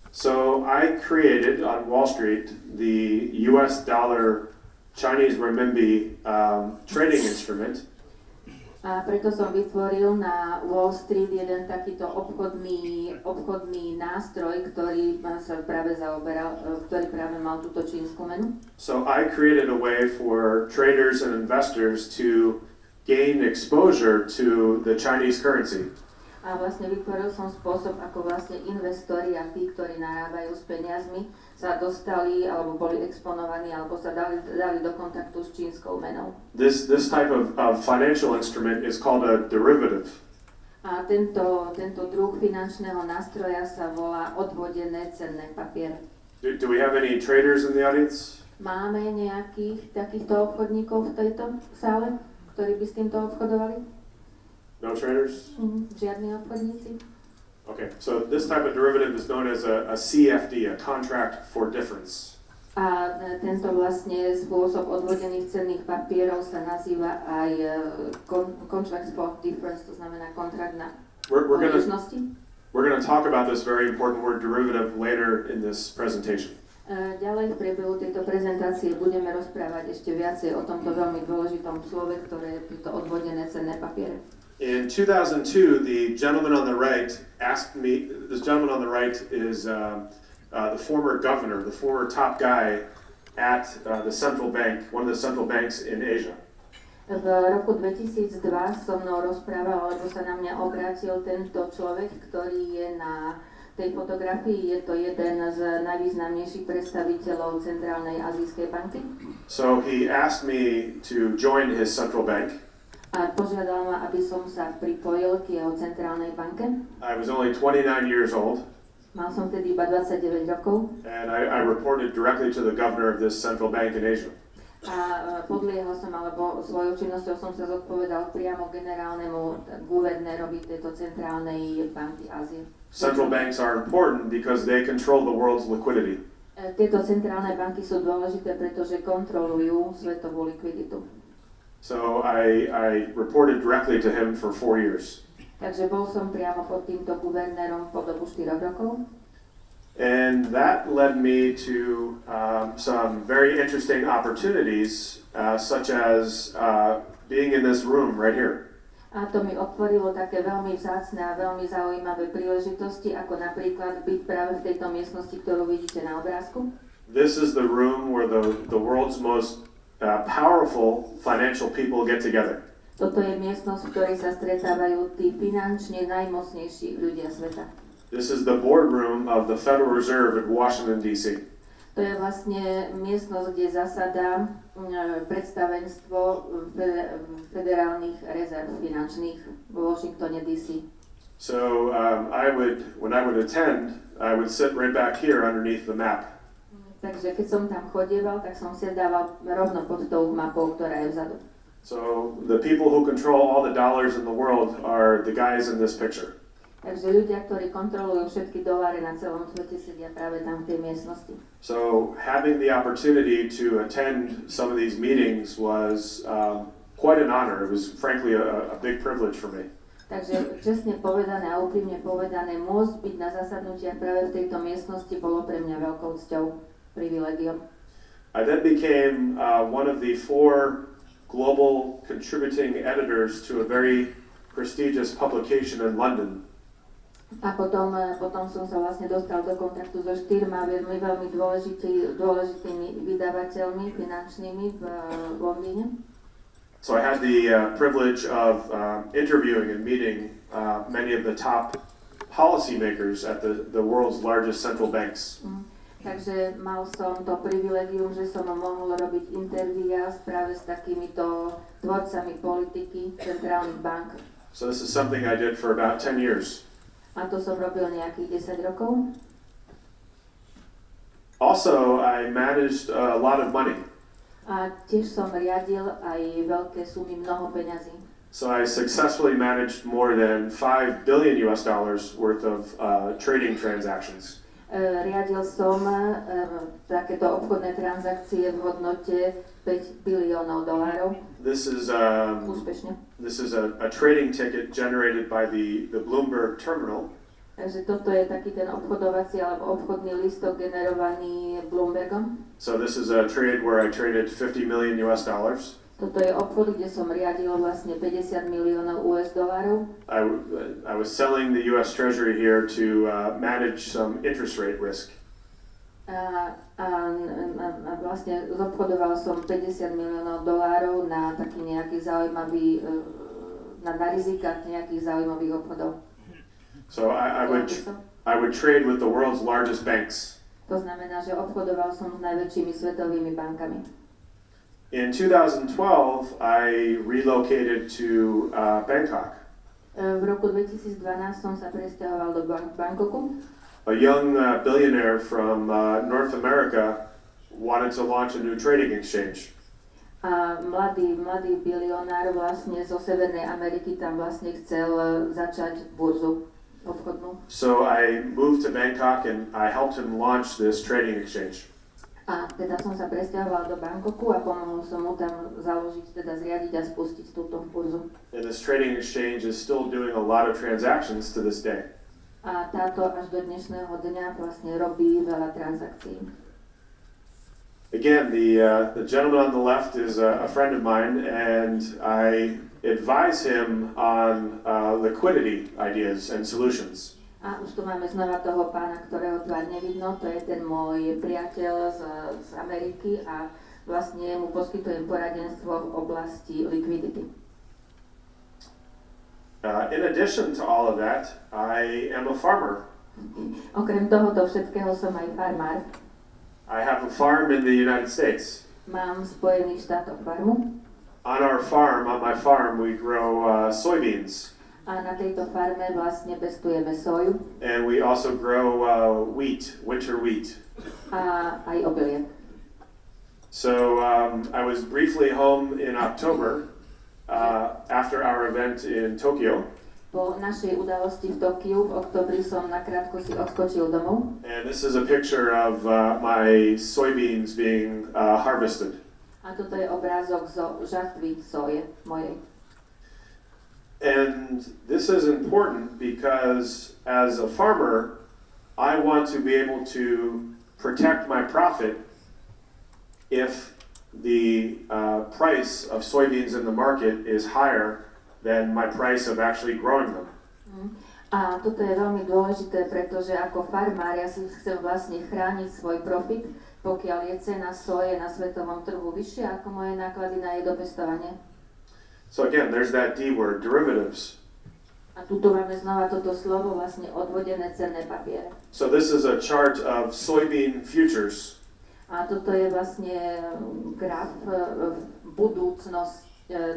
[SPEAKER 2] So I created on Wall Street the US dollar Chinese renminbi trading instrument.
[SPEAKER 3] A preto som vytvoril na Wall Street jeden takýto obchodný nástroj, ktorý sa práve zaoberal, ktorý práve mal túto čínsku menu.
[SPEAKER 2] So I created a way for traders and investors to gain exposure to the Chinese currency.
[SPEAKER 3] A vlastne vytvoril som spôsob, ako vlastne investori a tí, ktorí narábajú s peniazmi, sa dostali alebo boli exponovaní alebo sa dali do kontaktu s čínskou menou.
[SPEAKER 2] This type of financial instrument is called a derivative.
[SPEAKER 3] A tento druh finančného nástroja sa volá odvodené cenné papiere.
[SPEAKER 2] Do we have any traders in the audience?
[SPEAKER 3] Máme nejakých takýchto obchodníkov v tejto sále, ktorí by s týmto obchodovali?
[SPEAKER 2] No traders?
[SPEAKER 3] Žiadni obchodníci?
[SPEAKER 2] Okay, so this type of derivative is known as a CFD, a contract for difference.
[SPEAKER 3] A tento vlastne spôsob odvodených cenných papierov sa nazýva aj contract for difference, to znamená kontrakt na odlišnosti.
[SPEAKER 2] We're going to talk about this very important word derivative later in this presentation.
[SPEAKER 3] Ďalej v priebehu tejto prezentácie budeme rozprávať ešte viacej o tomto veľmi dôležitom slove, ktoré je to odvodené cenné papiere.
[SPEAKER 2] In 2002, the gentleman on the right asked me, this gentleman on the right is the former governor, the former top guy at the central bank, one of the central banks in Asia.
[SPEAKER 3] V roku 2002 so mnou rozprával, lebo sa na mňa obrátil tento človek, ktorý je na tej fotografii, je to jeden z najvýznamnejších predstaviteľov Centrálnej azijskej banky.
[SPEAKER 2] So he asked me to join his central bank.
[SPEAKER 3] A požiadal ma, aby som sa pripojil k jeho centrálnej banke.
[SPEAKER 2] I was only 29 years old.
[SPEAKER 3] Mal som tedy iba 29 rokov.
[SPEAKER 2] And I reported directly to the governor of this central bank in Asia.
[SPEAKER 3] A podliehal som, alebo svojou činnosťou som sa zodpovedal priamo generálnemu guvernérovi tejto centrálnej banky Ázie.
[SPEAKER 2] Central banks are important because they control the world's liquidity.
[SPEAKER 3] Tieto centrálne banky sú dôležité, pretože kontrolujú svetovú likviditu.
[SPEAKER 2] So I reported directly to him for 4 years.
[SPEAKER 3] Takže bol som priamo pod týmto guvernérom po dobu 4 rokov.
[SPEAKER 2] And that led me to some very interesting opportunities, such as being in this room right here.
[SPEAKER 3] A to mi otvorilo také veľmi vzácne a veľmi zaujímavé príležitosti, ako napríklad byť práve v tejto miestnosti, ktorú vidíte na obrázku.
[SPEAKER 2] This is the room where the world's most powerful financial people get together.
[SPEAKER 3] Toto je miestnosť, v ktorej sa stretávajú tí finančne najmocnejší ľudia sveta.
[SPEAKER 2] This is the boardroom of the Federal Reserve at Washington, D.C.
[SPEAKER 3] To je vlastne miestnosť, kde zasadá predstavenstvo federálnych rezerv finančných v Washingtone, D.C.
[SPEAKER 2] So when I would attend, I would sit right back here underneath the map.
[SPEAKER 3] Takže keď som tam chodieval, tak som siedával rovno pod tou mapou, ktorá je vzadu.
[SPEAKER 2] So the people who control all the dollars in the world are the guys in this picture.
[SPEAKER 3] Takže ľudia, ktorí kontrolujú všetky doláre na celom svete, sedia práve tam v tej miestnosti.
[SPEAKER 2] So having the opportunity to attend some of these meetings was quite an honor. It was frankly a big privilege for me.
[SPEAKER 3] Takže čestne povedané a úprimne povedané, môcť byť na zasadnutiach práve v tejto miestnosti bolo pre mňa veľkou cťou, privilegiom.
[SPEAKER 2] I then became one of the 4 global contributing editors to a very prestigious publication in London.
[SPEAKER 3] A potom som sa vlastne dostal do kontaktu so 4 veľmi dôležitými vydavateľmi finančnými v Londýne.
[SPEAKER 2] So I had the privilege of interviewing and meeting many of the top policymakers at the world's largest central banks.
[SPEAKER 3] Takže mal som to privilegium, že som mohol robiť intervíja práve s takýmito tvorcami politiky centrálnych bank.
[SPEAKER 2] So this is something I did for about 10 years.
[SPEAKER 3] A to som robil nejakých 10 rokov.
[SPEAKER 2] Also, I managed a lot of money.
[SPEAKER 3] A tiež som riadil aj veľké sumy, mnoho peňazí.
[SPEAKER 2] So I successfully managed more than $5 billion worth of trading transactions.
[SPEAKER 3] Riadil som takéto obchodné transakcie v hodnote $5 biliónov.
[SPEAKER 2] This is
[SPEAKER 3] Úspešne.
[SPEAKER 2] This is a trading ticket generated by the Bloomberg terminal.
[SPEAKER 3] Takže toto je taký ten obchodovací alebo obchodný listok generovaný Bloombergom.
[SPEAKER 2] So this is a trade where I traded $50 million.
[SPEAKER 3] Toto je obchod, kde som riadil vlastne 50 miliónov US dolárov.
[SPEAKER 2] I was selling the US Treasury here to manage some interest rate risk.
[SPEAKER 3] A vlastne zobchodoval som 50 miliónov dolárov na taký nejaký zaujímavý, na rizikách nejakých zaujímavých obchodov.
[SPEAKER 2] So I would trade with the world's largest banks.
[SPEAKER 3] To znamená, že obchodoval som s najväčšími svetovými bankami.
[SPEAKER 2] In 2012, I relocated to Bangkok.
[SPEAKER 3] V roku 2012 som sa presťahoval do Bangkoku.
[SPEAKER 2] A young billionaire from North America wanted to launch a new trading exchange.
[SPEAKER 3] A mladý bilionár vlastne zo Severnej Ameriky tam vlastne chcel začať burzu obchodnú.
[SPEAKER 2] So I moved to Bangkok and I helped him launch this trading exchange.
[SPEAKER 3] A teda som sa presťahoval do Bangkoku a pomohol som mu tam založiť, teda zriadiť a spustiť túto burzu.
[SPEAKER 2] And this trading exchange is still doing a lot of transactions to this day.
[SPEAKER 3] A táto až do dnešného dňa vlastne robí veľa transakcií.
[SPEAKER 2] Again, the gentleman on the left is a friend of mine, and I advise him on liquidity ideas and solutions.
[SPEAKER 3] A už tu máme znova toho pána, ktorého tvár nevidno, to je ten môj priateľ z Ameriky a vlastne mu poskytujem poradenstvo v oblasti liquidity.
[SPEAKER 2] In addition to all of that, I am a farmer.
[SPEAKER 3] Okrem tohoto všetkého som aj farmár.
[SPEAKER 2] I have a farm in the United States.
[SPEAKER 3] Mám v Spojených štátoch farmu.
[SPEAKER 2] On my farm, we grow soybeans.
[SPEAKER 3] A na tejto farme vlastne pestujeme soju.
[SPEAKER 2] And we also grow wheat, winter wheat.
[SPEAKER 3] A aj obilie.
[SPEAKER 2] So I was briefly home in October after our event in Tokyo.
[SPEAKER 3] Po našej udalosti v Tokiu v októbri som nakrátko si odskočil domov.
[SPEAKER 2] And this is a picture of my soybeans being harvested.
[SPEAKER 3] A toto je obrázok zo žatvy soje mojej.
[SPEAKER 2] And this is important because as a farmer, I want to be able to protect my profit if the price of soybeans in the market is higher than my price of actually growing them.
[SPEAKER 3] A toto je veľmi dôležité, pretože ako farmár ja si chcem vlastne chrániť svoj profit, pokiaľ je cena soje na svetovom trhu vyššia ako moje náklady na jej dopestovanie.
[SPEAKER 2] So again, there's that D word, derivatives.
[SPEAKER 3] A tuto máme znova toto slovo, vlastne odvodené cenné papiere.
[SPEAKER 2] So this is a chart of soybean futures.
[SPEAKER 3] A toto je vlastne graf budúcnosť,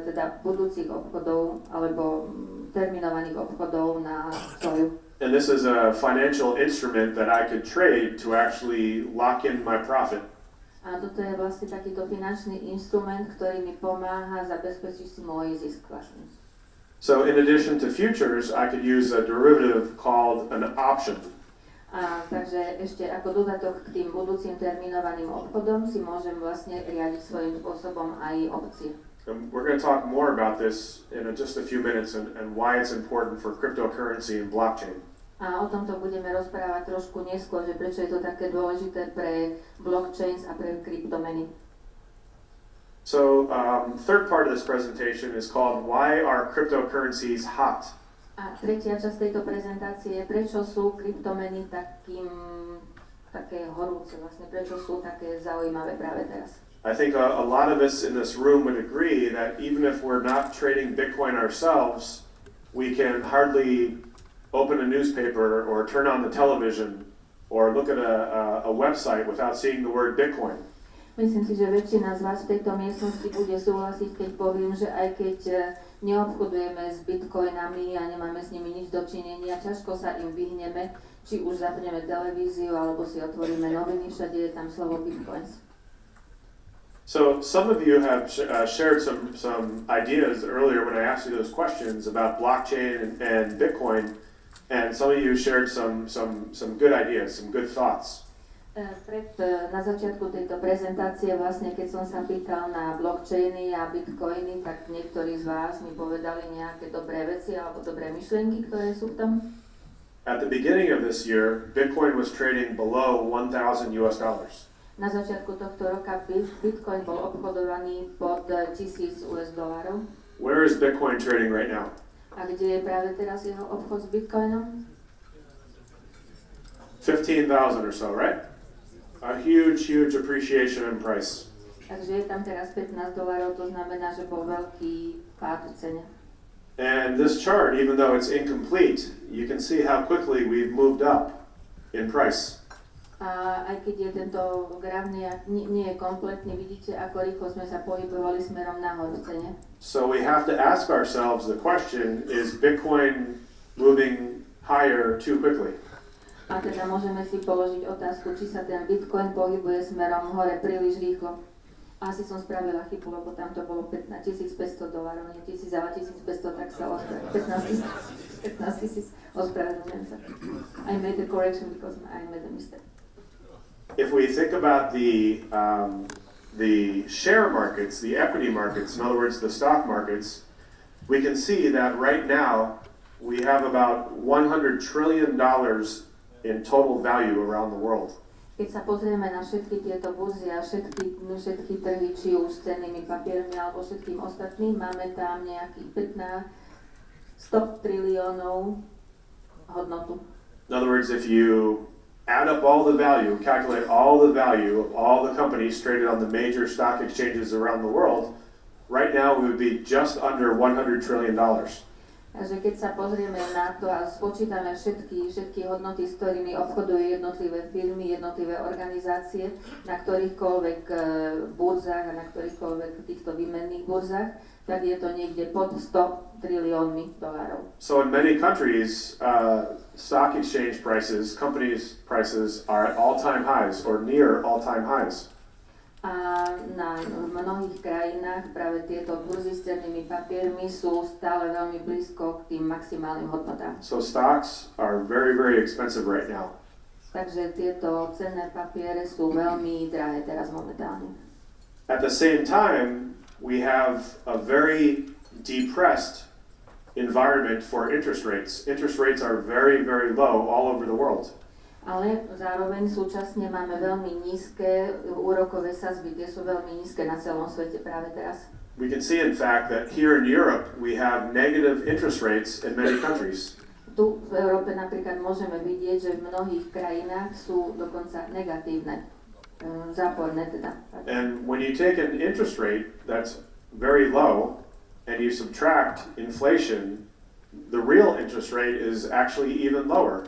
[SPEAKER 3] teda budúcich obchodov alebo terminovaných obchodov na soju.
[SPEAKER 2] And this is a financial instrument that I could trade to actually lock in my profit.
[SPEAKER 3] A toto je vlastne takýto finančný instrument, ktorý mi pomáha zabezpečiť si môj zisk vlastne.
[SPEAKER 2] So in addition to futures, I could use a derivative called an option.
[SPEAKER 3] A takže ešte ako dodatok k tým budúcim terminovaným obchodom si môžem vlastne riadiť svojím spôsobom aj opcie.
[SPEAKER 2] We're going to talk more about this in just a few minutes and why it's important for cryptocurrency and blockchain.
[SPEAKER 3] A o tomto budeme rozprávať trošku neskôr, že prečo je to také dôležité pre blockchains a pre kryptomeny.
[SPEAKER 2] So, third part of this presentation is called Why Are Cryptocurrencies Hot?
[SPEAKER 3] A tretia časť tejto prezentácie je, prečo sú kryptomeny také horúce, vlastne prečo sú také zaujímavé práve teraz.
[SPEAKER 2] I think a lot of us in this room would agree that even if we're not trading Bitcoin ourselves, we can hardly open a newspaper or turn on the television or look at a website without seeing the word Bitcoin.
[SPEAKER 3] Myslím si, že väčšina z vás v tejto miestnosti bude súhlasiť, keď poviem, že aj keď neobchodujeme s bitcoinami a nemáme s nimi nič dočinenia, ťažko sa im vyhneme, či už zapneme televíziu alebo si otvoríme noviny, všade je tam slovo bitcoins.
[SPEAKER 2] So some of you have shared some ideas earlier when I asked you those questions about blockchain and Bitcoin, and some of you shared some good ideas, some good thoughts.
[SPEAKER 3] Na začiatku tejto prezentácie, vlastne keď som sa pýtal na blockchainy a bitcoiny, tak niektorí z vás mi povedali nejaké dobré veci alebo dobré myšlienky, ktoré sú v tom.
[SPEAKER 2] At the beginning of this year, Bitcoin was trading below $1,000 US.
[SPEAKER 3] Na začiatku tohto roka Bitcoin bol obchodovaný pod $1000.
[SPEAKER 2] Where is Bitcoin trading right now?
[SPEAKER 3] A kde je práve teraz jeho obchod s Bitcoinom?
[SPEAKER 2] 15,000 or so, right? A huge appreciation in price.
[SPEAKER 3] Takže je tam teraz $15, to znamená, že bol veľký pád v cene.
[SPEAKER 2] And this chart, even though it's incomplete, you can see how quickly we've moved up in price.
[SPEAKER 3] A aj keď je tento graf nie je kompletný, vidíte, ako rýchlo sme sa pohybovali smerom nahor v cene.
[SPEAKER 2] So we have to ask ourselves the question, is Bitcoin moving higher too quickly?
[SPEAKER 3] A teda môžeme si položiť otázku, či sa ten Bitcoin pohybuje smerom hore príliš rýchlo. Asi som spravila chybu, lebo tam to bolo $15,500, nie 1000, ale 1500, tak sa ospravedlňujem. 15,000, ospravedlňujem sa. I made the correction because I made a mistake.
[SPEAKER 2] If we think about the share markets, the equity markets, in other words, the stock markets, we can see that right now we have about $100 trillion in total value around the world.
[SPEAKER 3] Keď sa pozrieme na všetky tieto burzy a všetky trhy, či už s cennými papiermi alebo všetkým ostatným, máme tam nejakých 100 triliónov hodnotu.
[SPEAKER 2] In other words, if you add up all the value, calculate all the value of all the companies traded on the major stock exchanges around the world, right now we would be just under $100 trillion.
[SPEAKER 3] Takže keď sa pozrieme na to a spočítame všetky hodnoty, s ktorými obchodujú jednotlivé firmy, jednotlivé organizácie, na ktorýchkoľvek burzách a na ktorýchkoľvek týchto výmenných burzách, tak je to niekde pod 100 triliónmi dolárov.
[SPEAKER 2] So in many countries, stock exchange prices, companies' prices are at all-time highs or near all-time highs.
[SPEAKER 3] A na mnohých krajinách práve tieto burzy s cennými papiermi sú stále veľmi blízko k tým maximálnym hodnotám.
[SPEAKER 2] So stocks are very, very expensive right now.
[SPEAKER 3] Takže tieto cenné papiere sú veľmi drahé teraz momentálne.
[SPEAKER 2] At the same time, we have a very depressed environment for interest rates. Interest rates are very, very low all over the world.
[SPEAKER 3] Ale zároveň súčasne máme veľmi nízke úrokové sadzby, tie sú veľmi nízke na celom svete práve teraz.
[SPEAKER 2] We can see in fact that here in Europe we have negative interest rates in many countries.
[SPEAKER 3] Tu v Európe napríklad môžeme vidieť, že v mnohých krajinách sú dokonca negatívne, záporné teda.
[SPEAKER 2] And when you take an interest rate that's very low and you subtract inflation, the real interest rate is actually even lower.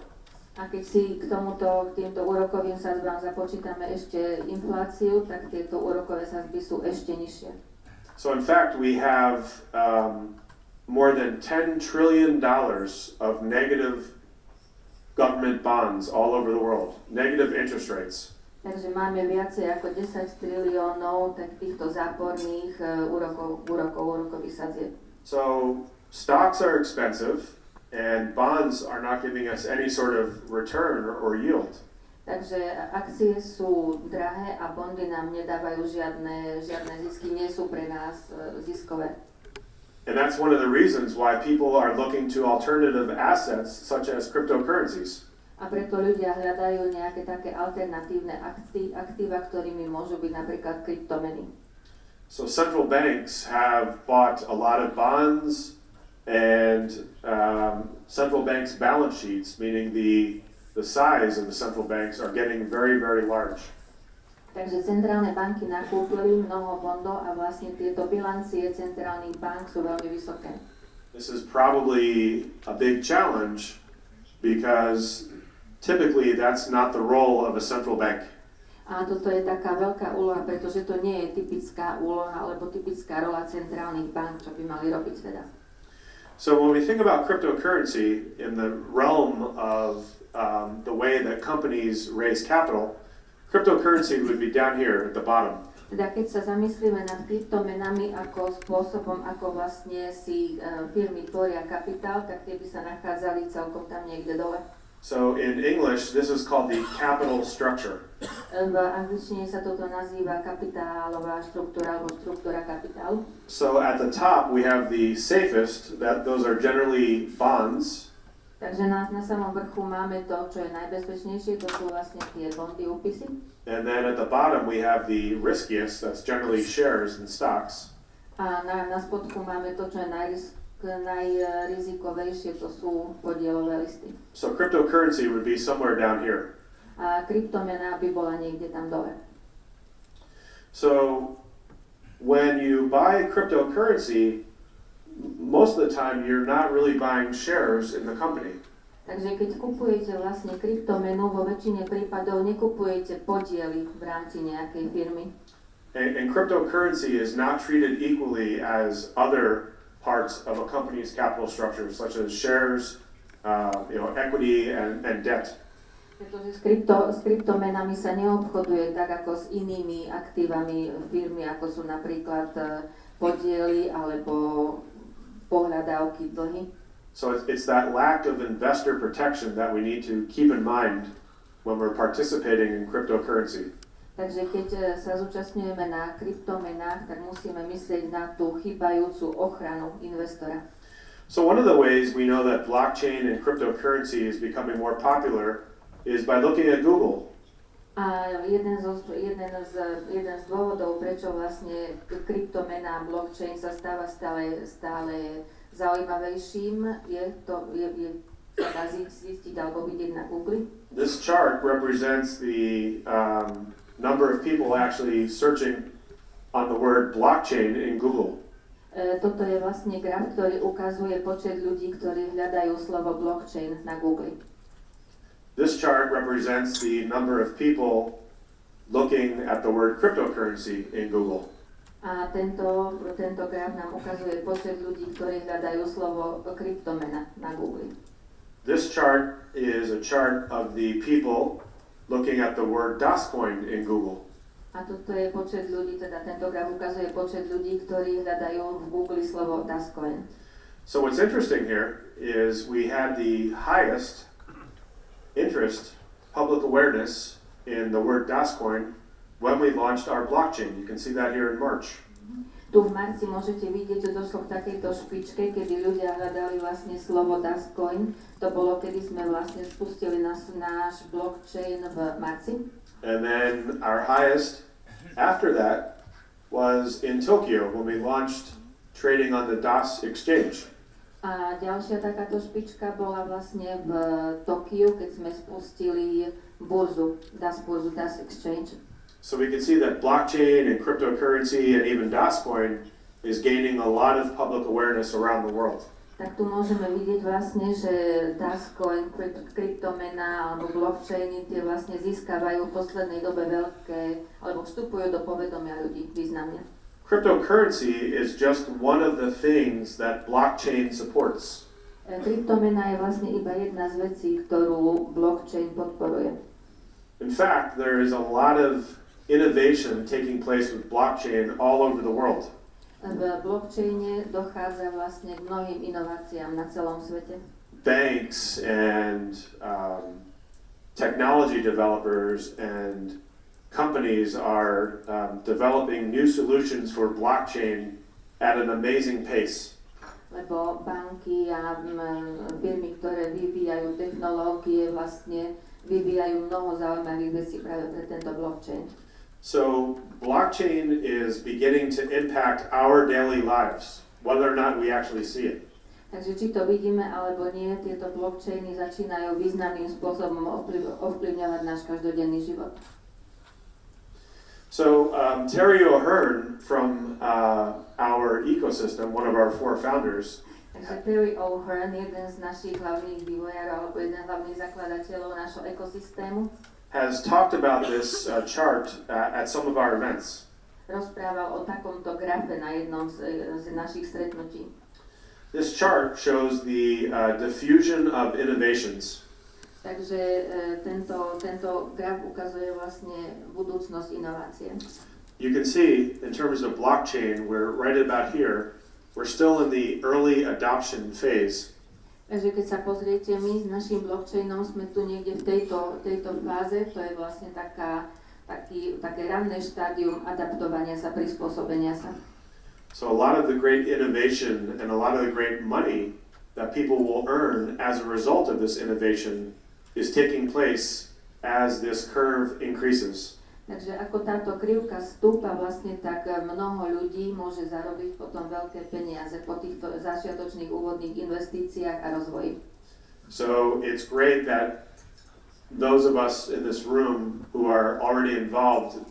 [SPEAKER 3] A keď si k týmto úrokovým sadzbám započítame ešte infláciu, tak tieto úrokové sadzby sú ešte nižšie.
[SPEAKER 2] So in fact we have more than $10 trillion of negative government bonds all over the world, negative interest rates.
[SPEAKER 3] Takže máme viacej ako 10 triliónov týchto záporných úrokových sadzieb. So
[SPEAKER 2] stocks are expensive. And bonds are not giving us any sort of return or yield.
[SPEAKER 3] Takže akcie sú drahé a bondy nám nedávajú žiadne zisky, nie sú pre nás ziskové.
[SPEAKER 2] And that's one of the reasons why people are looking to alternative assets such as cryptocurrencies.
[SPEAKER 3] A preto ľudia hľadajú nejaké také alternatívne aktíva, ktorými môžu byť napríklad kryptomeny.
[SPEAKER 2] So central banks have bought a lot of bonds and central banks' balance sheets, meaning the size of the central banks, are getting very, very large.
[SPEAKER 3] Takže centrálne banky nakúpili mnoho bondov a vlastne tieto bilancie centrálnych bank sú veľmi vysoké.
[SPEAKER 2] This is probably a big challenge because typically that's not the role of a central bank.
[SPEAKER 3] A toto je taká veľká úloha, pretože to nie je typická úloha alebo typická rola centrálnych bank, čo by mali robiť teda.
[SPEAKER 2] So when we think about cryptocurrency in the realm of the way that companies raise capital, cryptocurrency would be down here at the bottom.
[SPEAKER 3] Teda keď sa zamyslíme nad kryptomenami ako spôsobom, ako vlastne si firmy tvoria kapitál, tak tie by sa nachádzali celkom tam niekde dole.
[SPEAKER 2] So in English, this is called the capital structure.
[SPEAKER 3] V angličtine sa toto nazýva kapitálová štruktúra alebo štruktúra kapitálu.
[SPEAKER 2] So at the top we have the safest, those are generally bonds.
[SPEAKER 3] Takže na samom vrchu máme to, čo je najbezpečnejšie, to sú vlastne tie bondy, úpisy.
[SPEAKER 2] And then at the bottom we have the riskiest, that's generally shares and stocks.
[SPEAKER 3] A na spodku máme to, čo je najrizikovejšie, to sú podielové listy.
[SPEAKER 2] So cryptocurrency would be somewhere down here.
[SPEAKER 3] A kryptomena by bola niekde tam dole.
[SPEAKER 2] So when you buy cryptocurrency, most of the time you're not really buying shares in the company.
[SPEAKER 3] Takže keď kupujete vlastne kryptomenu, vo väčšine prípadov nekupujete podiely v rámci nejakej firmy.
[SPEAKER 2] And cryptocurrency is not treated equally as other parts of a company's capital structure, such as shares, equity and debt.
[SPEAKER 3] Pretože s kryptomenami sa neobchoduje tak ako s inými aktívami firmy, ako sú napríklad podiely alebo pohľadávky, dlhy.
[SPEAKER 2] So it's that lack of investor protection that we need to keep in mind when we're participating in cryptocurrency.
[SPEAKER 3] Takže keď sa zúčastňujeme na kryptomenách, tak musíme myslieť na tú chýbajúcu ochranu investora.
[SPEAKER 2] So one of the ways we know that blockchain and cryptocurrency is becoming more popular is by looking at Google.
[SPEAKER 3] A jeden z dôvodov, prečo vlastne kryptomena blockchain sa stáva stále zaujímavejším, sa dá zistiť alebo vidieť na Google.
[SPEAKER 2] This chart represents the number of people actually searching on the word blockchain in Google.
[SPEAKER 3] Toto je vlastne graf, ktorý ukazuje počet ľudí, ktorí hľadajú slovo blockchain na Google.
[SPEAKER 2] This chart represents the number of people looking at the word cryptocurrency in Google.
[SPEAKER 3] A tento graf nám ukazuje počet ľudí, ktorí hľadajú slovo kryptomena na Google.
[SPEAKER 2] This chart is a chart of the people looking at the word DASCOIN in Google.
[SPEAKER 3] A toto je počet ľudí, teda tento graf ukazuje počet ľudí, ktorí hľadajú v Google slovo DASCOIN.
[SPEAKER 2] So what's interesting here is we had the highest interest, public awareness in the word DASCOIN when we launched our blockchain. You can see that here in March.
[SPEAKER 3] Tu v marci môžete vidieť, že došlo k takejto špičke, kedy ľudia hľadali vlastne slovo DASCOIN. To bolo, kedy sme vlastne spustili náš blockchain v marci.
[SPEAKER 2] And then our highest after that was in Tokyo when we launched trading on the DAS exchange.
[SPEAKER 3] A ďalšia takáto špička bola vlastne v Tokiu, keď sme spustili burzu, DAS exchange.
[SPEAKER 2] So we can see that blockchain and cryptocurrency and even DASCOIN is gaining a lot of public awareness around the world.
[SPEAKER 3] Tak tu môžeme vidieť vlastne, že DASCOIN, kryptomena alebo blockchainy tie vlastne získavajú v poslednej dobe alebo vstupujú do povedomia ľudí významne.
[SPEAKER 2] Cryptocurrency is just one of the things that blockchain supports.
[SPEAKER 3] Kryptomena je vlastne iba jedna z vecí, ktorú blockchain podporuje.
[SPEAKER 2] In fact, there is a lot of innovation taking place with blockchain all over the world.
[SPEAKER 3] V blockchaine dochádza vlastne k mnohým inováciám na celom svete.
[SPEAKER 2] Banks and technology developers and companies are developing new solutions for blockchain at an amazing pace.
[SPEAKER 3] Lebo banky a firmy, ktoré vyvíjajú technológie, vlastne vyvíjajú mnoho zaujímavých vecí práve pre tento blockchain.
[SPEAKER 2] So blockchain is beginning to impact our daily lives, whether or not we actually see it.
[SPEAKER 3] Takže či to vidíme alebo nie, tieto blockchainy začínajú významným spôsobom ovplyvňovať náš každodenný život.
[SPEAKER 2] So Terry O'Hearn from our ecosystem, one of our 4 founders,
[SPEAKER 3] Takže Terry O'Hearn, jeden z našich hlavných vývojárov alebo jeden z hlavných zakladateľov našho ekosystému,
[SPEAKER 2] has talked about this chart at some of our events.
[SPEAKER 3] Rozprával o takomto grafe na jednom z našich stretnutí.
[SPEAKER 2] This chart shows the diffusion of innovations.
[SPEAKER 3] Takže tento graf ukazuje vlastne budúcnosť inovácie.
[SPEAKER 2] You can see in terms of blockchain, we're right about here. We're still in the early adoption phase.
[SPEAKER 3] Takže keď sa pozriete, my s našim blockchainom sme tu niekde v tejto fáze, to je vlastne také ranné štádium adaptovania sa, prispôsobenia sa.
[SPEAKER 2] So a lot of the great innovation and a lot of the great money that people will earn as a result of this innovation is taking place as this curve increases.
[SPEAKER 3] Takže ako táto krivka stúpa vlastne, tak mnoho ľudí môže zarobiť potom veľké peniaze po týchto začiatočných úvodných investíciách a rozvoji.
[SPEAKER 2] So it's great that those of us in this room who are already involved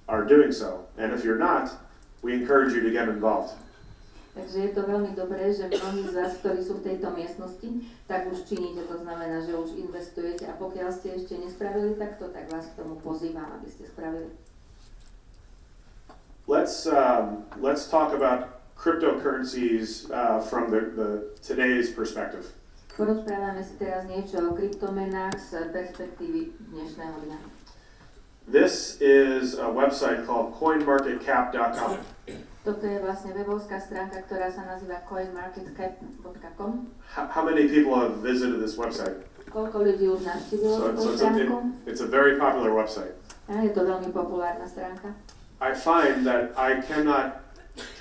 [SPEAKER 2] are doing so. And if you're not, we encourage you to get involved.
[SPEAKER 3] Takže je to veľmi dobré, že mnohí z vás, ktorí sú v tejto miestnosti, tak už činíte, to znamená, že už investujete a pokiaľ ste ešte nespravili takto, tak vás k tomu pozývam, aby ste spravili.
[SPEAKER 2] Let's talk about cryptocurrencies from the today's perspective.
[SPEAKER 3] Porozprávame si teraz niečo o kryptomenách z perspektívy dnešného dňa.
[SPEAKER 2] This is a website called coinmarketcap.com.
[SPEAKER 3] Toto je vlastne webovská stránka, ktorá sa nazýva coinmarketcap.com.
[SPEAKER 2] How many people have visited this website?
[SPEAKER 3] Koľko ľudí už navštívilo túto stránku?
[SPEAKER 2] It's a very popular website.
[SPEAKER 3] A je to veľmi populárna stránka.
[SPEAKER 2] I find that I cannot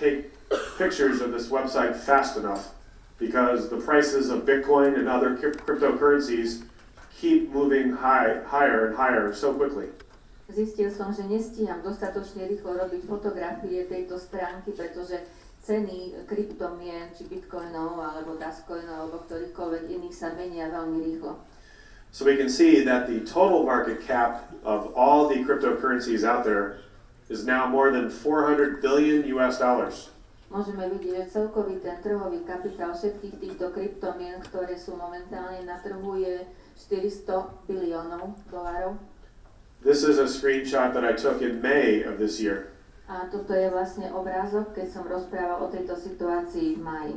[SPEAKER 2] take pictures of this website fast enough because the prices of Bitcoin and other cryptocurrencies keep moving higher and higher so quickly.
[SPEAKER 3] Zistil som, že nestíham dostatočne rýchlo robiť fotografie tejto stránky, pretože ceny kryptomien, či bitcoinov, alebo DASCOINov, alebo ktorýchkoľvek iných sa menia veľmi rýchlo.
[SPEAKER 2] So we can see that the total market cap of all the cryptocurrencies out there is now more than $400 billion.
[SPEAKER 3] Môžeme vidieť, že celkový ten trhový kapitál všetkých týchto kryptomien, ktoré sú momentálne na trhu, je $400 biliónov.
[SPEAKER 2] This is a screenshot that I took in May of this year.
[SPEAKER 3] A toto je vlastne obrázok, keď som rozprával o tejto situácii v máji.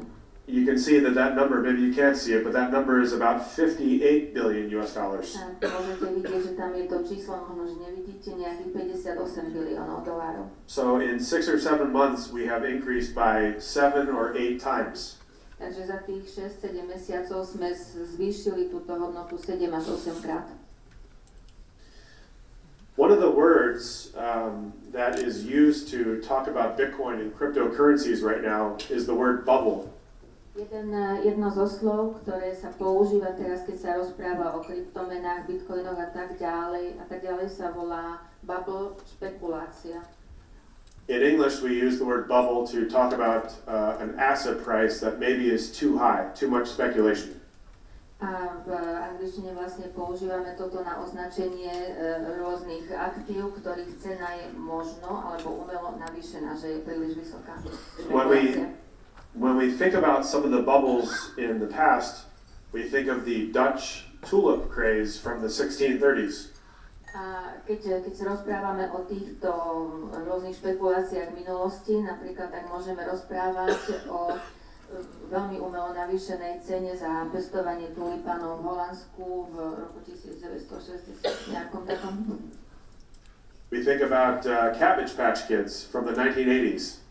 [SPEAKER 2] You can see that number, maybe you can't see it, but that number is about $58 billion.
[SPEAKER 3] Môžete vidieť, že tam je to číslo, možno, že nevidíte, nejakých $58 biliónov.
[SPEAKER 2] So in 6 or 7 months, we have increased by 7 or 8 times.
[SPEAKER 3] Takže za tých 6-7 mesiacov sme zvýšili túto hodnotu 7 až 8 krát.
[SPEAKER 2] One of the words that is used to talk about Bitcoin and cryptocurrencies right now is the word bubble.
[SPEAKER 3] Jedno zo slov, ktoré sa používa teraz, keď sa rozpráva o kryptomenách, bitcoinoch a tak ďalej sa volá bubble, špekulácia.
[SPEAKER 2] In English, we use the word bubble to talk about an asset price that maybe is too high, too much speculation.
[SPEAKER 3] A v angličtine vlastne používame toto na označenie rôznych aktív, ktorých cena je možno alebo umelo navýšená, že je príliš vysoká.
[SPEAKER 2] When we think about some of the bubbles in the past, we think of the Dutch tulip craze from the 1630s.
[SPEAKER 3] A keď sa rozprávame o týchto rôznych špekuláciách minulosti, napríklad tak môžeme rozprávať o veľmi umelo navýšenej cene za pestovanie tulipánov v Holandsku v roku 1960 nejakom takom.
[SPEAKER 2] We think about Cabbage Patch Kids from the 1980s.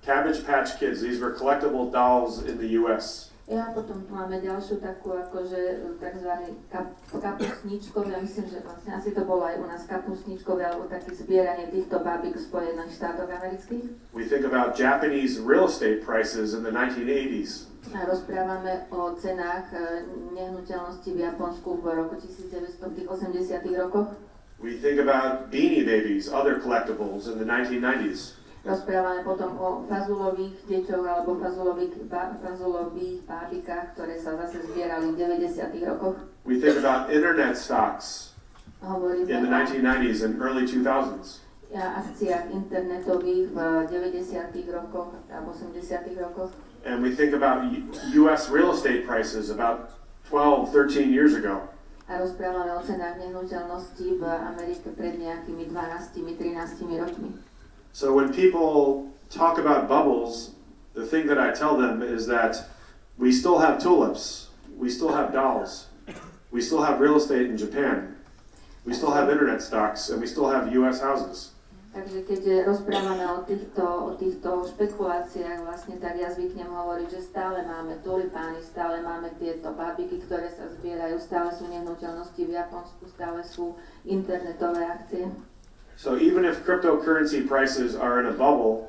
[SPEAKER 2] Cabbage Patch Kids, these were collectible dolls in the US.
[SPEAKER 3] Ja potom tu máme ďalšiu takú akože takzvaný kapusničkovia, myslím, že vlastne asi to bolo aj u nás kapusničkovia, alebo také zbieranie týchto bábik v Spojených štátoch amerických.
[SPEAKER 2] We think about Japanese real estate prices in the 1980s.
[SPEAKER 3] A rozprávame o cenách nehnuteľnosti v Japonsku v roku 1980 rokoch.
[SPEAKER 2] We think about Beanie Babies, other collectibles in the 1990s.
[SPEAKER 3] Rozprávame potom o fazulových deťoch alebo fazulových bábikách, ktoré sa zase zbierali v 90. rokoch.
[SPEAKER 2] We think about internet stocks
[SPEAKER 3] Hovoríme
[SPEAKER 2] in the 1990s and early 2000s.
[SPEAKER 3] O akciách internetových v 90. rokoch a 80. rokoch.
[SPEAKER 2] And we think about US real estate prices about 12, 13 years ago.
[SPEAKER 3] A rozprávame o cenách nehnuteľností v Amerike pred nejakými 12-13 rokmi.
[SPEAKER 2] So when people talk about bubbles, the thing that I tell them is that we still have tulips, we still have dolls, we still have real estate in Japan, we still have internet stocks, and we still have US houses.
[SPEAKER 3] Takže keď rozprávame o týchto špekuláciách, vlastne tak ja zvyknem hovoriť, že stále máme tulipány, stále máme tieto bábiky, ktoré sa zbierajú, stále sú nehnuteľnosti v Japonsku, stále sú internetové akcie.
[SPEAKER 2] So even if cryptocurrency prices are in a bubble,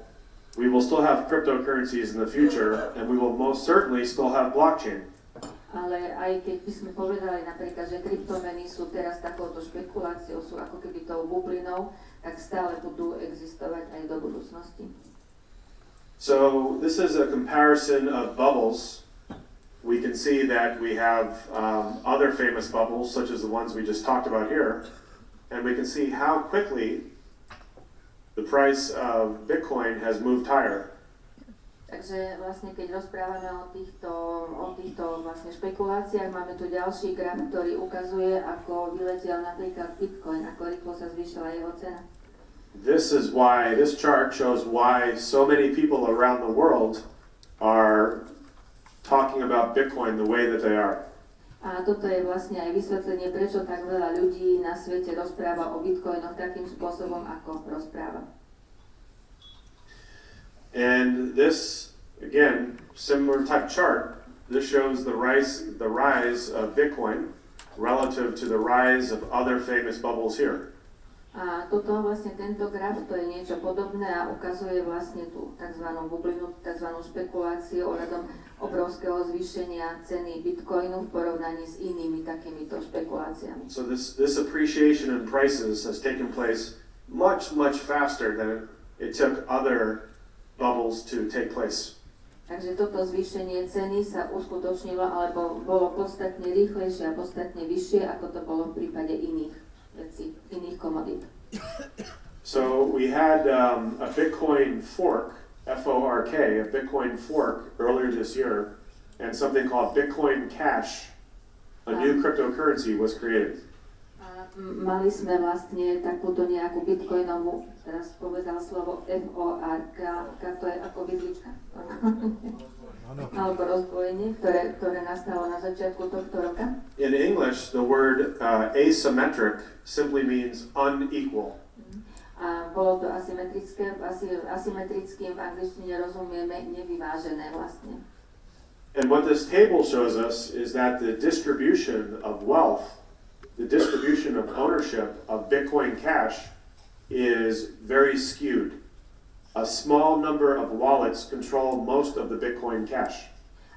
[SPEAKER 2] we will still have cryptocurrencies in the future, and we will most certainly still have blockchain.
[SPEAKER 3] Ale aj keď by sme povedali napríklad, že kryptomeny sú teraz takouto špekuláciou, sú ako keby tou bublinou, tak stále budú existovať aj do budúcnosti.
[SPEAKER 2] So this is a comparison of bubbles. We can see that we have other famous bubbles, such as the ones we just talked about here. And we can see how quickly the price of Bitcoin has moved higher.
[SPEAKER 3] Takže vlastne keď rozprávame o týchto vlastne špekuláciách, máme tu ďalší graf, ktorý ukazuje, ako vyletel napríklad Bitcoin, ako rýchlo sa zvýšila jeho cena.
[SPEAKER 2] This chart shows why so many people around the world are talking about Bitcoin the way that they are.
[SPEAKER 3] A toto je vlastne aj vysvetlenie, prečo tak veľa ľudí na svete rozpráva o bitcoinoch takým spôsobom, ako rozpráva.
[SPEAKER 2] And this, again, similar type chart, this shows the rise of Bitcoin relative to the rise of other famous bubbles here.
[SPEAKER 3] A toto vlastne tento graf, to je niečo podobné a ukazuje vlastne tú tzv. Bublinu, tzv. Špekuláciu ohľadom obrovského zvýšenia ceny bitcoinu v porovnaní s inými takýmito špekuláciami.
[SPEAKER 2] So this appreciation in prices has taken place much faster than it took other bubbles to take place.
[SPEAKER 3] Takže toto zvýšenie ceny sa uskutočnilo, alebo bolo podstatne rýchlejšie a podstatne vyššie, ako to bolo v prípade iných vecí, iných komodít.
[SPEAKER 2] So we had a Bitcoin fork, F-O-R-K, a Bitcoin fork earlier this year, and something called Bitcoin Cash, a new cryptocurrency was created.
[SPEAKER 3] Mali sme vlastne takúto nejakú bitcoinovú, teraz povedal slovo F-O-R-K, to je ako vidlička, alebo rozdvojenie, ktoré nastalo na začiatku tohto roka.
[SPEAKER 2] In English, the word asymmetric simply means unequal.
[SPEAKER 3] A bolo to asymetrické, asymetrickým v angličtine rozumieme nevyvážené vlastne.
[SPEAKER 2] And what this table shows us is that the distribution of wealth, the distribution of ownership of Bitcoin Cash is very skewed. A small number of wallets control most of the Bitcoin Cash.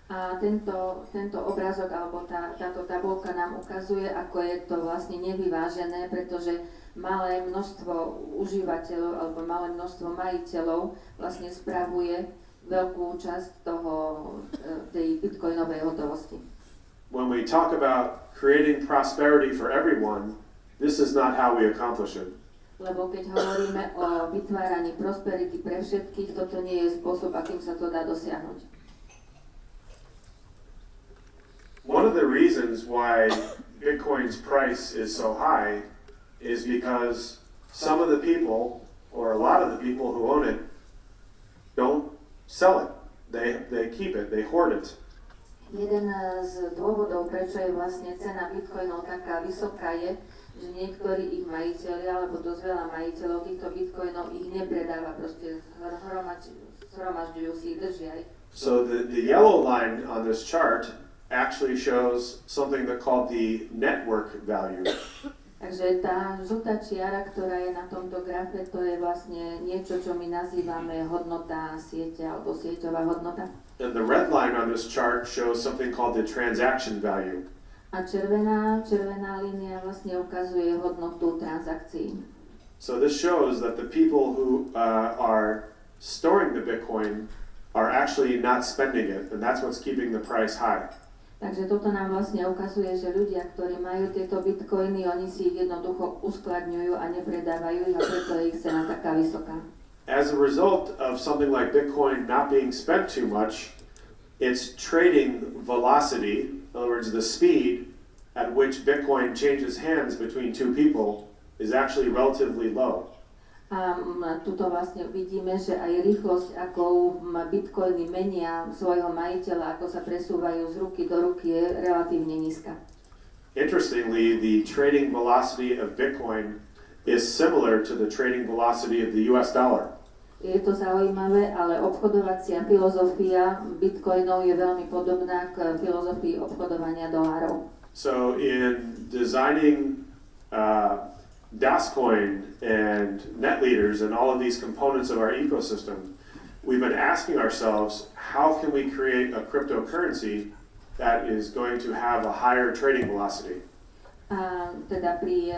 [SPEAKER 3] A tento obrázok alebo táto tabuľka nám ukazuje, ako je to vlastne nevyvážené, pretože malé množstvo užívateľov alebo malé množstvo majiteľov vlastne spravuje veľkú časť tej bitcoinovej hotovosti.
[SPEAKER 2] When we talk about creating prosperity for everyone, this is not how we accomplish it.
[SPEAKER 3] Lebo keď hovoríme o vytváraní prosperity pre všetkých, toto nie je spôsob, akým sa to dá dosiahnuť.
[SPEAKER 2] One of the reasons why Bitcoin's price is so high is because some of the people, or a lot of the people who own it, don't sell it. They keep it, they hoard it.
[SPEAKER 3] Jeden z dôvodov, prečo je vlastne cena bitcoinov taká vysoká, je, že niektorí ich majiteľia, alebo dosť veľa majiteľov týchto bitcoinov ich nepredáva, proste zhromažďujú si ich, držia ich.
[SPEAKER 2] So the yellow line on this chart actually shows something that called the network value.
[SPEAKER 3] Takže tá žltá čiara, ktorá je na tomto grafe, to je vlastne niečo, čo my nazývame hodnota siete alebo sieťová hodnota.
[SPEAKER 2] And the red line on this chart shows something called the transaction value.
[SPEAKER 3] A červená línia vlastne ukazuje hodnotu transakcií.
[SPEAKER 2] So this shows that the people who are storing the Bitcoin are actually not spending it, and that's what's keeping the price high.
[SPEAKER 3] Takže toto nám vlastne ukazuje, že ľudia, ktorí majú tieto bitcoiny, oni si ich jednoducho uskladňujú a nepredávajú a preto je ich cena taká vysoká.
[SPEAKER 2] As a result of something like Bitcoin not being spent too much, its trading velocity, in other words, the speed at which Bitcoin changes hands between two people, is actually relatively low.
[SPEAKER 3] A tuto vlastne vidíme, že aj rýchlosť, ako bitcoiny menia svojho majiteľa, ako sa presúvajú z ruky do ruky, je relatívne nízka.
[SPEAKER 2] Interestingly, the trading velocity of Bitcoin is similar to the trading velocity of the US dollar.
[SPEAKER 3] Je to zaujímavé, ale obchodovacia filozofia bitcoinov je veľmi podobná k filozofii obchodovania dolárov.
[SPEAKER 2] So in designing DASCOIN and NETLEADERS and all of these components of our ecosystem, we've been asking ourselves, how can we create a cryptocurrency that is going to have a higher trading velocity?
[SPEAKER 3] Teda pri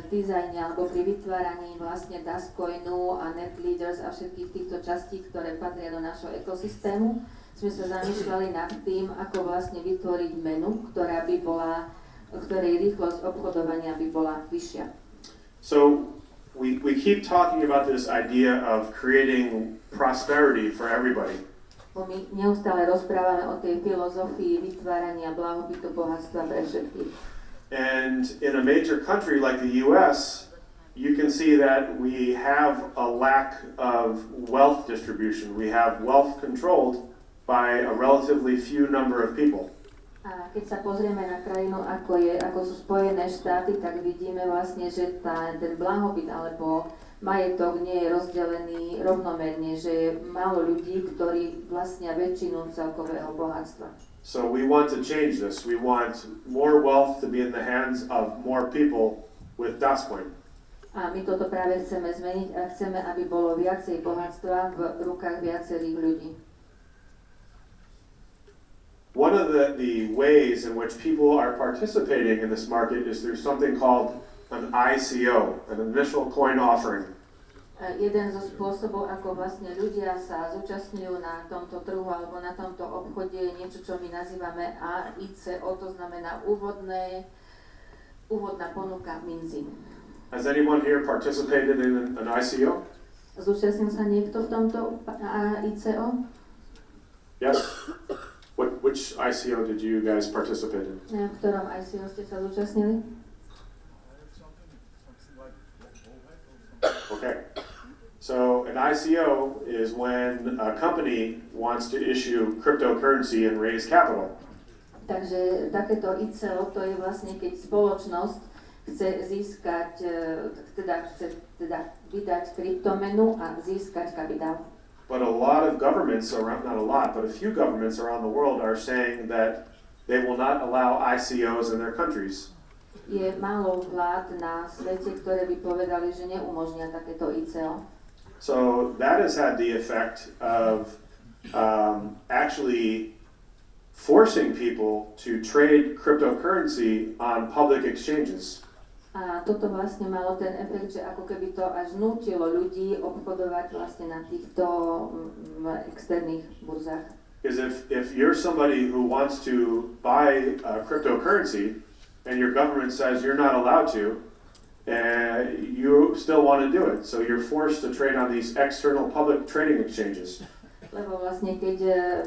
[SPEAKER 3] dizajne alebo pri vytváraní vlastne DASCOINu a NETLEADERS a všetkých týchto častí, ktoré patria do našho ekosystému, sme sa zamýšľali nad tým, ako vlastne vytvoriť menu, ktorej rýchlosť obchodovania by bola vyššia.
[SPEAKER 2] So we keep talking about this idea of creating prosperity for everybody.
[SPEAKER 3] My neustále rozprávame o tej filozofii vytvárania blahobytu bohatstva pre všetkých.
[SPEAKER 2] And in a major country like the US, you can see that we have a lack of wealth distribution. We have wealth controlled by a relatively few number of people.
[SPEAKER 3] A keď sa pozrieme na krajinu, ako sú Spojené štáty, tak vidíme vlastne, že ten blahobyt alebo majetok nie je rozdelený rovnomerne, že je málo ľudí, ktorí vlastnia väčšinu celkového bohatstva.
[SPEAKER 2] So we want to change this. We want more wealth to be in the hands of more people with DASCOIN.
[SPEAKER 3] A my toto práve chceme zmeniť a chceme, aby bolo viacej bohatstva v rukách viacerých ľudí.
[SPEAKER 2] One of the ways in which people are participating in this market is through something called an ICO, an initial coin offering.
[SPEAKER 3] Jeden zo spôsobov, ako vlastne ľudia sa zúčastňujú na tomto trhu alebo na tomto obchode, je niečo, čo my nazývame ICO, to znamená úvodná ponuka minci.
[SPEAKER 2] Has anyone here participated in an ICO?
[SPEAKER 3] Zúčastnil sa niekto v tomto ICO?
[SPEAKER 2] Yes. Which ICO did you guys participate in?
[SPEAKER 3] V ktorom ICO ste sa zúčastnili?
[SPEAKER 2] Okay. So an ICO is when a company wants to issue cryptocurrency and raise capital.
[SPEAKER 3] Takže takéto ICO to je vlastne, keď spoločnosť chce získať, chce vydať kryptomenu a získať kapitál.
[SPEAKER 2] But a lot of governments around, not a lot, but a few governments around the world are saying that they will not allow ICOs in their countries.
[SPEAKER 3] Je málo vlád na svete, ktoré by povedali, že neumožnia takéto ICO.
[SPEAKER 2] So that has had the effect of actually forcing people to trade cryptocurrency on public exchanges.
[SPEAKER 3] A toto vlastne malo ten efekt, že ako keby to až nútilo ľudí obchodovať vlastne na týchto externých burzách.
[SPEAKER 2] Because if you're somebody who wants to buy cryptocurrency and your government says you're not allowed to, you still want to do it. So you're forced to trade on these external public trading exchanges.
[SPEAKER 3] Lebo vlastne keď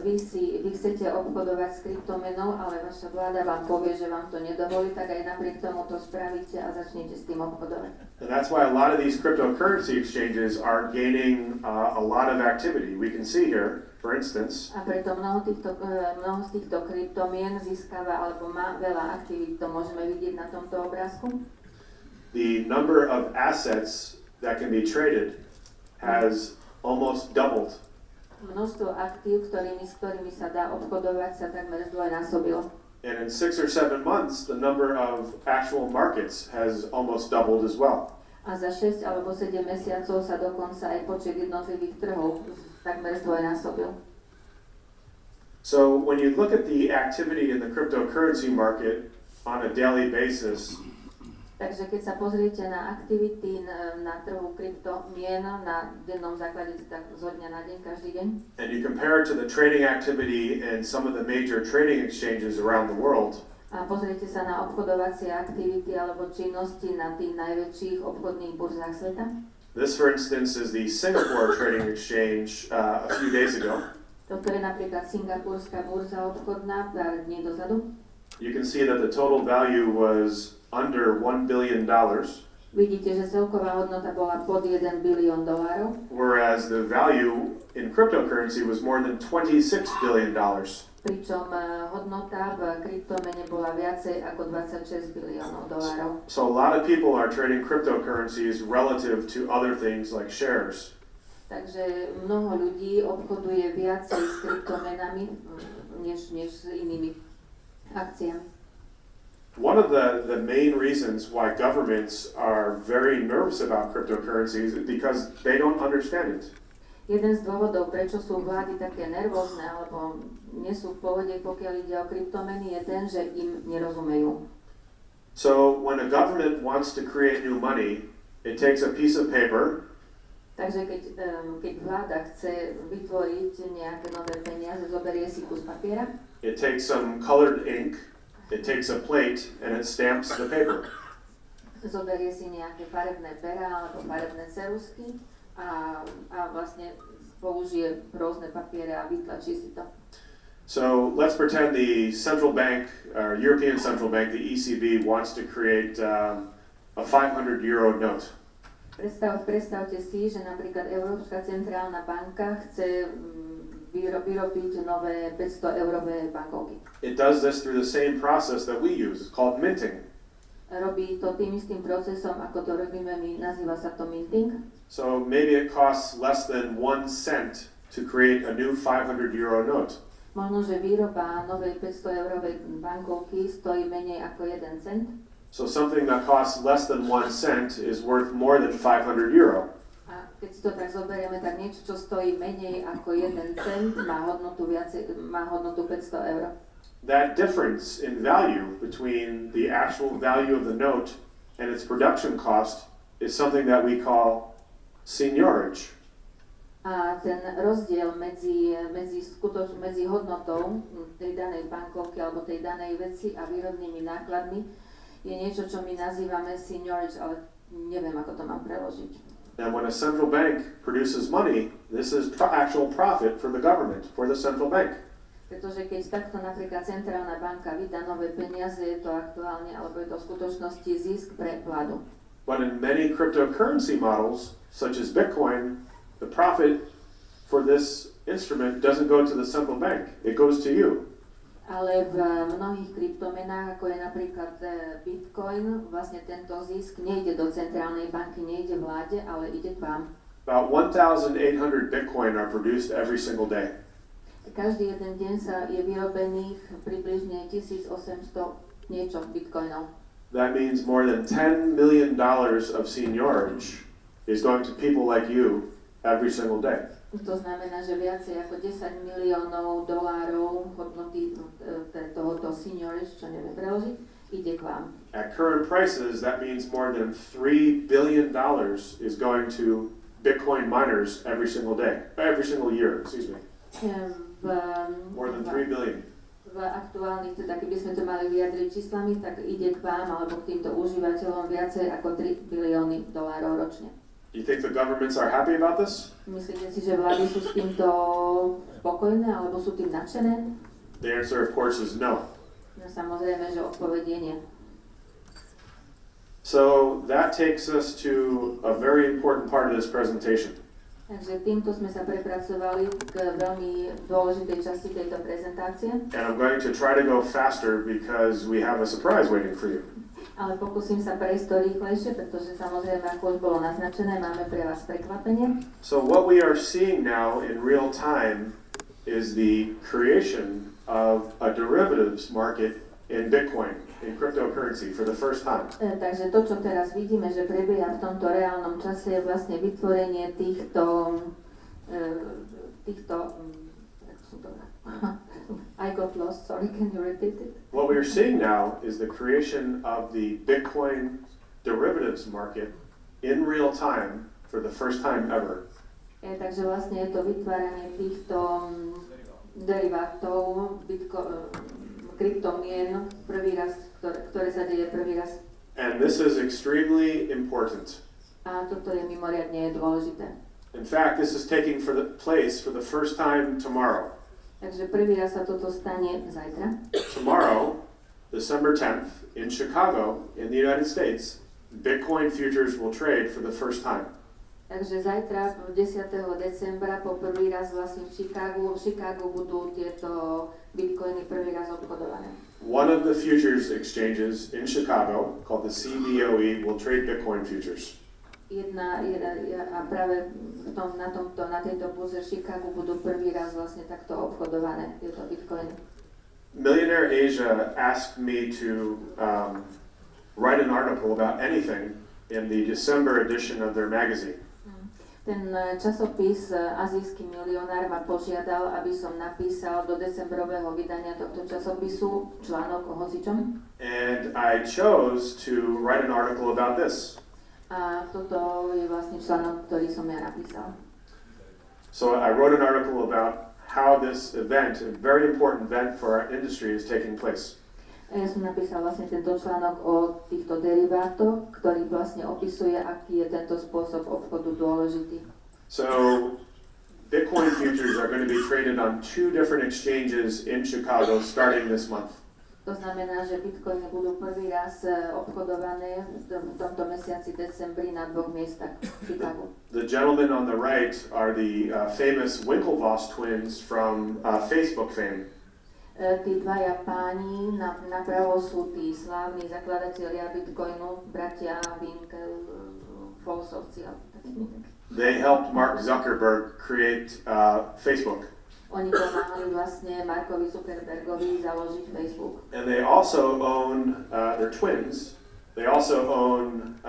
[SPEAKER 3] vy chcete obchodovať s kryptomenou, ale vaša vláda vám povie, že vám to nedovolí, tak aj napriek tomu to spravíte a začnete s tým obchodovať.
[SPEAKER 2] And that's why a lot of these cryptocurrency exchanges are gaining a lot of activity. We can see here, for instance.
[SPEAKER 3] A preto mnoho z týchto kryptomien získava alebo má veľa aktivít, to môžeme vidieť na tomto obrázku.
[SPEAKER 2] The number of assets that can be traded has almost doubled.
[SPEAKER 3] Množstvo aktív, s ktorými sa dá obchodovať, sa takmer zdvojnásobilo.
[SPEAKER 2] And in 6 or 7 months, the number of actual markets has almost doubled as well.
[SPEAKER 3] A za 6 alebo 7 mesiacov sa dokonca aj počet jednotlivých trhov takmer zdvojnásobil.
[SPEAKER 2] So when you look at the activity in the cryptocurrency market on a daily basis,
[SPEAKER 3] takže keď sa pozriete na aktivity na trhu kryptomien na dennom základe, tak zo dňa na deň, každý deň.
[SPEAKER 2] And you compare it to the trading activity in some of the major trading exchanges around the world.
[SPEAKER 3] A pozriete sa na obchodovacie aktivity alebo činnosti na tých najväčších obchodných burzách sveta.
[SPEAKER 2] This, for instance, is the Singapore Trading Exchange a few days ago.
[SPEAKER 3] Toto je napríklad Singapurská burza obchodná pár dní dozadu.
[SPEAKER 2] You can see that the total value was under $1 billion.
[SPEAKER 3] Vidíte, že celková hodnota bola pod $1 bilión,
[SPEAKER 2] whereas the value in cryptocurrency was more than $26 billion.
[SPEAKER 3] Pričom hodnota v kryptomene bola viacej ako $26 biliónov.
[SPEAKER 2] So a lot of people are trading cryptocurrencies relative to other things like shares.
[SPEAKER 3] Takže mnoho ľudí obchoduje viacej s kryptomenami než s inými akciami.
[SPEAKER 2] One of the main reasons why governments are very nervous about cryptocurrencies is because they don't understand it.
[SPEAKER 3] Jeden z dôvodov, prečo sú vlády také nervózne alebo nie sú v pohode, pokiaľ ide o kryptomeny, je ten, že im nerozumejú.
[SPEAKER 2] So when a government wants to create new money, it takes a piece of paper.
[SPEAKER 3] Takže keď vláda chce vytvoriť nejaké nové peniaze, zoberie si kus papiera.
[SPEAKER 2] It takes some colored ink. It takes a plate and it stamps the paper.
[SPEAKER 3] Zoberie si nejaké farebné pera alebo farebné ceruzky a vlastne použije rôzne papiere a vytlačí si to.
[SPEAKER 2] So let's pretend the central bank, European Central Bank, the ECB, wants to create a 500 euro note.
[SPEAKER 3] Predstavte si, že napríklad Európska centrálna banka chce vyrobiť nové 500-eurové bankovky.
[SPEAKER 2] It does this through the same process that we use. It's called minting.
[SPEAKER 3] Robí to tým istým procesom, ako to robíme my, nazýva sa to minting.
[SPEAKER 2] So maybe it costs less than 1 cent to create a new 500 euro note.
[SPEAKER 3] Možno, že výroba novej 500-eurovej bankovky stojí menej ako 1 cent.
[SPEAKER 2] So something that costs less than 1 cent is worth more than 500 euro.
[SPEAKER 3] A keď si to tak zoberieme, tak niečo, čo stojí menej ako 1 cent, má hodnotu 500 eur.
[SPEAKER 2] That difference in value between the actual value of the note and its production cost is something that we call seigniorage.
[SPEAKER 3] A ten rozdiel medzi hodnotou tej danej bankovky alebo tej danej veci a výrobnými nákladmi je niečo, čo my nazývame seigniorage, ale neviem, ako to mám preložiť.
[SPEAKER 2] And when a central bank produces money, this is actual profit for the government, for the central bank.
[SPEAKER 3] Pretože keď takto napríklad centrálna banka vydá nové peniaze, je to aktuálne, alebo je to v skutočnosti zisk pre vládu.
[SPEAKER 2] But in many cryptocurrency models, such as Bitcoin, the profit for this instrument doesn't go to the central bank, it goes to you.
[SPEAKER 3] Ale v mnohých kryptomenách, ako je napríklad Bitcoin, vlastne tento zisk nejde do centrálnej banky, nejde vláde, ale ide k vám.
[SPEAKER 2] About 1,800 Bitcoin are produced every single day.
[SPEAKER 3] Každý jeden deň je vyrobených približne 1800 niečo bitcoinov.
[SPEAKER 2] That means more than $10 million of seigniorage is going to people like you every single day.
[SPEAKER 3] To znamená, že viacej ako 10 miliónov dolárov hodnoty tohoto seigniorage, čo neviem preložiť, ide k vám.
[SPEAKER 2] At current prices, that means more than $3 billion is going to Bitcoin miners every single year, excuse me. More than 3 billion.
[SPEAKER 3] V aktuálnych, teda keby sme to mali vyjadriť číslami, tak ide k vám alebo k týmto užívateľom viacej ako 3 bilióny dolárov ročne.
[SPEAKER 2] Do you think the governments are happy about this?
[SPEAKER 3] Myslíte si, že vlády sú s týmto spokojné alebo sú tým nadšené?
[SPEAKER 2] The answer, of course, is no.
[SPEAKER 3] No samozrejme, že odpoveď je nie.
[SPEAKER 2] So that takes us to a very important part of this presentation.
[SPEAKER 3] Takže týmto sme sa prepracovali k veľmi dôležitej časti tejto prezentácie.
[SPEAKER 2] And I'm going to try to go faster because we have a surprise waiting for you.
[SPEAKER 3] Ale pokúsim sa prejsť to rýchlejšie, pretože samozrejme, ako už bolo naznačené, máme pre vás prekvapenie.
[SPEAKER 2] So what we are seeing now in real time is the creation of a derivatives market in Bitcoin, in cryptocurrency, for the first time.
[SPEAKER 3] Takže to, čo teraz vidíme, že prebieha v tomto reálnom čase, je vlastne vytvorenie týchto I got lost, sorry, can you repeat it?
[SPEAKER 2] What we are seeing now is the creation of the Bitcoin derivatives market in real time for the first time ever.
[SPEAKER 3] Takže vlastne je to vytváranie týchto derivátov, kryptomien, prvý raz, ktoré sa deje prvý raz.
[SPEAKER 2] And this is extremely important.
[SPEAKER 3] A toto je mimoriadne dôležité.
[SPEAKER 2] In fact, this is taking place for the first time tomorrow.
[SPEAKER 3] Takže prvý raz sa toto stane zajtra.
[SPEAKER 2] Tomorrow, December 10th, in Chicago, in the United States, Bitcoin futures will trade for the first time.
[SPEAKER 3] Takže zajtra, 10. decembra, po prvý raz vlastne v Chicagu budú tieto bitcoiny prvý raz obchodované.
[SPEAKER 2] One of the futures exchanges in Chicago, called the CBOE, will trade Bitcoin futures.
[SPEAKER 3] A práve na tejto burze v Chicagu budú prvý raz vlastne takto obchodované tieto bitcoiny.
[SPEAKER 2] Millionaire Asia asked me to write an article about anything in the December edition of their magazine.
[SPEAKER 3] Ten časopis Azijský milionár ma požiadal, aby som napísal do decembrového vydania tohto časopisu článok o hocičom.
[SPEAKER 2] And I chose to write an article about this.
[SPEAKER 3] A toto je vlastne článok, ktorý som ja napísal.
[SPEAKER 2] So I wrote an article about how this event, a very important event for our industry, is taking place.
[SPEAKER 3] A ja som napísal vlastne tento článok o týchto derivátoch, ktorý vlastne opisuje, aký je tento spôsob obchodu dôležitý.
[SPEAKER 2] So Bitcoin futures are going to be traded on 2 different exchanges in Chicago starting this month.
[SPEAKER 3] To znamená, že bitcoiny budú prvý raz obchodované v tomto mesiaci decembri na 2 miestach v Chicagu.
[SPEAKER 2] The gentlemen on the right are the famous Winklevoss twins from Facebook fame.
[SPEAKER 3] Tí dvaja páni napravo sú tí slávni zakladatelia bitcoinu, bratia Winklevossovci.
[SPEAKER 2] They helped Mark Zuckerberg create Facebook.
[SPEAKER 3] Oni pomáhali vlastne Markovi Zuckerbergovi založiť Facebook.
[SPEAKER 2] And they also own, they're twins, They also own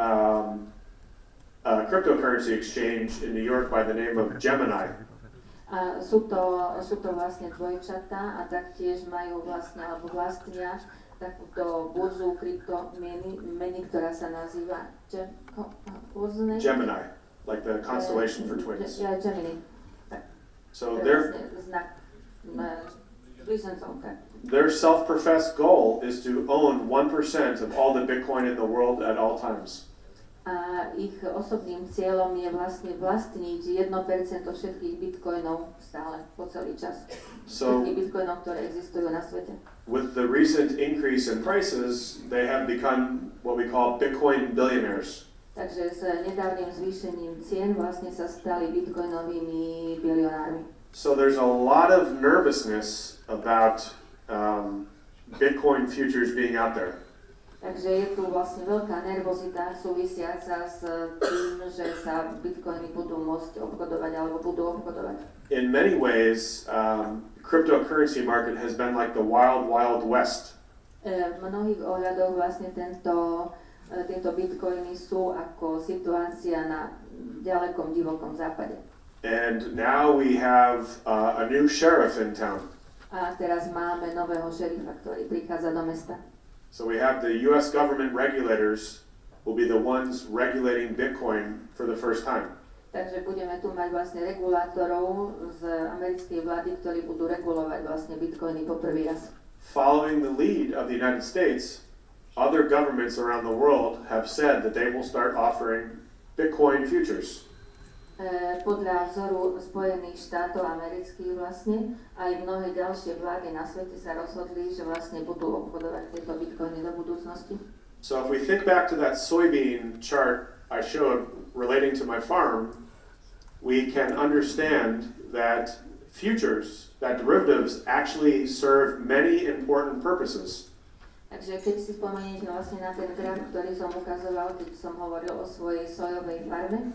[SPEAKER 2] a cryptocurrency exchange in New York by the name of Gemini.
[SPEAKER 3] A sú to vlastne dvojčatá a taktiež majú vlastne, alebo vlastnia takúto burzu kryptomeny, ktorá sa nazýva
[SPEAKER 2] Gemini, like the constellation for twins.
[SPEAKER 3] Gemini.
[SPEAKER 2] So
[SPEAKER 3] their
[SPEAKER 2] self-professed goal is to own 1% of all the Bitcoin in the world at all times.
[SPEAKER 3] A ich osobným cieľom je vlastne vlastniť 1% všetkých bitcoinov stále, po celý čas. Všetkých bitcoinov, ktoré existujú na svete.
[SPEAKER 2] With the recent increase in prices, they have become what we call Bitcoin billionaires.
[SPEAKER 3] Takže s nedávnym zvýšením cien vlastne sa stali bitcoinovými bilionármi.
[SPEAKER 2] So there's a lot of nervousness about Bitcoin futures being out there.
[SPEAKER 3] Takže je tu vlastne veľká nervozita súvisiaca s tým, že sa bitcoiny budú môcť obchodovať alebo budú obchodovať.
[SPEAKER 2] In many ways, cryptocurrency market has been like the wild, wild west.
[SPEAKER 3] V mnohých ohľadoch vlastne tieto bitcoiny sú ako situácia na ďalekom divokom západe.
[SPEAKER 2] And now we have a new sheriff in town.
[SPEAKER 3] A teraz máme nového šerifa, ktorý prichádza do mesta.
[SPEAKER 2] So we have the US government regulators will be the ones regulating Bitcoin for the first time.
[SPEAKER 3] Takže budeme tu mať vlastne regulátorov z americkej vlády, ktorí budú regulovať vlastne bitcoiny po prvý raz.
[SPEAKER 2] Following the lead of the United States, other governments around the world have said that they will start offering Bitcoin futures.
[SPEAKER 3] Podľa vzoru Spojených štátov amerických vlastne aj mnohé ďalšie vlády na svete sa rozhodli, že vlastne budú obchodovať tieto bitcoiny do budúcnosti.
[SPEAKER 2] So if we think back to that soybean chart I showed relating to my farm, we can understand that futures, that derivatives actually serve many important purposes.
[SPEAKER 3] Takže keď si spomeniete vlastne na ten graf, ktorý som ukazoval, keď som hovoril o svojej sojovej farme,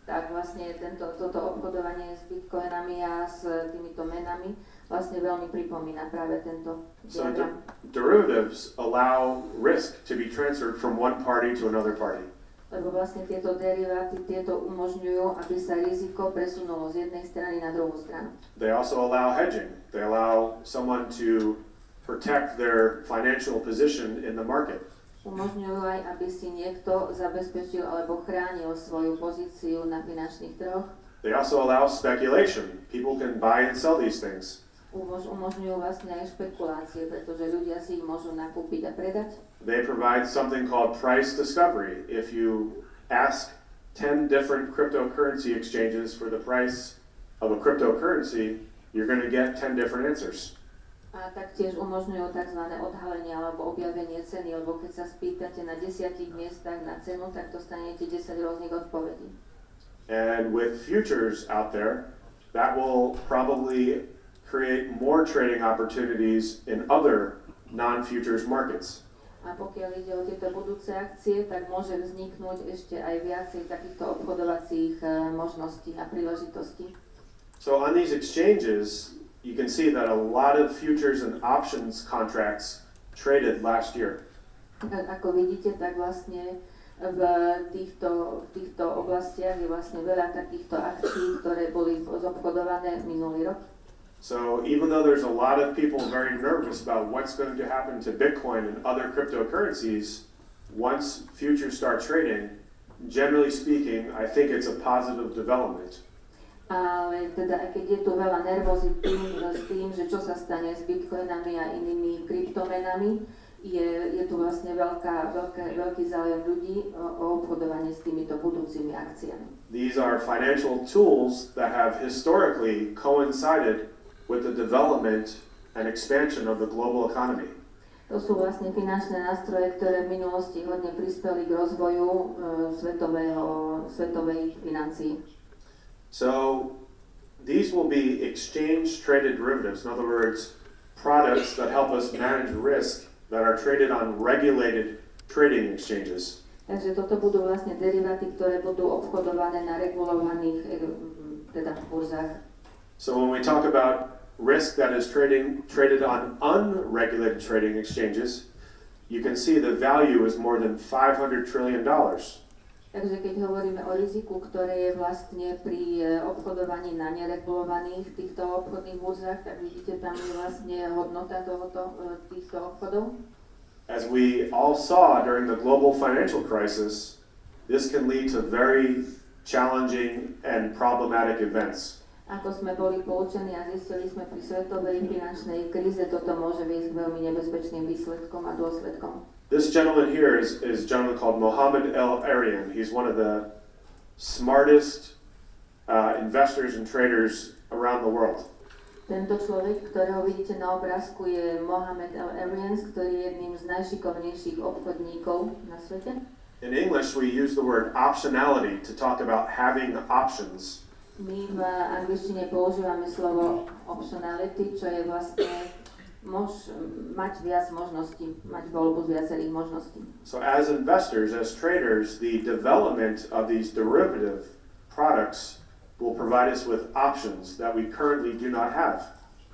[SPEAKER 3] tak vlastne toto obchodovanie s bitcoinami a s týmito menami vlastne veľmi pripomína práve tento diagram.
[SPEAKER 2] So derivatives allow risk to be transferred from one party to another party.
[SPEAKER 3] Lebo vlastne tieto deriváty umožňujú, aby sa riziko presunulo z jednej strany na druhú stranu.
[SPEAKER 2] They also allow hedging. They allow someone to protect their financial position in the market.
[SPEAKER 3] Umožňujú aj, aby si niekto zabezpečil alebo chránil svoju pozíciu na finančných trhoch.
[SPEAKER 2] They also allow speculation. People can buy and sell these things.
[SPEAKER 3] Umožňujú vlastne aj špekulácie, pretože ľudia si ich môžu nakúpiť a predať.
[SPEAKER 2] They provide something called price discovery. If you ask 10 different cryptocurrency exchanges for the price of a cryptocurrency, you're going to get 10 different answers.
[SPEAKER 3] A taktiež umožňujú tzv. Odhalenie alebo objavenie ceny, lebo keď sa spýtate na 10 miestach na cenu, tak dostanete 10 rôznych odpovedí.
[SPEAKER 2] And with futures out there, that will probably create more trading opportunities in other non-futures markets.
[SPEAKER 3] A pokiaľ ide o tieto budúce akcie, tak môže vzniknúť ešte aj viacej takýchto obchodovacích možností a príležitostí.
[SPEAKER 2] So on these exchanges, you can see that a lot of futures and options contracts traded last year.
[SPEAKER 3] Ako vidíte, tak vlastne v týchto oblastiach je vlastne veľa takýchto akcií, ktoré boli zobchodované minulý rok.
[SPEAKER 2] So even though there's a lot of people very nervous about what's going to happen to Bitcoin and other cryptocurrencies, once futures start trading, generally speaking, I think it's a positive development.
[SPEAKER 3] Ale teda aj keď je tu veľa nervozity s tým, že čo sa stane s bitcoinami a inými kryptomenami, je tu vlastne veľký záujem ľudí o obchodovanie s týmito budúcimi akciami.
[SPEAKER 2] These are financial tools that have historically coincided with the development and expansion of the global economy.
[SPEAKER 3] To sú vlastne finančné nástroje, ktoré v minulosti hodne prispeli k rozvoju svetovej financií.
[SPEAKER 2] So these will be exchange-traded derivatives. In other words, products that help us manage risk that are traded on regulated trading exchanges.
[SPEAKER 3] Takže toto budú vlastne deriváty, ktoré budú obchodované na regulovaných burzách.
[SPEAKER 2] So when we talk about risk that is traded on unregulated trading exchanges, you can see the value is more than $500 trillion.
[SPEAKER 3] Takže keď hovoríme o riziku, ktoré je vlastne pri obchodovaní na neregulovaných týchto obchodných burzách, tak vidíte, tam je vlastne hodnota týchto obchodov.
[SPEAKER 2] As we all saw during the global financial crisis, this can lead to very challenging and problematic events.
[SPEAKER 3] Ako sme boli poučení a zistili sme pri svetovej finančnej kríze, toto môže viesť k veľmi nebezpečným výsledkom a dôsledkom.
[SPEAKER 2] This gentleman here is a gentleman called Mohammed El Arian. He's one of the smartest investors and traders around the world.
[SPEAKER 3] Tento človek, ktorého vidíte na obrázku, je Mohammed El Arian, ktorý je jedným z najšikovnejších obchodníkov na svete.
[SPEAKER 2] In English, we use the word optionality to talk about having options.
[SPEAKER 3] My v angličtine používame slovo optionality, čo je vlastne mať viac možností, mať voľbu z viacerých možností.
[SPEAKER 2] So as investors, as traders, the development of these derivative products will provide us with options that we currently do not have.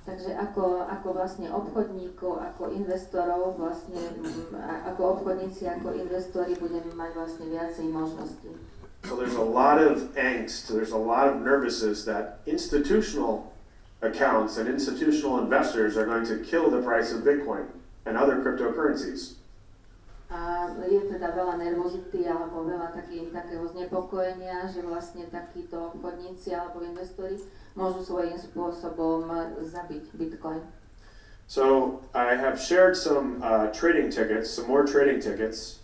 [SPEAKER 3] Takže ako vlastne obchodníkov, ako investorov, vlastne ako obchodníci, ako investori budeme mať vlastne viacej možností.
[SPEAKER 2] So there's a lot of angst, there's a lot of nervousness that institutional accounts and institutional investors are going to kill the price of Bitcoin and other cryptocurrencies.
[SPEAKER 3] A je teda veľa nervozity alebo veľa takého znepokojenia, že vlastne takíto obchodníci alebo investori môžu svojím spôsobom zabiť Bitcoin.
[SPEAKER 2] So I have shared some trading tickets, some more trading tickets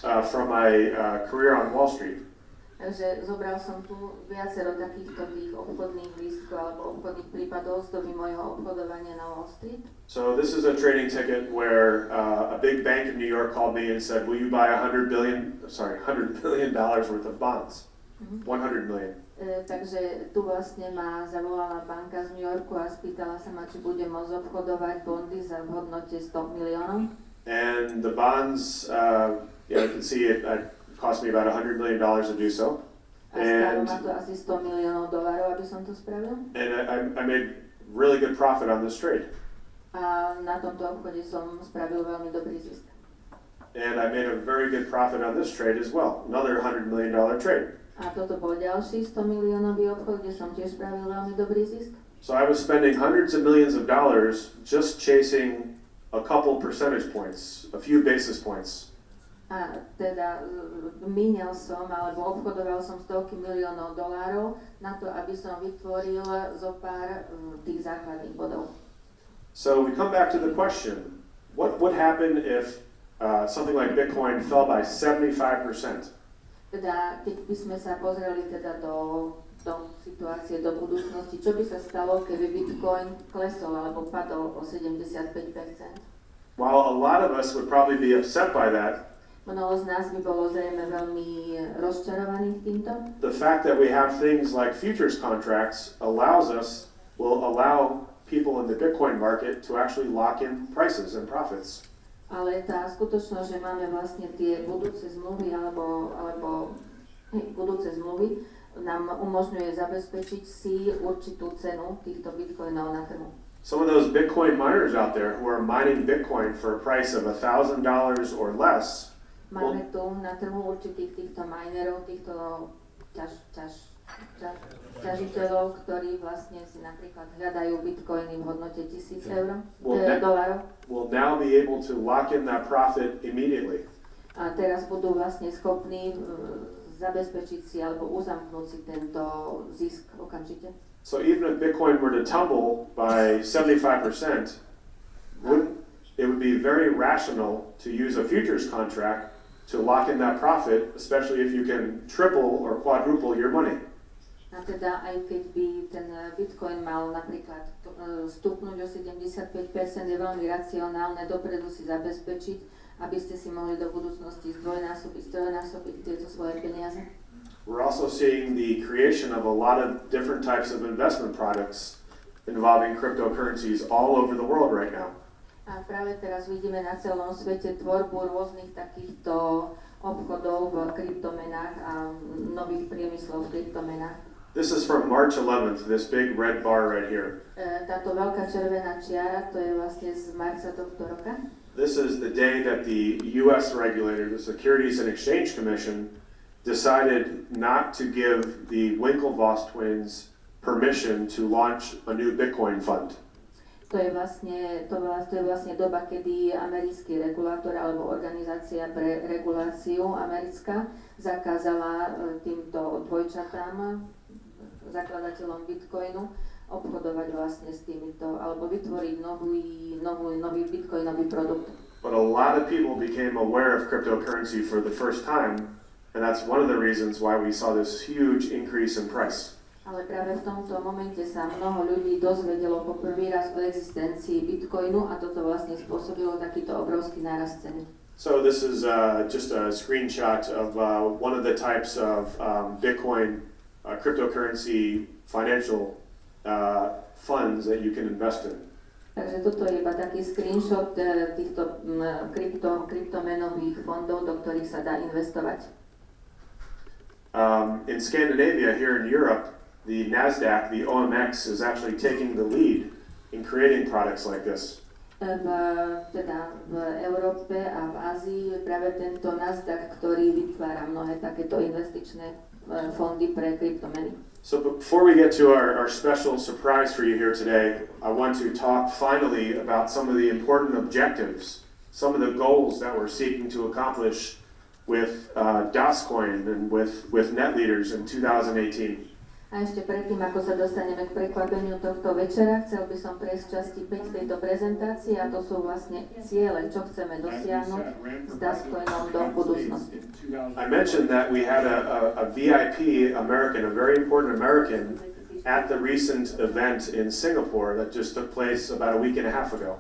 [SPEAKER 2] from my career on Wall Street.
[SPEAKER 3] Takže zobral som tu viacero takýchto tých obchodných lístkov alebo obchodných prípadov z doby môjho obchodovania na Wall Street.
[SPEAKER 2] So this is a trading ticket where a big bank in New York called me and said, "Will you buy $100 billion worth of bonds?" 100 million.
[SPEAKER 3] Takže tu vlastne ma zavolala banka z New Yorku a spýtala sa ma, či bude môcť obchodovať bondy za v hodnote 100 miliónov.
[SPEAKER 2] And the bonds, you can see it cost me about $100 million to do so.
[SPEAKER 3] A stálo ma to asi $100 miliónov, aby som to spravil.
[SPEAKER 2] And I made really good profit on this trade.
[SPEAKER 3] A na tomto obchode som spravil veľmi dobrý zisk.
[SPEAKER 2] And I made a very good profit on this trade as well, another $100 million trade.
[SPEAKER 3] A toto bol ďalší 100 miliónový obchod, kde som tiež spravil veľmi dobrý zisk.
[SPEAKER 2] So I was spending hundreds of millions of dollars just chasing a couple percentage points, a few basis points.
[SPEAKER 3] A teda míňal som, alebo obchodoval som stovky miliónov dolárov na to, aby som vytvoril zo pár tých základných bodov.
[SPEAKER 2] So we come back to the question, what would happen if something like Bitcoin fell by 75%?
[SPEAKER 3] Teda, keď by sme sa pozreli teda do situácie, do budúcnosti, čo by sa stalo, keby Bitcoin klesol alebo padol o 75%?
[SPEAKER 2] While a lot of us would probably be upset by that,
[SPEAKER 3] mnoho z nás by bolo zrejme veľmi rozčarovaných týmto.
[SPEAKER 2] the fact that we have things like futures contracts will allow people in the Bitcoin market to actually lock in prices and profits.
[SPEAKER 3] Ale tá skutočnosť, že máme vlastne tie budúce zmluvy budúce zmluvy nám umožňuje zabezpečiť si určitú cenu týchto bitcoinov na trhu.
[SPEAKER 2] Some of those Bitcoin miners out there who are mining Bitcoin for a price of $1,000 or less.
[SPEAKER 3] Máme tu na trhu určitých týchto minerov, týchto ťažiteľov, ktorí vlastne si napríklad hľadajú bitcoiny v hodnote $1,000
[SPEAKER 2] will now be able to lock in that profit immediately.
[SPEAKER 3] A teraz budú vlastne schopní zabezpečiť si alebo uzamknúť si tento zisk okamžite.
[SPEAKER 2] So even if Bitcoin were to tumble by 75%, it would be very rational to use a futures contract to lock in that profit, especially if you can triple or quadruple your money.
[SPEAKER 3] A teda aj keď by ten Bitcoin mal napríklad stupnúť o 75%, je veľmi racionálne dopredu si zabezpečiť, aby ste si mohli do budúcnosti strojnásobiť tieto svoje peniaze.
[SPEAKER 2] We're also seeing the creation of a lot of different types of investment products involving cryptocurrencies all over the world right now.
[SPEAKER 3] A práve teraz vidíme na celom svete tvorbu rôznych takýchto obchodov v kryptomenách a nových priemyslov v kryptomenách.
[SPEAKER 2] This is from March 11th, this big red bar right here.
[SPEAKER 3] Táto veľká červená čiara, to je vlastne z marca tohto roka.
[SPEAKER 2] This is the day that the U.S. regulator, the Securities and Exchange Commission, decided not to give the Winklevoss twins permission to launch a new Bitcoin fund.
[SPEAKER 3] To je vlastne doba, kedy americký regulátor alebo organizácia pre reguláciu americká zakázala týmto dvojčatám, zakladateľom Bitcoinu, obchodovať vlastne s týmito, alebo vytvoriť nový bitcoinový produkt.
[SPEAKER 2] But a lot of people became aware of cryptocurrency for the first time, and that's one of the reasons why we saw this huge increase in price.
[SPEAKER 3] Ale práve v tomto momente sa mnoho ľudí dozvedelo po prvý raz o existencii Bitcoinu a toto vlastne spôsobilo takýto obrovský nárast ceny.
[SPEAKER 2] So this is just a screenshot of one of the types of Bitcoin cryptocurrency financial funds that you can invest in.
[SPEAKER 3] Takže toto je iba taký screenshot týchto kryptomenových fondov, do ktorých sa dá investovať.
[SPEAKER 2] In Scandinavia, here in Europe, the NASDAQ, the OMX, is actually taking the lead in creating products like this.
[SPEAKER 3] V Európe a v Ázii je práve tento NASDAQ, ktorý vytvára mnohé takéto investičné fondy pre kryptomeny.
[SPEAKER 2] So before we get to our special surprise for you here today, I want to talk finally about some of the important objectives, some of the goals that we're seeking to accomplish with DASCOIN and with NETLEADERS in 2018.
[SPEAKER 3] A ešte predtým, ako sa dostaneme k prekvapeniu tohto večera, chcel by som prejsť časti 5 tejto prezentácie a to sú vlastne ciele, čo chceme dosiahnuť s DASCOINom do budúcnosti.
[SPEAKER 2] I mentioned that we had a VIP American, a very important American, at the recent event in Singapore that just took place about a week and a half ago.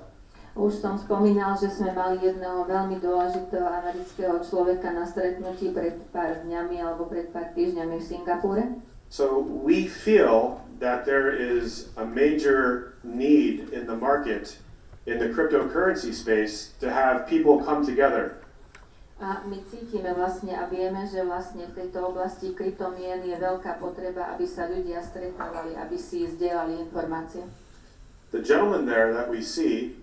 [SPEAKER 3] Už som spomínal, že sme mali jedného veľmi dôležitého amerického človeka na stretnutí pred pár dňami alebo pred pár týždňami v Singapúre.
[SPEAKER 2] So we feel that there is a major need in the market, in the cryptocurrency space, to have people come together.
[SPEAKER 3] A my cítime vlastne a vieme, že vlastne v tejto oblasti kryptomien je veľká potreba, aby sa ľudia stretávali, aby si zdieľali informácie.
[SPEAKER 2] The gentleman there that we see,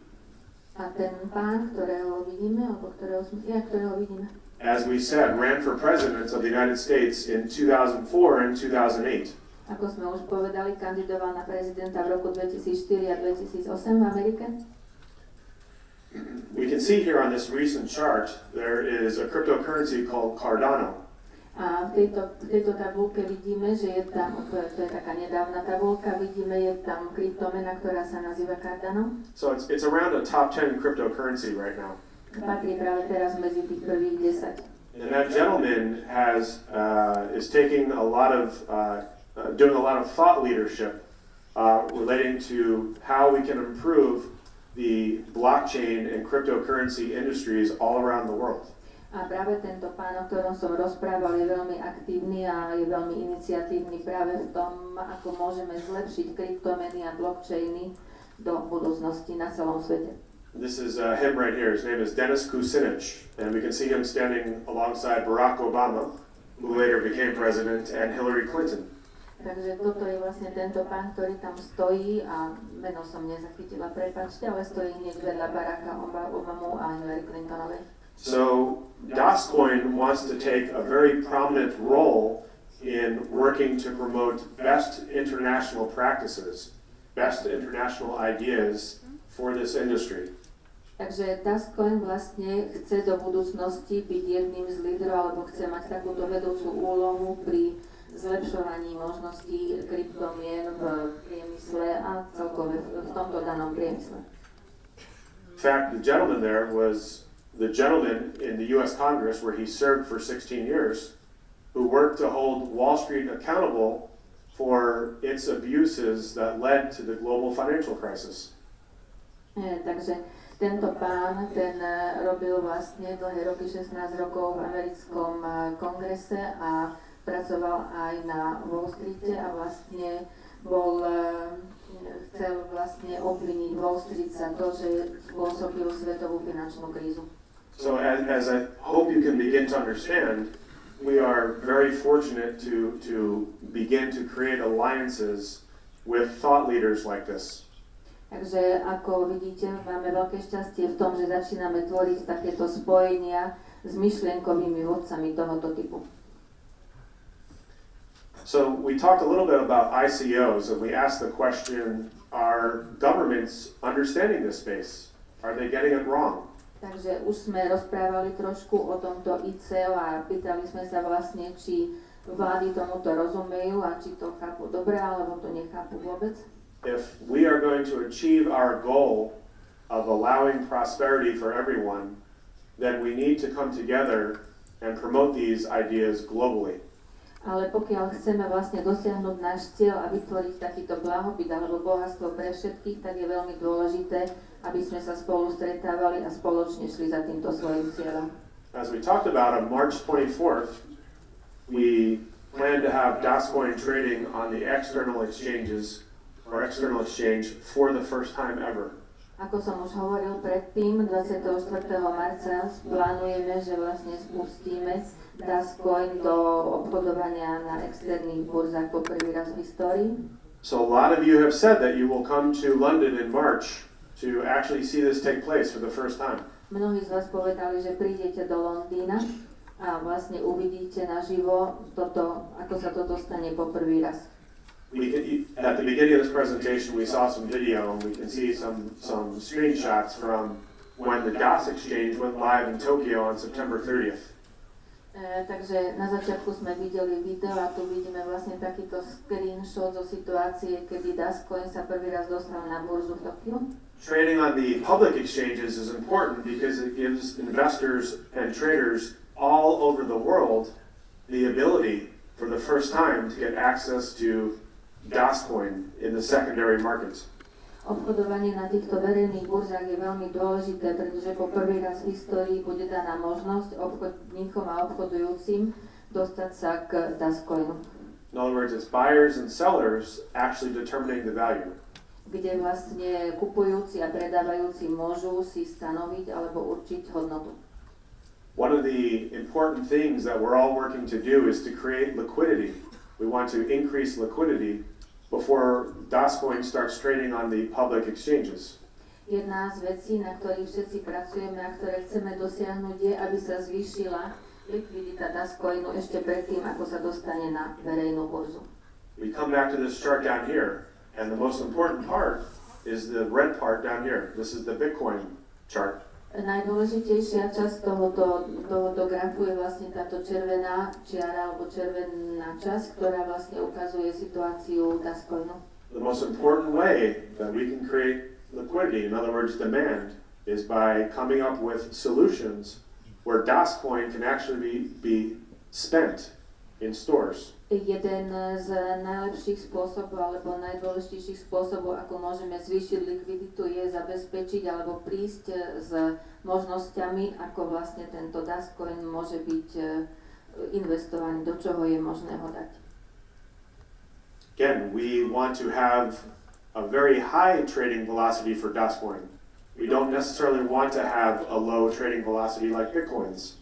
[SPEAKER 3] a ten pán, ktorého vidíme, alebo ktorého vidíme,
[SPEAKER 2] as we said, ran for president of the United States in 2004 and 2008.
[SPEAKER 3] Ako sme už povedali, kandidoval na prezidenta v roku 2004 a 2008 v Amerike.
[SPEAKER 2] We can see here on this recent chart, there is a cryptocurrency called Cardano.
[SPEAKER 3] A v tejto tabulke vidíme, že je tam, to je taká nedávna tabulka, vidíme, je tam kryptomena, ktorá sa nazýva Cardano.
[SPEAKER 2] So it's around a top 10 cryptocurrency right now.
[SPEAKER 3] Patrí práve teraz medzi tých prvých 10.
[SPEAKER 2] And that gentleman is taking a lot of, doing a lot of thought leadership relating to how we can improve the blockchain and cryptocurrency industries all around the world.
[SPEAKER 3] A práve tento pán, o ktorom som rozprával, je veľmi aktívny a je veľmi iniciatívny práve v tom, ako môžeme zlepšiť kryptomeny a blockchainy do budúcnosti na celom svete.
[SPEAKER 2] This is him right here. His name is Denis Kucinich, and we can see him standing alongside Barack Obama, who later became president, and Hillary Clinton.
[SPEAKER 3] Takže toto je vlastne tento pán, ktorý tam stojí a meno som nezachytila, prepáčte, ale stojí hneď vedľa Baracka Obamu a Hillary Clintonovej.
[SPEAKER 2] So DASCOIN wants to take a very prominent role in working to promote best international practices, best international ideas for this industry.
[SPEAKER 3] Takže DASCOIN vlastne chce do budúcnosti byť jedným z lídrov, alebo chce mať takúto vedúcu úlohu pri zlepšovaní možností kryptomien v priemysle a celkové v tomto danom priemysle.
[SPEAKER 2] In fact, the gentleman there was the gentleman in the U.S. Congress where he served for 16 years who worked to hold Wall Street accountable for its abuses that led to the global financial crisis.
[SPEAKER 3] Takže tento pán, ten robil vlastne dlhé roky, 16 rokov v americkom kongrese a pracoval aj na Wall Streete a vlastne chcel vlastne obviniť Wall Street za to, že spôsobil svetovú finančnú krízu.
[SPEAKER 2] So as I hope you can begin to understand, we are very fortunate to begin to create alliances with thought leaders like this.
[SPEAKER 3] Takže ako vidíte, máme veľké šťastie v tom, že začíname tvoriť takéto spojenia s myšlienkovými vodcami tohoto typu.
[SPEAKER 2] So we talked a little bit about ICOs and we asked the question, are governments understanding this space? Are they getting it wrong?
[SPEAKER 3] Takže už sme rozprávali trošku o tomto ICO a pýtali sme sa vlastne, či vlády tomuto rozumejú a či to chápu dobre, alebo to nechápu vôbec.
[SPEAKER 2] If we are going to achieve our goal of allowing prosperity for everyone, then we need to come together and promote these ideas globally.
[SPEAKER 3] Ale pokiaľ chceme vlastne dosiahnuť náš cieľ a vytvoriť takýto blahobyt alebo bohatstvo pre všetkých, tak je veľmi dôležité, aby sme sa spolu stretávali a spoločne šli za týmto svojím cieľom.
[SPEAKER 2] As we talked about on March 24th, we plan to have DASCOIN trading on the external exchanges or external exchange for the first time ever.
[SPEAKER 3] Ako som už hovoril predtým, 24. marca plánujeme, že vlastne spustíme DASCOIN do obchodovania na externých burzách po prvý raz v histórii.
[SPEAKER 2] So a lot of you have said that you will come to London in March to actually see this take place for the first time.
[SPEAKER 3] Mnohí z vás povedali, že prídete do Londýna a vlastne uvidíte naživo toto, ako sa toto stane po prvý raz.
[SPEAKER 2] At the beginning of this presentation, we saw some video, and we can see some screenshots from when the DAS exchange went live in Tokyo on September 30th.
[SPEAKER 3] Takže na začiatku sme videli video a tu vidíme vlastne takýto screenshot zo situácie, kedy DASCOIN sa prvý raz dostal na burzu v Tokiu.
[SPEAKER 2] Trading on the public exchanges is important because it gives investors and traders all over the world the ability for the first time to get access to DASCOIN in the secondary markets.
[SPEAKER 3] Obchodovanie na týchto verejných burzách je veľmi dôležité, pretože po prvý raz v histórii bude daná možnosť obchodníkom a obchodujúcim dostať sa k DASCOINu.
[SPEAKER 2] In other words, it's buyers and sellers actually determining the value.
[SPEAKER 3] Kde vlastne kupujúci a predávajúci môžu si stanoviť alebo určiť hodnotu.
[SPEAKER 2] One of the important things that we're all working to do is to create liquidity. We want to increase liquidity before DASCOIN starts trading on the public exchanges.
[SPEAKER 3] Jedna z vecí, na ktorých všetci pracujeme a ktoré chceme dosiahnuť, je, aby sa zvýšila likvidita DASCOINu ešte predtým, ako sa dostane na verejnú burzu.
[SPEAKER 2] We come back to this chart down here, and the most important part is the red part down here. This is the Bitcoin chart.
[SPEAKER 3] Najdôležitejšia časť tohoto grafu je vlastne táto červená čiara alebo červená časť, ktorá vlastne ukazuje situáciu DASCOINu.
[SPEAKER 2] The most important way that we can create liquidity, in other words demand, is by coming up with solutions where DASCOIN can actually be spent in stores.
[SPEAKER 3] Jeden z najlepších spôsobov alebo najdôležitejších spôsobov, ako môžeme zvýšiť likviditu, je zabezpečiť alebo prísť s možnosťami, ako vlastne tento DASCOIN môže byť investovaný, do čoho je možné ho dať.
[SPEAKER 2] Again, we want to have a very high trading velocity for DASCOIN. We don't necessarily want to have a low trading velocity like Bitcoins.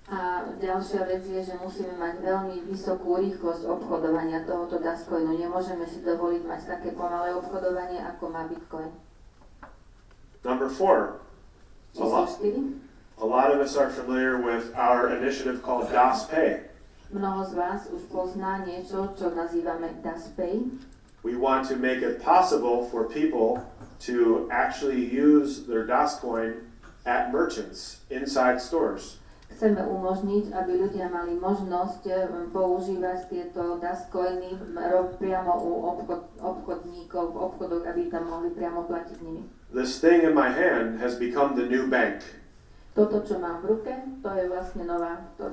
[SPEAKER 3] A ďalšia vec je, že musíme mať veľmi vysokú rýchlosť obchodovania tohoto DASCOINu. Nemôžeme si dovoliť mať také pomalé obchodovanie, ako má Bitcoin.
[SPEAKER 2] Number 4.
[SPEAKER 3] Číslo 4.
[SPEAKER 2] A lot of us are familiar with our initiative called DASPay.
[SPEAKER 3] Mnoho z vás už pozná niečo, čo nazývame DASPay.
[SPEAKER 2] We want to make it possible for people to actually use their DASCOIN at merchants inside stores.
[SPEAKER 3] Chceme umožniť, aby ľudia mali možnosť používať tieto DASCOIny priamo u obchodníkov, v obchodoch, aby tam mohli priamo platiť nimi.
[SPEAKER 2] This thing in my hand has become the new bank.
[SPEAKER 3] Toto, čo mám v ruke, to je vlastne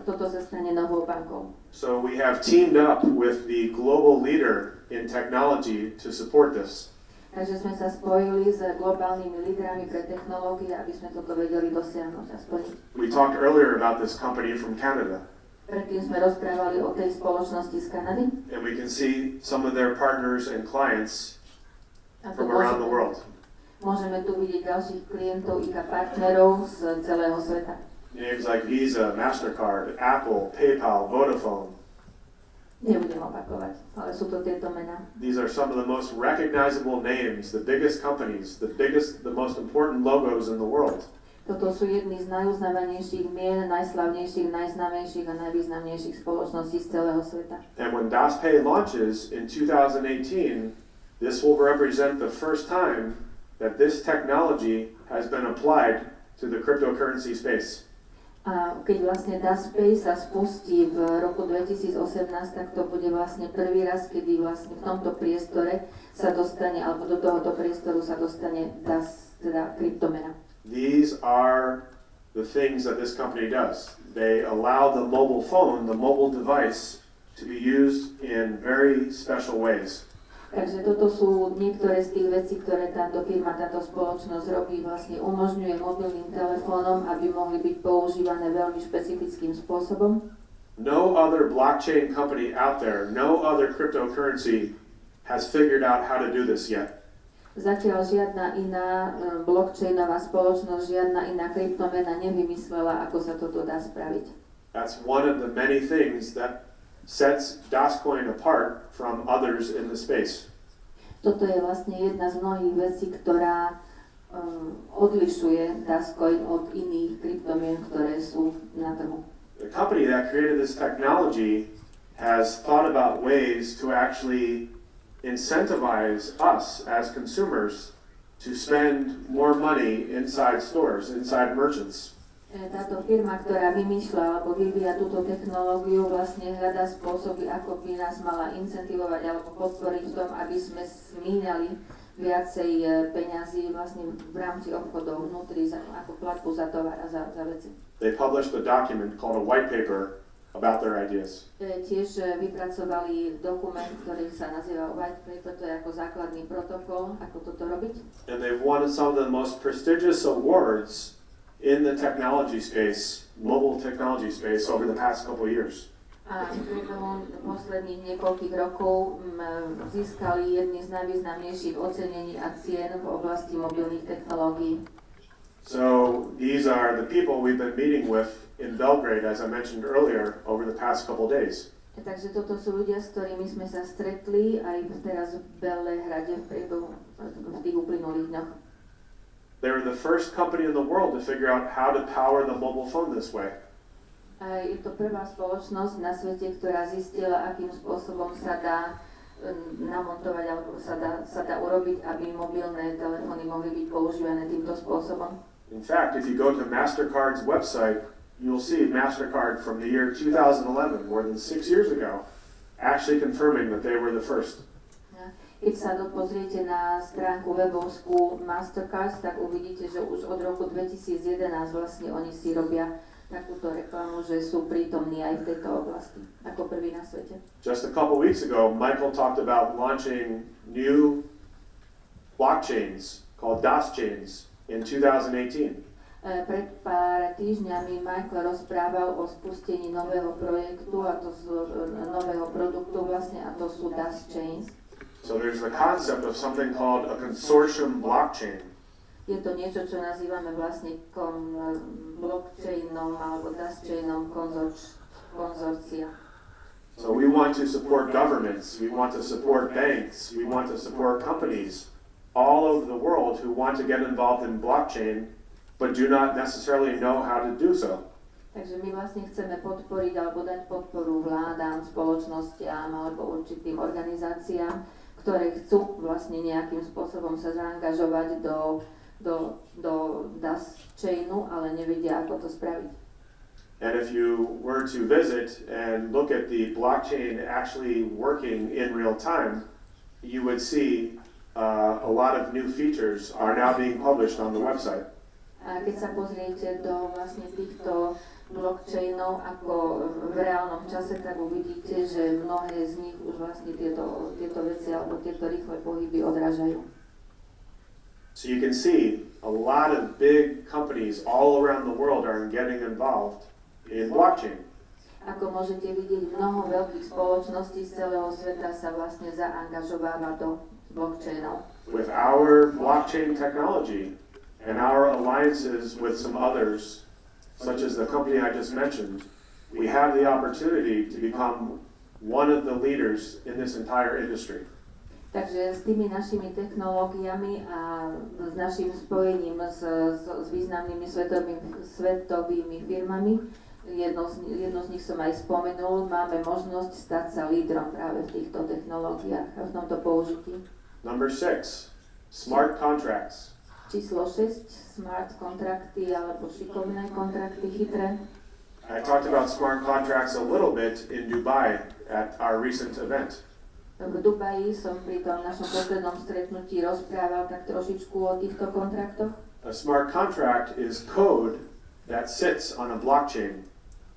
[SPEAKER 3] toto sa stane novou bankou.
[SPEAKER 2] So we have teamed up with the global leader in technology to support this.
[SPEAKER 3] Takže sme sa spojili s globálnymi lídrami pre technológie, aby sme toto vedeli dosiahnuť a splniť.
[SPEAKER 2] We talked earlier about this company from Canada.
[SPEAKER 3] Predtým sme rozprávali o tej spoločnosti z Kanady.
[SPEAKER 2] And we can see some of their partners and clients from around the world.
[SPEAKER 3] Môžeme tu vidieť ďalších klientov a partnerov z celého sveta.
[SPEAKER 2] Names like Visa, MasterCard, Apple, PayPal, Vodafone.
[SPEAKER 3] Nebudem opakovať, ale sú to tieto mená.
[SPEAKER 2] These are some of the most recognizable names, the biggest companies, the most important logos in the world.
[SPEAKER 3] Toto sú jedny z najuznávanejších mien, najslavnejších, najznámejších a najvýznamnejších spoločností z celého sveta.
[SPEAKER 2] And when DASPay launches in 2018, this will represent the first time that this technology has been applied to the cryptocurrency space.
[SPEAKER 3] A keď vlastne DASCOIN sa spustí v roku 2018, tak to bude vlastne prvý raz, kedy vlastne v tomto priestore sa dostane, alebo do tohoto priestoru sa dostane teda kryptomena.
[SPEAKER 2] These are the things that this company does. They allow the mobile phone, the mobile device, to be used in very special ways.
[SPEAKER 3] Takže toto sú niektoré z tých vecí, ktoré táto firma, táto spoločnosť robí, vlastne umožňuje mobilným telefónom, aby mohli byť používané veľmi špecifickým spôsobom.
[SPEAKER 2] No other blockchain company out there, no other cryptocurrency has figured out how to do this yet.
[SPEAKER 3] Zatiaľ žiadna iná blockchainová spoločnosť, žiadna iná kryptomena nevymyslela, ako sa toto dá spraviť.
[SPEAKER 2] That's one of the many things that sets DASCOIN apart from others in the space.
[SPEAKER 3] Toto je vlastne jedna z mnohých vecí, ktorá odlišuje DASCOIN od iných kryptomien, ktoré sú na trhu.
[SPEAKER 2] The company that created this technology has thought about ways to actually incentivize us as consumers to spend more money inside stores, inside merchants.
[SPEAKER 3] Táto firma, ktorá vymýšľa alebo vyvíja túto technológiu, vlastne hľadá spôsoby, ako by nás mala incentivovať alebo podporiť v tom, aby sme míňali viacej peňazí vlastne v rámci obchodov vnútri ako platbu za tovar a za veci.
[SPEAKER 2] They published a document called a white paper about their ideas.
[SPEAKER 3] Tiež vypracovali dokument, ktorý sa nazýva white paper, to je ako základný protokol, ako toto robiť.
[SPEAKER 2] And they've won some of the most prestigious awards in the technology space, mobile technology space, over the past couple of years.
[SPEAKER 3] A priebehu posledných niekoľkých rokov získali jedny z najvýznamnejších ocenení a cien v oblasti mobilných technológií.
[SPEAKER 2] So these are the people we've been meeting with in Belgrade, as I mentioned earlier, over the past couple of days.
[SPEAKER 3] Takže toto sú ľudia, s ktorými sme sa stretli aj teraz v Belehrade v tých uplynulých dňoch.
[SPEAKER 2] They were the first company in the world to figure out how to power the mobile phone this way.
[SPEAKER 3] A je to prvá spoločnosť na svete, ktorá zistila, akým spôsobom sa dá namontovať alebo sa dá urobiť, aby mobilné telefóny mohli byť používané týmto spôsobom.
[SPEAKER 2] In fact, if you go to MasterCard's website, you'll see MasterCard from the year 2011, more than 6 years ago, actually confirming that they were the first.
[SPEAKER 3] Keď sa pozriete na stránku webovskú Mastercard, tak uvidíte, že už od roku 2011 vlastne oni si robia takúto reklamu, že sú prítomní aj v tejto oblasti, ako prvý na svete.
[SPEAKER 2] Just a couple weeks ago, Michael talked about launching new blockchains called DASCOINs in 2018.
[SPEAKER 3] Pred pár týždňami Michael rozprával o spustení nového projektu a to nového produktu vlastne, a to sú DASCOINs.
[SPEAKER 2] So there's the concept of something called a consortium blockchain.
[SPEAKER 3] Je to niečo, čo nazývame vlastne blockchainom alebo DASCOInom konzorcia.
[SPEAKER 2] So we want to support governments, we want to support banks, we want to support companies all over the world who want to get involved in blockchain but do not necessarily know how to do so.
[SPEAKER 3] Takže my vlastne chceme podporiť alebo dať podporu vládám, spoločnostiam alebo určitým organizáciám, ktoré chcú vlastne nejakým spôsobom sa zaangažovať do DASCOInu, ale nevedia, ako to spraviť.
[SPEAKER 2] And if you were to visit and look at the blockchain actually working in real time, you would see a lot of new features are now being published on the website.
[SPEAKER 3] A keď sa pozriete do vlastne týchto blockchainov ako v reálnom čase, tak uvidíte, že mnohé z nich už vlastne tieto veci alebo tieto rýchle pohyby odrážajú.
[SPEAKER 2] So you can see a lot of big companies all around the world are getting involved in blockchain.
[SPEAKER 3] Ako môžete vidieť, mnoho veľkých spoločností z celého sveta sa vlastne zaangažováva do blockchainov.
[SPEAKER 2] With our blockchain technology and our alliances with some others, such as the company I just mentioned, we have the opportunity to become one of the leaders in this entire industry.
[SPEAKER 3] Takže s tými našimi technológiami a s našim spojením s významnými svetovými firmami, jedno z nich som aj spomenul, máme možnosť stať sa lídrom práve v týchto technológiách a v tomto použití.
[SPEAKER 2] Number 6, smart contracts.
[SPEAKER 3] Číslo 6, smart kontrakty alebo šikovné kontrakty, chytré.
[SPEAKER 2] I talked about smart contracts a little bit in Dubai at our recent event.
[SPEAKER 3] V Dubaji som pri tom našom poslednom stretnutí rozprával tak trošičku o týchto kontraktoch.
[SPEAKER 2] A smart contract is code that sits on a blockchain.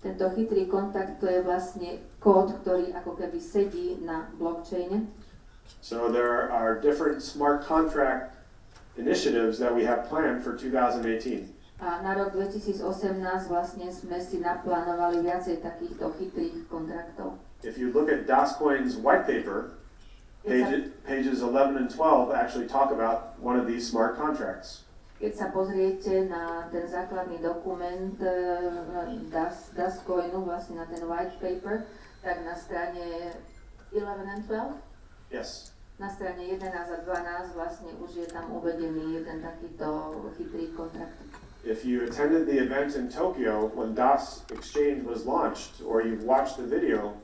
[SPEAKER 3] Tento chytrý kontrakt to je vlastne kód, ktorý ako keby sedí na blockchaine.
[SPEAKER 2] So there are different smart contract initiatives that we have planned for 2018.
[SPEAKER 3] A na rok 2018 vlastne sme si naplánovali viacej takýchto chytrých kontraktov.
[SPEAKER 2] If you look at DASCOIN's white paper, pages 11 and 12 actually talk about one of these smart contracts.
[SPEAKER 3] Keď sa pozriete na ten základný dokument DASCOINu, vlastne na ten white paper, tak na strane 11 and 12?
[SPEAKER 2] Yes.
[SPEAKER 3] Na strane 11 a 12 vlastne už je tam uvedený jeden takýto chytrý kontrakt.
[SPEAKER 2] If you attended the event in Tokyo when DAS Exchange was launched, or you've watched the video,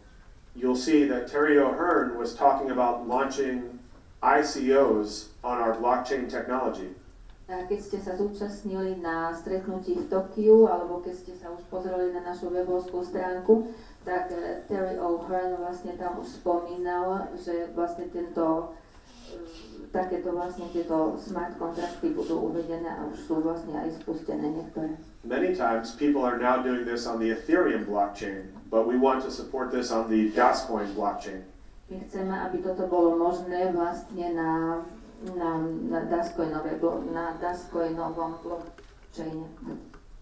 [SPEAKER 2] you'll see that Terry O'Hearn was talking about launching ICOs on our blockchain technology.
[SPEAKER 3] A keď ste sa zúčastnili na stretnutí v Tokiu, alebo keď ste sa už pozreli na našu webovskú stránku, tak Terry O'Hearn vlastne tam už spomínal, že vlastne tieto smart kontrakty budú uvedené a už sú vlastne aj spustené niektoré.
[SPEAKER 2] Many times people are now doing this on the Ethereum blockchain, but we want to support this on the DASCOIN blockchain.
[SPEAKER 3] My chceme, aby toto bolo možné vlastne na DASCOINovom blockchaine.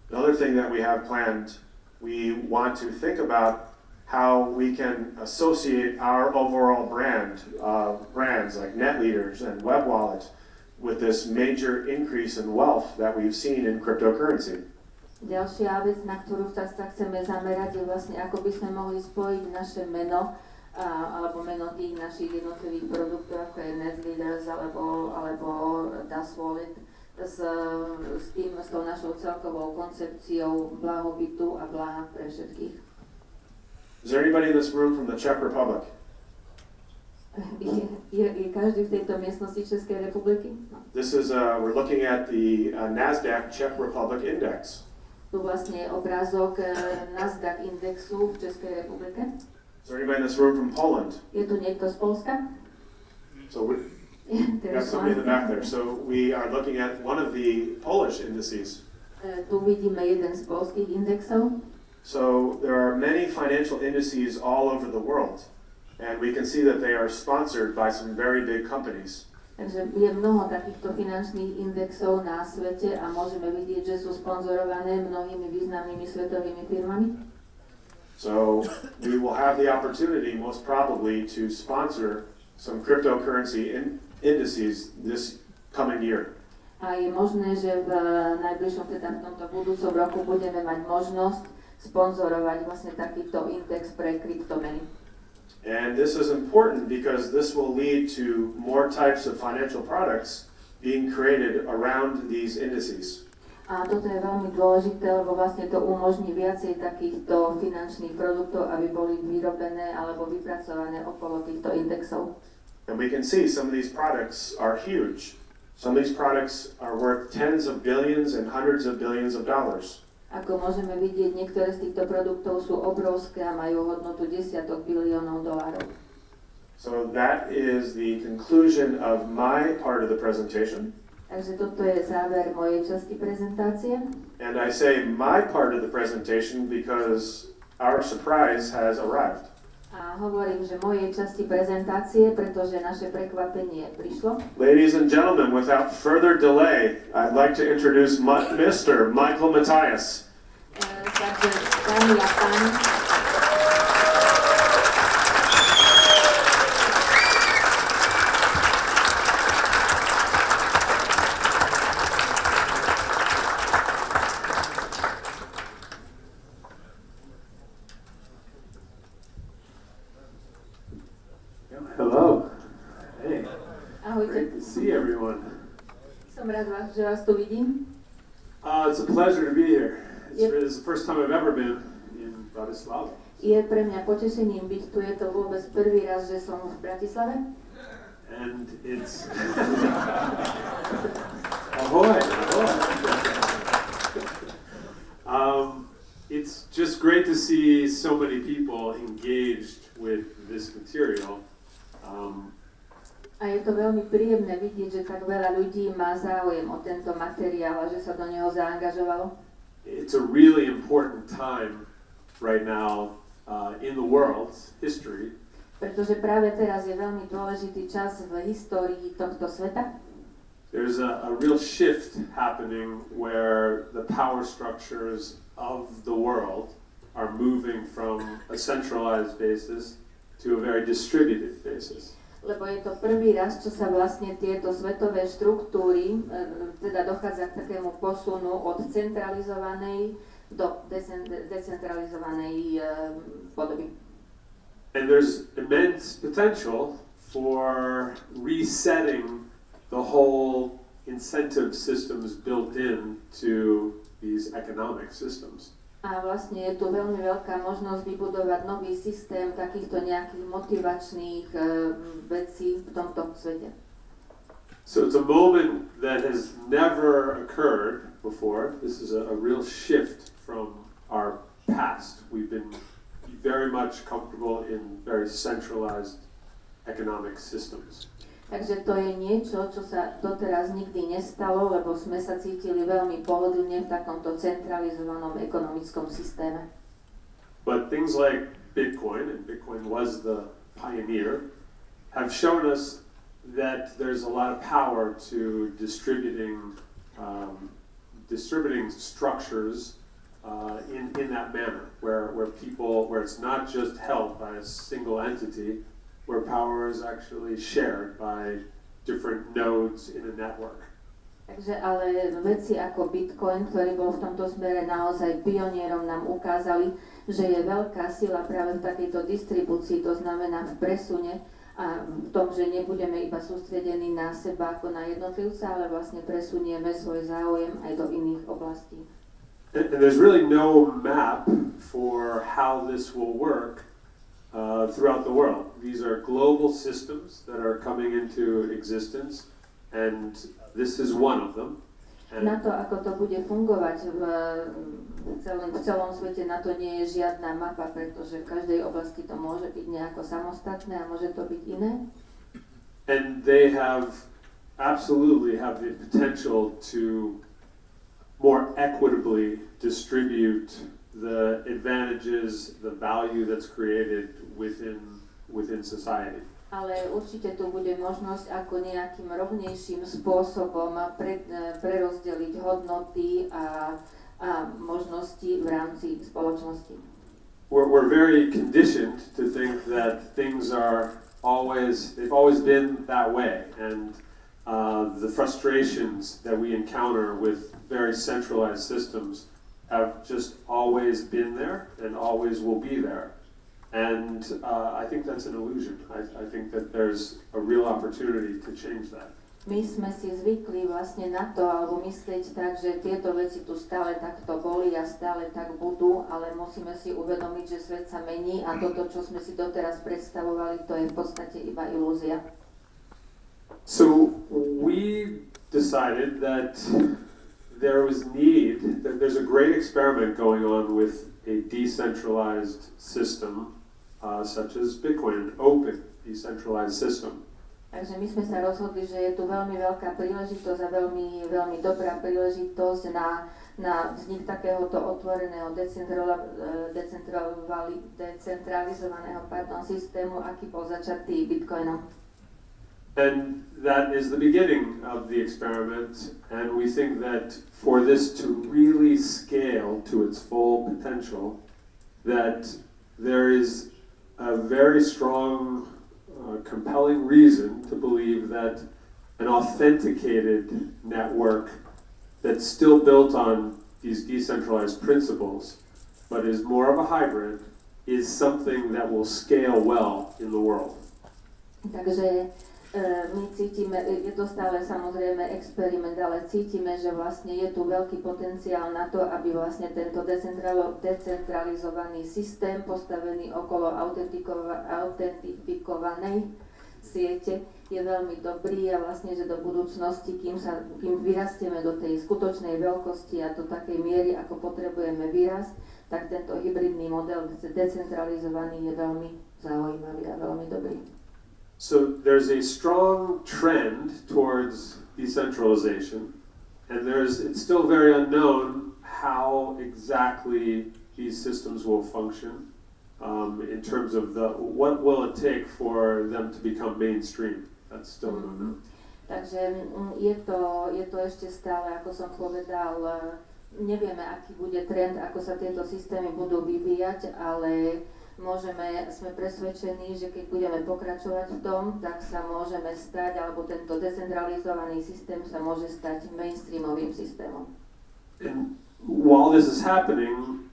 [SPEAKER 2] Another thing that we have planned, we want to think about how we can associate our overall brands like NETLEADERS and Web Wallet with this major increase in wealth that we've seen in cryptocurrency.
[SPEAKER 3] Ďalšia vec, na ktorú sa chceme zamerať, je vlastne, ako by sme mohli spojiť naše meno alebo meno tých našich jednotlivých produktov, ako je NETLEADERS alebo DAS Wallet, s tou našou celkovou koncepciou blahobytu a bláha pre všetkých.
[SPEAKER 2] Is there anybody in this room from the Czech Republic?
[SPEAKER 3] Je každý v tejto miestnosti Českej republiky?
[SPEAKER 2] This is, we're looking at the NASDAQ Czech Republic Index.
[SPEAKER 3] Tu vlastne je obrázok NASDAQ indexu v Českej republike.
[SPEAKER 2] Is there anybody in this room from Poland?
[SPEAKER 3] Je tu niekto z Polska?
[SPEAKER 2] So we got somebody in the back there. So we are looking at one of the Polish indices.
[SPEAKER 3] Tu vidíme jeden z poľských indexov.
[SPEAKER 2] So there are many financial indices all over the world, and we can see that they are sponsored by some very big companies.
[SPEAKER 3] Takže je mnoho takýchto finančných indexov na svete a môžeme vidieť, že sú sponzorované mnohými významnými svetovými firmami.
[SPEAKER 2] So we will have the opportunity most probably to sponsor some cryptocurrency indices this coming year.
[SPEAKER 3] A je možné, že v najbližšom, teda v tomto budúcom roku budeme mať možnosť sponzorovať vlastne takýto index pre kryptomeny.
[SPEAKER 2] And this is important because this will lead to more types of financial products being created around these indices.
[SPEAKER 3] A toto je veľmi dôležité, lebo vlastne to umožní viacej takýchto finančných produktov, aby boli vyrobené alebo vypracované okolo týchto indexov.
[SPEAKER 2] And we can see some of these products are huge. Some of these products are worth tens of billions and hundreds of billions of dollars.
[SPEAKER 3] Ako môžeme vidieť, niektoré z týchto produktov sú obrovské a majú hodnotu desiatok biliónov dolárov.
[SPEAKER 2] So that is the conclusion of my part of the presentation.
[SPEAKER 3] Takže toto je záver mojej časti prezentácie.
[SPEAKER 2] And I say my part of the presentation because our surprise has arrived.
[SPEAKER 3] A hovorím, že mojej časti prezentácie, pretože naše prekvapenie prišlo.
[SPEAKER 2] Ladies and gentlemen, without further delay, I'd like to introduce Mr. Michael Mathias.
[SPEAKER 3] Takže, dámy a páni, že vás tu vidím.
[SPEAKER 2] It's a pleasure to be here. It's the first time I've ever been in Bratislava.
[SPEAKER 3] Je pre mňa potešením byť tu, je to vôbec prvý raz, že som v Bratislave.
[SPEAKER 2] And it's ahoy, ahoy. It's just great to see so many people engaged with this material.
[SPEAKER 3] A je to veľmi príjemné vidieť, že tak veľa ľudí má záujem o tento materiál a že sa do neho zaangažovalo.
[SPEAKER 2] It's a really important time right now in the world's history.
[SPEAKER 3] Pretože práve teraz je veľmi dôležitý čas v histórii tohto sveta.
[SPEAKER 2] There's a real shift happening where the power structures of the world are moving from a centralized basis to a very distributed basis.
[SPEAKER 3] Lebo je to prvý raz, čo sa vlastne tieto svetové štruktúry, teda dochádza k takému posunu od centralizovanej do decentralizovanej podoby.
[SPEAKER 2] And there's immense potential for resetting the whole incentive systems built into these economic systems.
[SPEAKER 3] A vlastne je tu veľmi veľká možnosť vybudovať nový systém takýchto nejakých motivačných vecí v tomto svete.
[SPEAKER 2] So it's a moment that has never occurred before. This is a real shift from our past. We've been very much comfortable in very centralized economic systems.
[SPEAKER 3] Takže to je niečo, čo sa doteraz nikdy nestalo, lebo sme sa cítili veľmi pohodlne v takomto centralizovanom ekonomickom systéme.
[SPEAKER 2] But things like Bitcoin, and Bitcoin was the pioneer, have shown us that there's a lot of power to distributing structures in that manner, where it's not just held by a single entity, where power is actually shared by different nodes in a network.
[SPEAKER 3] Takže ale veci ako Bitcoin, ktorý bol v tomto smere naozaj pionierom, nám ukázali, že je veľká sila práve v takejto distribúcii, to znamená v presune a v tom, že nebudeme iba sústredení na seba ako na jednotlivca, ale vlastne presunieme svoj záujem aj do iných oblastí.
[SPEAKER 2] And there's really no map for how this will work throughout the world. These are global systems that are coming into existence, and this is one of them.
[SPEAKER 3] Na to, ako to bude fungovať v celom svete, na to nie je žiadna mapa, pretože v každej oblasti to môže byť nejako samostatné a môže to byť iné.
[SPEAKER 2] And they absolutely have the potential to more equitably distribute the advantages, the value that's created within society.
[SPEAKER 3] Ale určite tu bude možnosť, ako nejakým rovnejším spôsobom prerozdeliť hodnoty a možnosti v rámci spoločnosti.
[SPEAKER 2] We're very conditioned to think that things they've always been that way, and the frustrations that we encounter with very centralized systems have just always been there and always will be there. And I think that's an illusion. I think that there's a real opportunity to change that.
[SPEAKER 3] My sme si zvykli vlastne na to, alebo myslieť tak, že tieto veci tu stále takto boli a stále tak budú, ale musíme si uvedomiť, že svet sa mení a toto, čo sme si doteraz predstavovali, to je v podstate iba ilúzia.
[SPEAKER 2] So we decided that there's a great experiment going on with a decentralized system such as Bitcoin, an open decentralized system.
[SPEAKER 3] Takže my sme sa rozhodli, že je tu veľmi veľká príležitosť a veľmi, veľmi dobrá príležitosť na vznik takéhoto otvoreného decentralizovaného systému, aký bol začatý Bitcoinom.
[SPEAKER 2] And that is the beginning of the experiment, and we think that for this to really scale to its full potential, that there is a very strong, compelling reason to believe that an authenticated network that's still built on these decentralized principles, but is more of a hybrid, is something that will scale well in the world.
[SPEAKER 3] Takže My cítime, je to stále samozrejme experiment, ale cítime, že vlastne je tu veľký potenciál na to, aby vlastne tento decentralizovaný systém postavený okolo autentifikovanej siete je veľmi dobrý a vlastne, že do budúcnosti, kým vyrastieme do tej skutočnej veľkosti a do takej miery, ako potrebujeme vyrásť, tak tento hybridný model decentralizovaný je veľmi zaujímavý a veľmi dobrý.
[SPEAKER 2] So there's a strong trend towards decentralization, and it's still very unknown how exactly these systems will function in terms of what will it take for them to become mainstream. That's still an unknown.
[SPEAKER 3] Takže je to ešte stále, ako som povedal, nevieme, aký bude trend, ako sa tieto systémy budú vyvíjať, ale sme presvedčení, že keď budeme pokračovať v tom, tak sa môžeme stať, alebo tento decentralizovaný systém sa môže stať mainstreamovým systémom.
[SPEAKER 2] And while this is happening,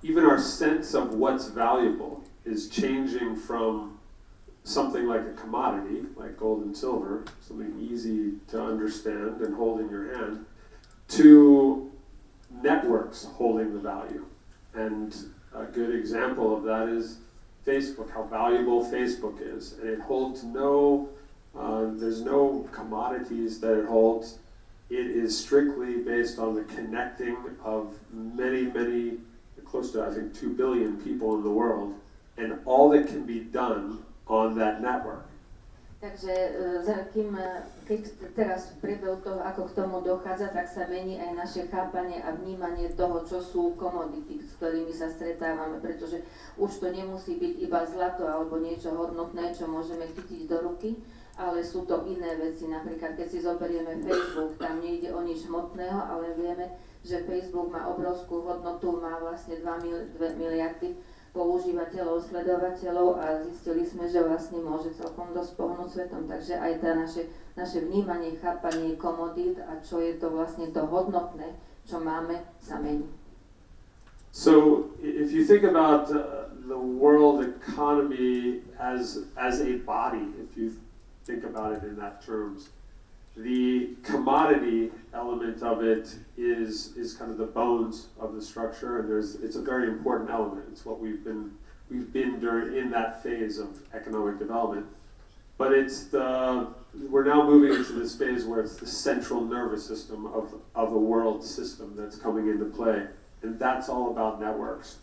[SPEAKER 2] even our sense of what's valuable is changing from something like a commodity, like gold and silver, something easy to understand and hold in your hand, to networks holding the value. And a good example of that is Facebook, how valuable Facebook is. And it holds there's no commodities that it holds. It is strictly based on the connecting of many, close to I think 2 billion people in the world, and all that can be done on that network.
[SPEAKER 3] Takže keď teraz v priebehu toho, ako k tomu dochádza, tak sa mení aj naše chápanie a vnímanie toho, čo sú komodity, s ktorými sa stretávame, pretože už to nemusí byť iba zlato alebo niečo hodnotné, čo môžeme chytiť do ruky, ale sú to iné veci. Napríklad, keď si zoberieme Facebook, tam nejde o nič hmotného, ale vieme, že Facebook má obrovskú hodnotu, má vlastne 2 miliardy používateľov, sledovateľov a zistili sme, že vlastne môže celkom dosť pohnúť svetom. Takže aj tá naše vnímanie, chápanie komodít a čo je to vlastne to hodnotné, čo máme, sa mení.
[SPEAKER 2] So if you think about the world economy as a body, if you think about it in that terms, the commodity element of it is kind of the bones of the structure, and it's a very important element. It's what we've been in that phase of economic development. But we're now moving into this phase where it's the central nervous system of the world system that's coming into play, and that's all about networks.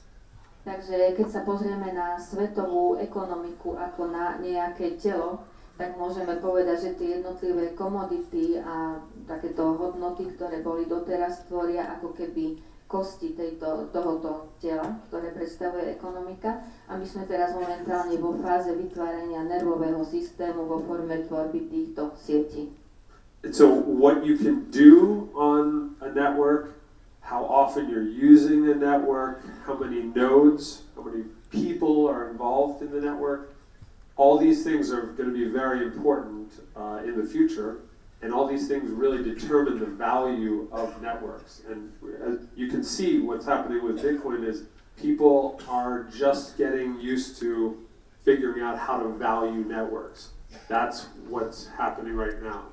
[SPEAKER 3] Takže keď sa pozrieme na svetovú ekonomiku ako na nejaké telo, tak môžeme povedať, že tie jednotlivé komodity a takéto hodnoty, ktoré boli doteraz, tvoria ako keby kosti tohoto tela, ktoré predstavuje ekonomika. A my sme teraz momentálne vo fáze vytvárania nervového systému vo forme tvorby týchto sietí.
[SPEAKER 2] So what you can do on a network, how often you're using a network, how many nodes, how many people are involved in the network, all these things are going to be very important in the future, and all these things really determine the value of networks. And you can see what's happening with Bitcoin is people are just getting used to figuring out how to value networks. That's what's happening right now.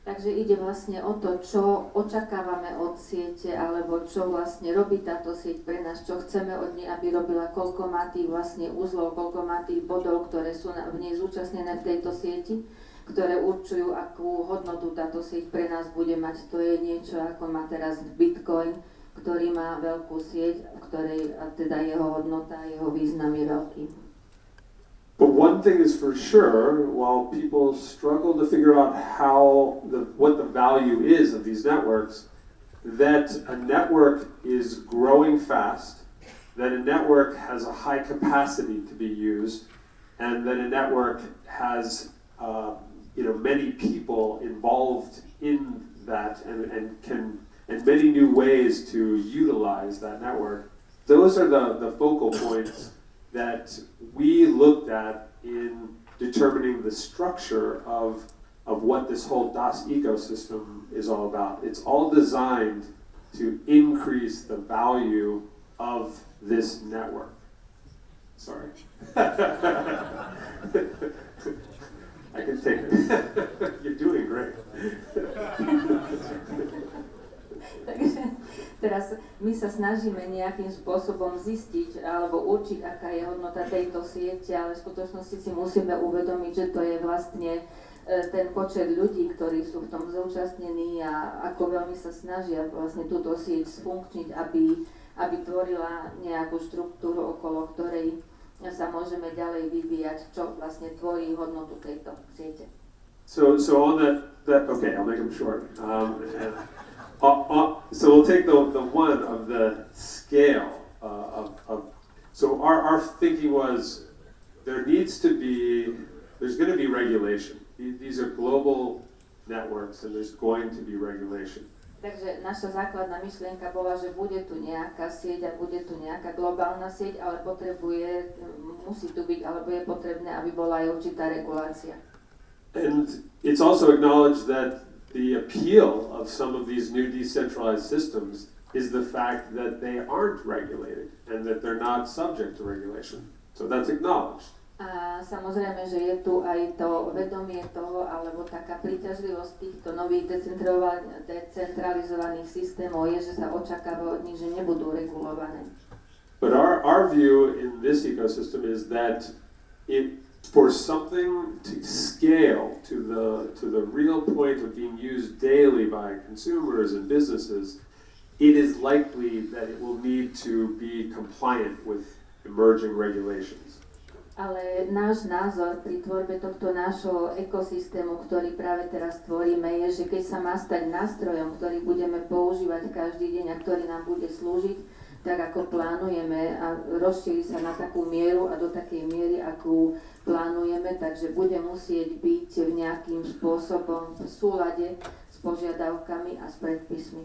[SPEAKER 3] Takže ide vlastne o to, čo očakávame od siete, alebo čo vlastne robí táto sieť pre nás, čo chceme od nej, aby robila, koľko má tých vlastne uzlov, koľko má tých bodov, ktoré sú v nej zúčastnené v tejto sieti, ktoré určujú, akú hodnotu táto sieť pre nás bude mať. To je niečo, ako má teraz Bitcoin, ktorý má veľkú sieť, v ktorej teda jeho hodnota, jeho význam je veľký.
[SPEAKER 2] But one thing is for sure, while people struggle to figure out what the value is of these networks, that a network is growing fast, that a network has a high capacity to be used, and that a network has many people involved in that and many new ways to utilize that network. Those are the focal points that we looked at in determining the structure of what this whole DAS ecosystem is all about. It's all designed to increase the value of this network. Sorry. I can take it. You're doing great.
[SPEAKER 3] Takže teraz my sa snažíme nejakým spôsobom zistiť alebo určiť, aká je hodnota tejto siete, ale v skutočnosti si musíme uvedomiť, že to je vlastne ten počet ľudí, ktorí sú v tom zúčastnení a ako veľmi sa snažia vlastne túto sieť sfunkčniť, aby tvorila nejakú štruktúru, okolo ktorej sa môžeme ďalej vyvíjať, čo vlastne tvorí hodnotu tejto siete.
[SPEAKER 2] So on that okay, I'll make them short. So we'll take the one of the scale so our thinking was there's going to be regulation. These are global networks and there's going to be regulation.
[SPEAKER 3] Takže naša základná myšlienka bola, že bude tu nejaká sieť a bude tu nejaká globálna sieť, ale musí tu byť, alebo je potrebné, aby bola aj určitá regulácia.
[SPEAKER 2] And it's also acknowledged that the appeal of some of these new decentralized systems is the fact that they aren't regulated and that they're not subject to regulation. So that's acknowledged.
[SPEAKER 3] A samozrejme, že je tu aj to vedomie toho, alebo taká príťažlivosť týchto nových decentralizovaných systémov je, že sa očakáva od nich, že nebudú regulované.
[SPEAKER 2] But our view in this ecosystem is that for something to scale to the real point of being used daily by consumers and businesses, it is likely that it will need to be compliant with emerging regulations.
[SPEAKER 3] Ale náš názor pri tvorbe tohto nášho ekosystému, ktorý práve teraz tvoríme, je, že keď sa má stať nástrojom, ktorý budeme používať každý deň a ktorý nám bude slúžiť, tak ako plánujeme a rozšíri sa na takú mieru a do takej miery, akú plánujeme, takže bude musieť byť nejakým spôsobom v súlade s požiadavkami a s predpismi.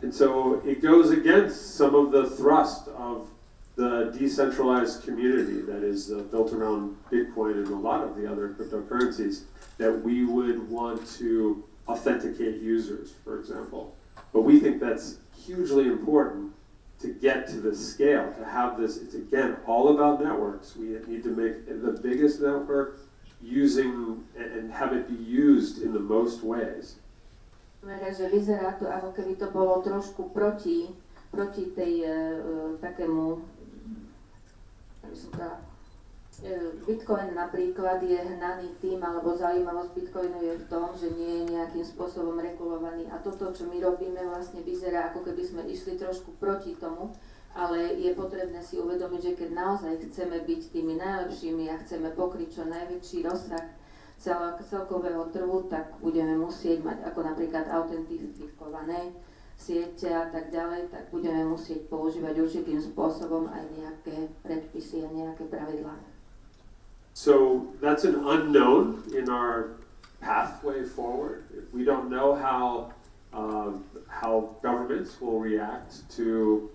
[SPEAKER 2] And so it goes against some of the thrust of the decentralized community that is built around Bitcoin and a lot of the other cryptocurrencies, that we would want to authenticate users, for example. But we think that's hugely important to get to this scale, to have this. It's again all about networks. We need to make the biggest network using and have it be used in the most ways.
[SPEAKER 3] Takže vyzerá to, ako keby to bolo trošku proti tej takému Bitcoin napríklad je hnaný tým, alebo zaujímavosť Bitcoinu je v tom, že nie je nejakým spôsobom regulovaný. A toto, čo my robíme, vlastne vyzerá, ako keby sme išli trošku proti tomu, ale je potrebné si uvedomiť, že keď naozaj chceme byť tými najlepšími a chceme pokryť čo najväčší rozsah celkového trhu, tak budeme musieť mať ako napríklad autentifikované siete a tak ďalej, tak budeme musieť používať určitým spôsobom aj nejaké predpisy a nejaké pravidlá.
[SPEAKER 2] So that's an unknown in our pathway forward. We don't know how governments will react to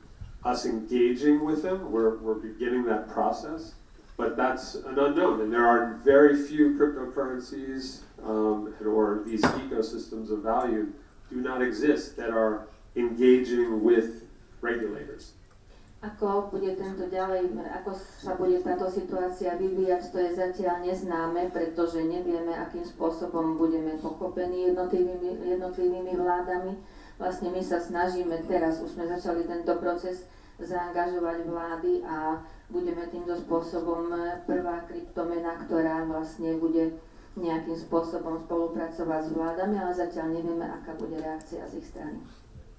[SPEAKER 2] us engaging with them. We're beginning that process, but that's an unknown. And there are very few cryptocurrencies or these ecosystems of value do not exist that are engaging with regulators.
[SPEAKER 3] Ako sa bude táto situácia vyvíjať, to je zatiaľ neznáme, pretože nevieme, akým spôsobom budeme pochopení jednotlivými vládami. Vlastne my sa snažíme teraz, už sme začali tento proces, zaangažovať vlády a budeme týmto spôsobom prvá kryptomena, ktorá vlastne bude nejakým spôsobom spolupracovať s vládami, ale zatiaľ nevieme, aká bude reakcia z ich strany.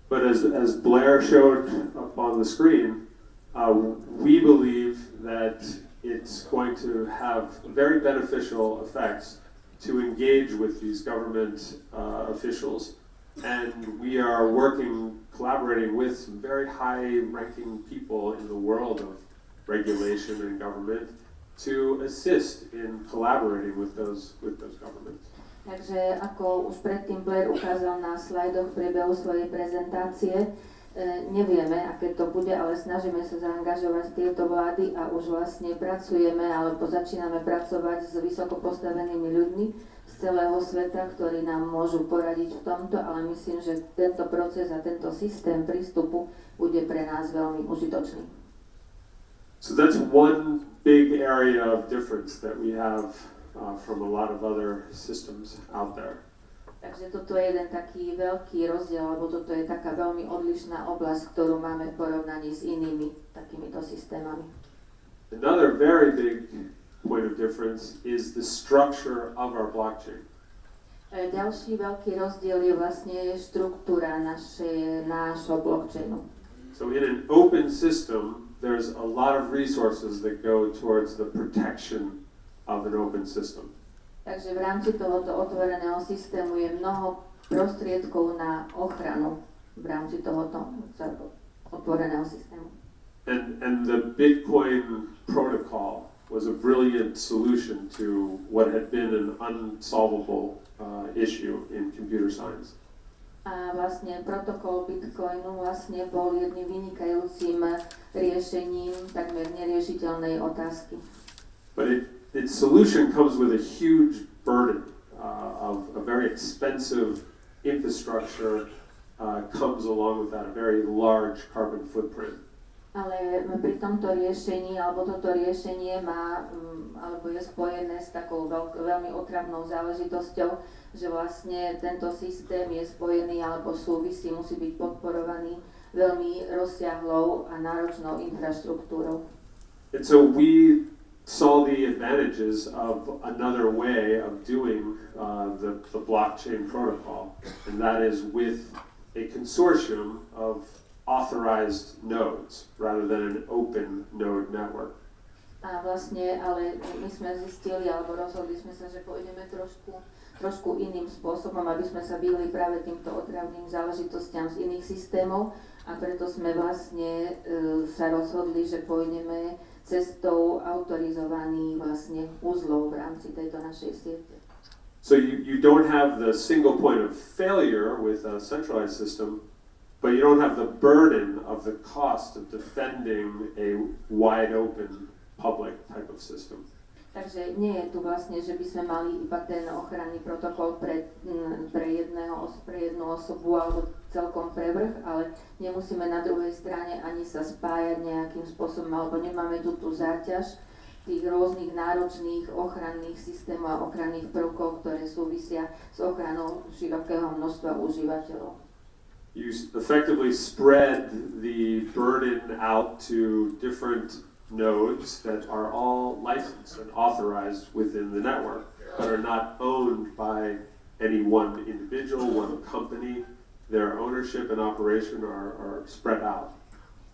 [SPEAKER 2] But as Blair showed up on the screen, we believe that it's going to have very beneficial effects to engage with these government officials, and we are collaborating with some very high-ranking people in the world of regulation and government to assist in collaborating with those governments.
[SPEAKER 3] Takže ako už predtým Blair ukázal na slajdoch v priebehu svojej prezentácie, nevieme, aké to bude, ale snažíme sa zaangažovať tieto vlády a už vlastne pracujeme alebo začíname pracovať s vysoko postavenými ľuďmi z celého sveta, ktorí nám môžu poradiť v tomto, ale myslím, že tento proces a tento systém prístupu bude pre nás veľmi užitočný.
[SPEAKER 2] So that's one big area of difference that we have from a lot of other systems out there.
[SPEAKER 3] Takže toto je jeden taký veľký rozdiel, alebo toto je taká veľmi odlišná oblasť, ktorú máme v porovnaní s inými takýmito systémami.
[SPEAKER 2] Another very big point of difference is the structure of our blockchain.
[SPEAKER 3] Ďalší veľký rozdiel je vlastne štruktúra nášho blockchainu.
[SPEAKER 2] So in an open system, there's a lot of resources that go towards the protection of an open system.
[SPEAKER 3] Takže v rámci tohoto otvoreného systému je mnoho prostriedkov na ochranu v rámci tohoto otvoreného systému.
[SPEAKER 2] And the Bitcoin protocol was a brilliant solution to what had been an unsolvable issue in computer science.
[SPEAKER 3] A vlastne protokol Bitcoinu vlastne bol jedným vynikajúcim riešením takmer neriešiteľnej otázky.
[SPEAKER 2] But its solution comes with a huge burden of a very expensive infrastructure comes along with that, a very large carbon footprint.
[SPEAKER 3] Ale pri tomto riešení, alebo toto riešenie má, alebo je spojené s takou veľmi otravnou záležitosťou, že vlastne tento systém je spojený alebo súvisí, musí byť podporovaný veľmi rozsiahlou a náročnou infraštruktúrou.
[SPEAKER 2] And so we saw the advantages of another way of doing the blockchain protocol, and that is with a consortium of authorized nodes rather than an open node network.
[SPEAKER 3] A vlastne, ale my sme zistili, alebo rozhodli sme sa, že pôjdeme trošku iným spôsobom, aby sme sa vyhli práve týmto otravným záležitostiam z iných systémov, a preto sme vlastne sa rozhodli, že pôjdeme cestou autorizovaných vlastne uzlov v rámci tejto našej siete.
[SPEAKER 2] So you don't have the single point of failure with a centralized system, but you don't have the burden of the cost of defending a wide open public type of system.
[SPEAKER 3] Takže nie je tu vlastne, že by sme mali iba ten ochranný protokol pre jednu osobu alebo celkom pre vrch, ale nemusíme na druhej strane ani sa spájať nejakým spôsobom, alebo nemáme tu tú záťaž tých rôznych náročných ochranných systémov a ochranných prvkov, ktoré súvisia s ochranou širokého množstva užívateľov.
[SPEAKER 2] You effectively spread the burden out to different nodes that are all licensed and authorized within the network, but are not owned by any one individual, one company. Their ownership and operation are spread out.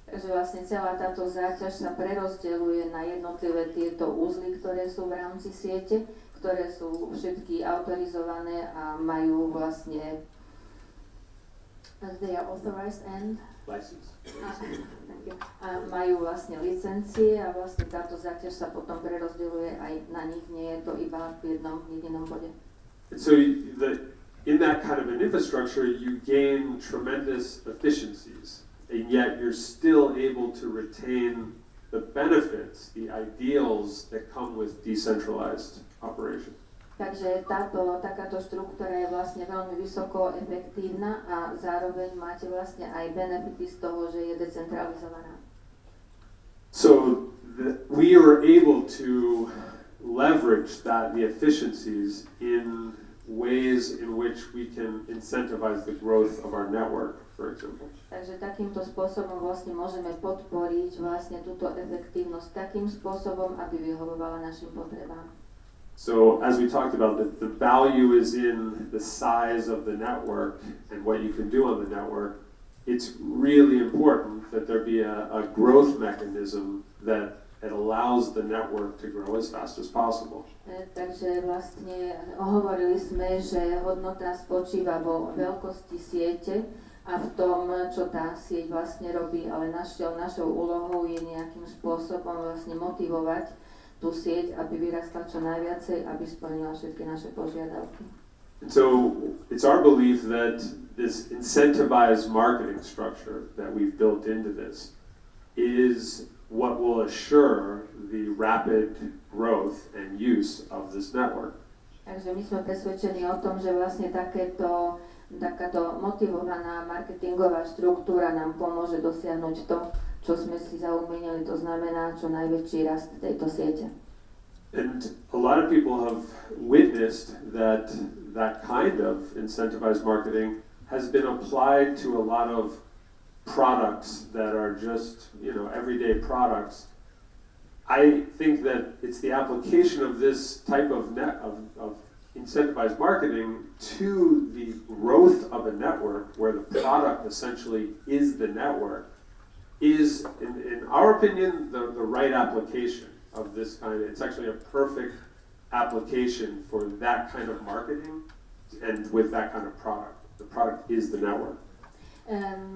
[SPEAKER 3] Takže vlastne celá táto záťaž sa prerozdeľuje na jednotlivé tieto uzly, ktoré sú v rámci siete, ktoré sú všetky autorizované a majú vlastne they are authorized and
[SPEAKER 2] License.
[SPEAKER 3] A majú vlastne licencie a vlastne táto záťaž sa potom prerozdeľuje aj na nich, nie je to iba v jednom jedinom bode.
[SPEAKER 2] And so in that kind of an infrastructure, you gain tremendous efficiencies, and yet you're still able to retain the benefits, the ideals that come with decentralized operation.
[SPEAKER 3] Takže takáto štruktúra je vlastne veľmi vysoko efektívna a zároveň máte vlastne aj benefity z toho, že je decentralizovaná.
[SPEAKER 2] So we are able to leverage the efficiencies in ways in which we can incentivize the growth of our network, for example.
[SPEAKER 3] Takže takýmto spôsobom vlastne môžeme podporiť vlastne túto efektívnosť takým spôsobom, aby vyhovovala našim potrebám.
[SPEAKER 2] So as we talked about, the value is in the size of the network and what you can do on the network. It's really important that there be a growth mechanism that allows the network to grow as fast as possible.
[SPEAKER 3] Takže vlastne hovorili sme, že hodnota spočíva vo veľkosti siete a v tom, čo tá sieť vlastne robí, ale našou úlohou je nejakým spôsobom vlastne motivovať tú sieť, aby vyrastla čo najviacej, aby splnila všetky naše požiadavky.
[SPEAKER 2] And so it's our belief that this incentivized marketing structure that we've built into this is what will assure the rapid growth and use of this network.
[SPEAKER 3] Takže my sme presvedčení o tom, že vlastne takáto motivovaná marketingová štruktúra nám pomôže dosiahnuť to, čo sme si zaumienili, to znamená čo najväčší rast tejto siete.
[SPEAKER 2] And a lot of people have witnessed that that kind of incentivized marketing has been applied to a lot of products that are just, everyday products. I think that it's the application of this type of incentivized marketing to the growth of a network where the product essentially is the network is, in our opinion, the right application of this kind. It's actually a perfect application for that kind of marketing and with that kind of product. The product is the network.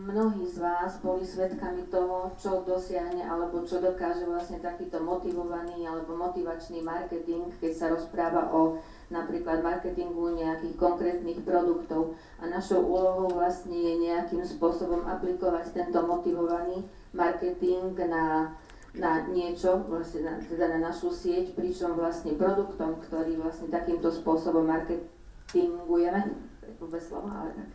[SPEAKER 3] Mnohí z vás boli svedkami toho, čo dosiahne alebo čo dokáže vlastne takýto motivovaný alebo motivačný marketing, keď sa rozpráva o napríklad marketingu nejakých konkrétnych produktov. A našou úlohou vlastne je nejakým spôsobom aplikovať tento motivovaný marketing na niečo, vlastne teda na našu sieť, pričom vlastne produktom, ktorý vlastne takýmto spôsobom marketingujeme, bez slova, ale tak,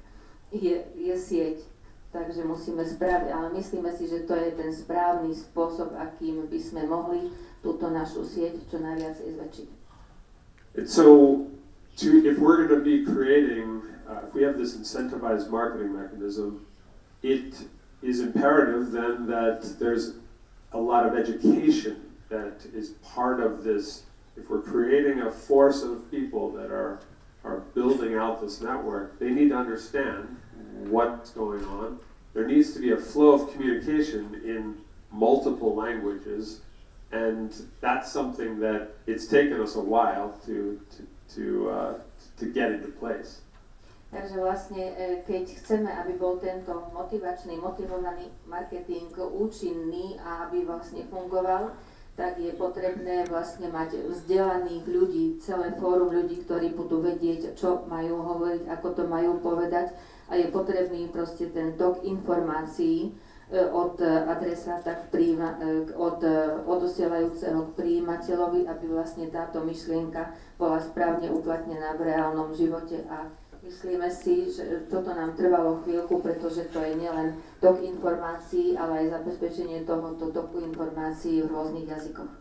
[SPEAKER 3] je sieť. Takže musíme spraviť, ale myslíme si, že to je ten správny spôsob, akým by sme mohli túto našu sieť čo najviac zväčšiť.
[SPEAKER 2] So, if we're going to be creating, if we have this incentivized marketing mechanism, it is imperative then that there's a lot of education that is part of this. If we're creating a force of people that are building out this network, they need to understand what's going on. There needs to be a flow of communication in multiple languages, and that's something that it's taken us a while to get into place.
[SPEAKER 3] Takže vlastne, keď chceme, aby bol tento motivovaný marketing účinný a aby vlastne fungoval, tak je potrebné vlastne mať vzdelaných ľudí, celé fórum ľudí, ktorí budú vedieť, čo majú hovoriť, ako to majú povedať, a je potrebný proste ten tok informácií od adresáta od odosielajúceho k prijímateľovi, aby vlastne táto myšlienka bola správne uplatnená v reálnom živote. A myslíme si, že toto nám trvalo chvíľku, pretože to je nielen tok informácií, ale aj zabezpečenie tohoto toku informácií v rôznych jazykoch.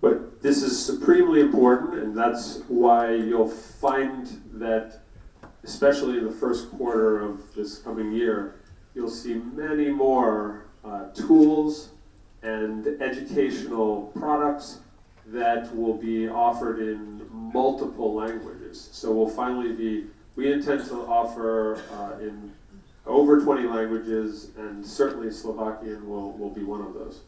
[SPEAKER 2] But this is supremely important, and that's why you'll find that, especially in the first quarter of this coming year, you'll see many more tools and educational products that will be offered in multiple languages. So we intend to offer in over 20 languages, and certainly Slovakian will be one of those.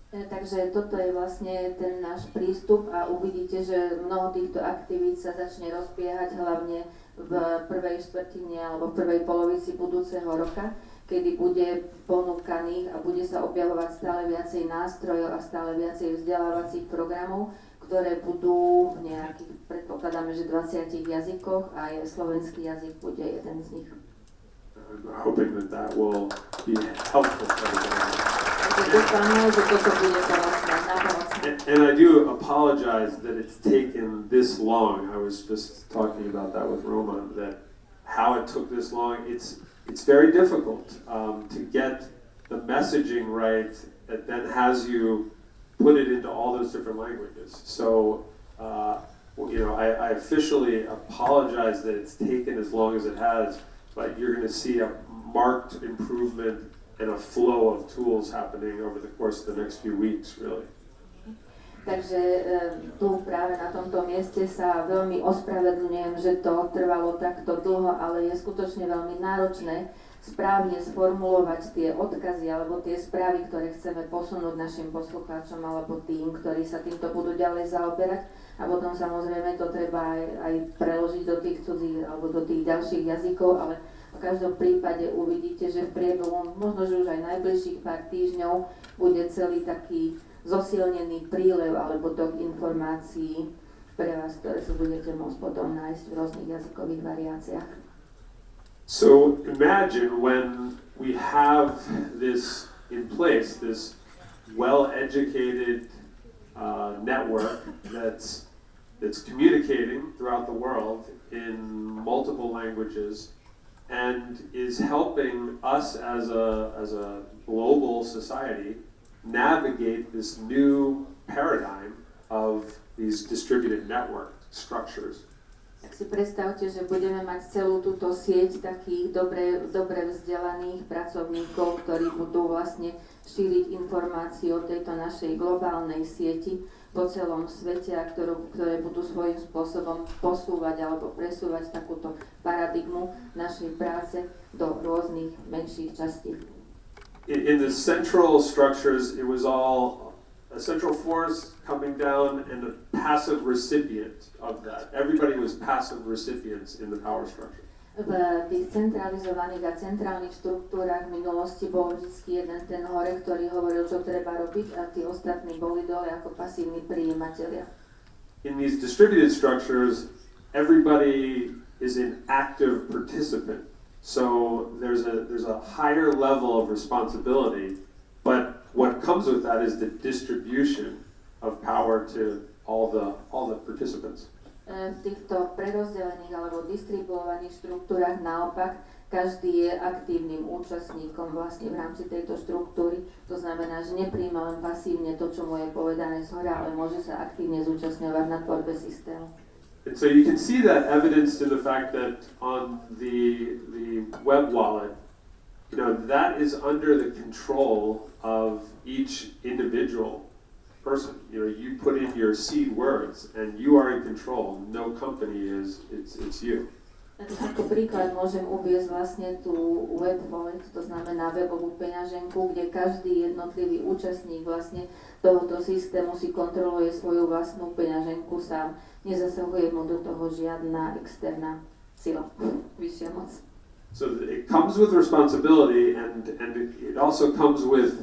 [SPEAKER 3] Takže toto je vlastne ten náš prístup a uvidíte, že mnoho týchto aktivít sa začne rozbiehať hlavne v prvej štvrtine alebo v prvej polovici budúceho roka, kedy bude ponúkaných a bude sa objavovať stále viacej nástrojov a stále viacej vzdelávacích programov, ktoré budú v nejakých, predpokladáme, že 20 jazykoch a slovenský jazyk bude jeden z nich.
[SPEAKER 2] I'm hoping that will be helpful for everybody. And I do apologize that it's taken this long. I was just talking about that with Roman, that how it took this long. It's very difficult to get the messaging right that then has you put it into all those different languages. So, I officially apologize that it's taken as long as it has, but you're going to see a marked improvement and a flow of tools happening over the course of the next few weeks, really.
[SPEAKER 3] Takže tu práve na tomto mieste sa veľmi ospravedlňujem, že to trvalo takto dlho, ale je skutočne veľmi náročné správne sformulovať tie odkazy alebo tie správy, ktoré chceme posunúť našim poslucháčom alebo tým, ktorí sa týmto budú ďalej zaoberať. A potom samozrejme to treba aj preložiť do tých cudzích alebo do tých ďalších jazykov, ale v každom prípade uvidíte, že v priebehu možno, že už aj najbližších pár týždňov bude celý taký zosilnený prílev alebo tok informácií pre vás, ktoré sa budete môcť potom nájsť v rôznych jazykových variáciách.
[SPEAKER 2] So imagine when we have this in place, this well-educated network that's communicating throughout the world in multiple languages and is helping us as a global society navigate this new paradigm of these distributed network structures.
[SPEAKER 3] Tak si predstavte, že budeme mať celú túto sieť takých dobre vzdelaných pracovníkov, ktorí budú vlastne šíriť informácie o tejto našej globálnej sieti po celom svete a ktoré budú svojím spôsobom posúvať alebo presúvať takúto paradigmu našej práce do rôznych menších častí.
[SPEAKER 2] In the central structures, it was all a central force coming down and a passive recipient of that. Everybody was passive recipients in the power structure.
[SPEAKER 3] V tých centralizovaných a centrálnych štruktúrach v minulosti bol vždy jeden ten hore, ktorý hovoril, čo treba robiť, a tí ostatní boli dole ako pasívni prijímatelia.
[SPEAKER 2] In these distributed structures, everybody is an active participant. So there's a higher level of responsibility, but what comes with that is the distribution of power to all the participants.
[SPEAKER 3] V týchto prerozdelených alebo distribuovaných štruktúrach naopak každý je aktívnym účastníkom vlastne v rámci tejto štruktúry. To znamená, že nepríjma len pasívne to, čo mu je povedané zhora, ale môže sa aktívne zúčastňovať na tvorbe systému.
[SPEAKER 2] And so you can see that evidenced in the fact that on the web wallet, that is under the control of each individual person. You put in your seed words and you are in control. No company it's you.
[SPEAKER 3] Ako príklad môžem uviesť vlastne tú web wallet, to znamená webovú peňaženku, kde každý jednotlivý účastník vlastne tohoto systému si kontroluje svoju vlastnú peňaženku sám. Nezasahuje mu do toho žiadna externá sila, vyššia moc.
[SPEAKER 2] So it comes with responsibility and it also comes with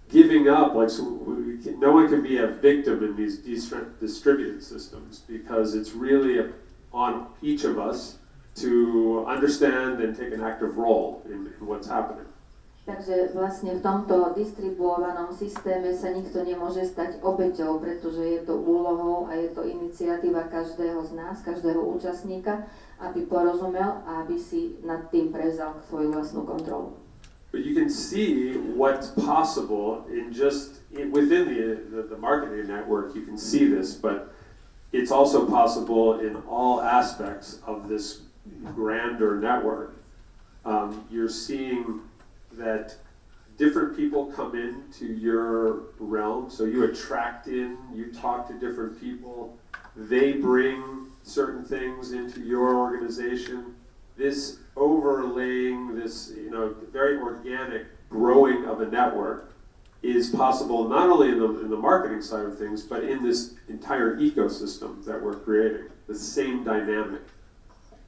[SPEAKER 2] giving up. No one can be a victim in these distributed systems because it's really on each of us to understand and take an active role in what's happening.
[SPEAKER 3] Takže vlastne v tomto distribuovanom systéme sa nikto nemôže stať obeťou, pretože je to úlohou a je to iniciatíva každého z nás, každého účastníka, aby porozumel a aby si nad tým prevzal svoju vlastnú kontrolu.
[SPEAKER 2] But you can see what's possible within the marketing network. You can see this, but it's also possible in all aspects of this grander network. You're seeing that different people come into your realm, so you attract in, you talk to different people, they bring certain things into your organization. This overlaying, this very organic growing of a network is possible not only in the marketing side of things, but in this entire ecosystem that we're creating, the same dynamic.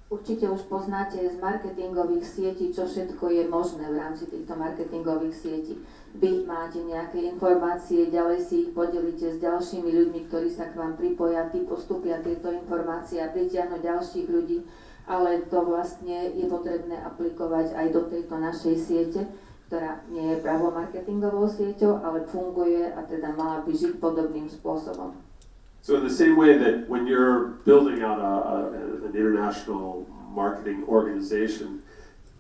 [SPEAKER 3] Určite už poznáte z marketingových sietí, čo všetko je možné v rámci týchto marketingových sietí. Vy máte nejaké informácie, ďalej si ich podelíte s ďalšími ľuďmi, ktorí sa k vám pripoja, tí postupia tieto informácie a pritiahnu ďalších ľudí, ale to vlastne je potrebné aplikovať aj do tejto našej siete, ktorá nie je právo marketingovou sieťou, ale funguje a teda mala by žiť podobným spôsobom.
[SPEAKER 2] So in the same way that when you're building out an international marketing organization,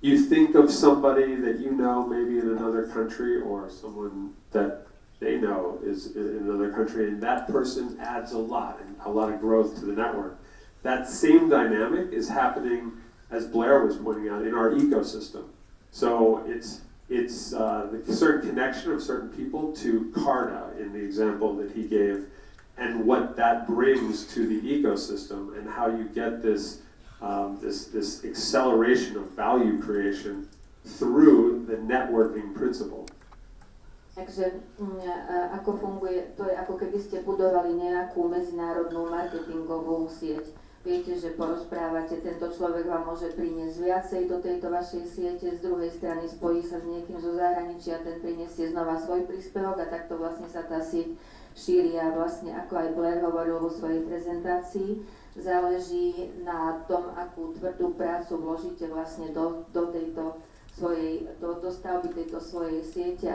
[SPEAKER 2] you think of somebody that you know maybe in another country or someone that they know is in another country, and that person adds a lot of growth to the network. That same dynamic is happening, as Blair was pointing out, in our ecosystem. So it's the certain connection of certain people to Carta in the example that he gave, and what that brings to the ecosystem, and how you get this acceleration of value creation through the networking principle.
[SPEAKER 3] Takže ako funguje, to je ako keby ste budovali nejakú medzinárodnú marketingovú sieť. Viete, že porozprávate, tento človek vám môže priniesť viacej do tejto vašej siete, z druhej strany spojí sa s niekým zo zahraničia, ten prinesie znova svoj príspevok a takto vlastne sa tá sieť šíri a vlastne, ako aj Blair hovoril vo svojej prezentácii, záleží na tom, akú tvrdú prácu vložíte vlastne do stavby tejto svojej siete,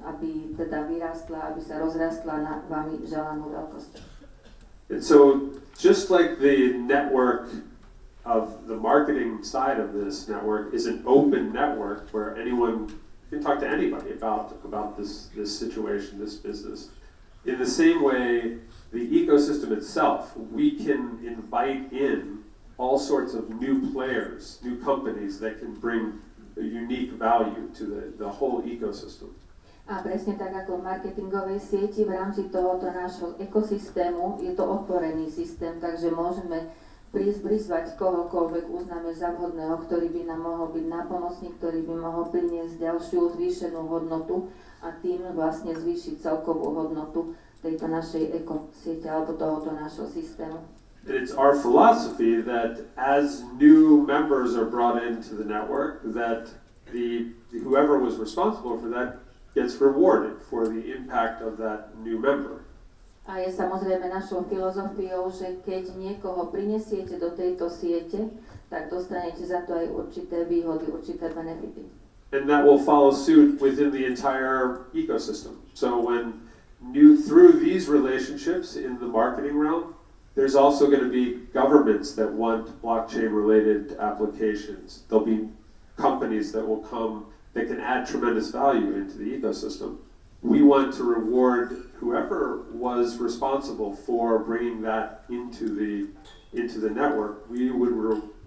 [SPEAKER 3] aby teda vyrástla, aby sa rozrastla na vami želanú veľkosť.
[SPEAKER 2] And so, just like the network of the marketing side of this network is an open network where anyone can talk to anybody about this situation, this business. In the same way, the ecosystem itself, we can invite in all sorts of new players, new companies that can bring a unique value to the whole ecosystem.
[SPEAKER 3] A presne tak ako v marketingovej sieti, v rámci tohoto nášho ekosystému je to otvorený systém, takže môžeme prizvať kohokoľvek uznáme za vhodného, ktorý by nám mohol byť nápomocný, ktorý by mohol priniesť ďalšiu zvýšenú hodnotu a tým vlastne zvýšiť celkovú hodnotu tejto našej ekosiete alebo tohoto nášho systému.
[SPEAKER 2] It's our philosophy that as new members are brought into the network, that whoever was responsible for that gets rewarded for the impact of that new member.
[SPEAKER 3] A je samozrejme našou filozofiou, že keď niekoho prinesiete do tejto siete, tak dostanete za to aj určité výhody, určité benefity.
[SPEAKER 2] And that will follow suit within the entire ecosystem. So through these relationships in the marketing realm, there's also going to be governments that want blockchain-related applications. There'll be companies that will come that can add tremendous value into the ecosystem. We want to reward whoever was responsible for bringing that into the network. We're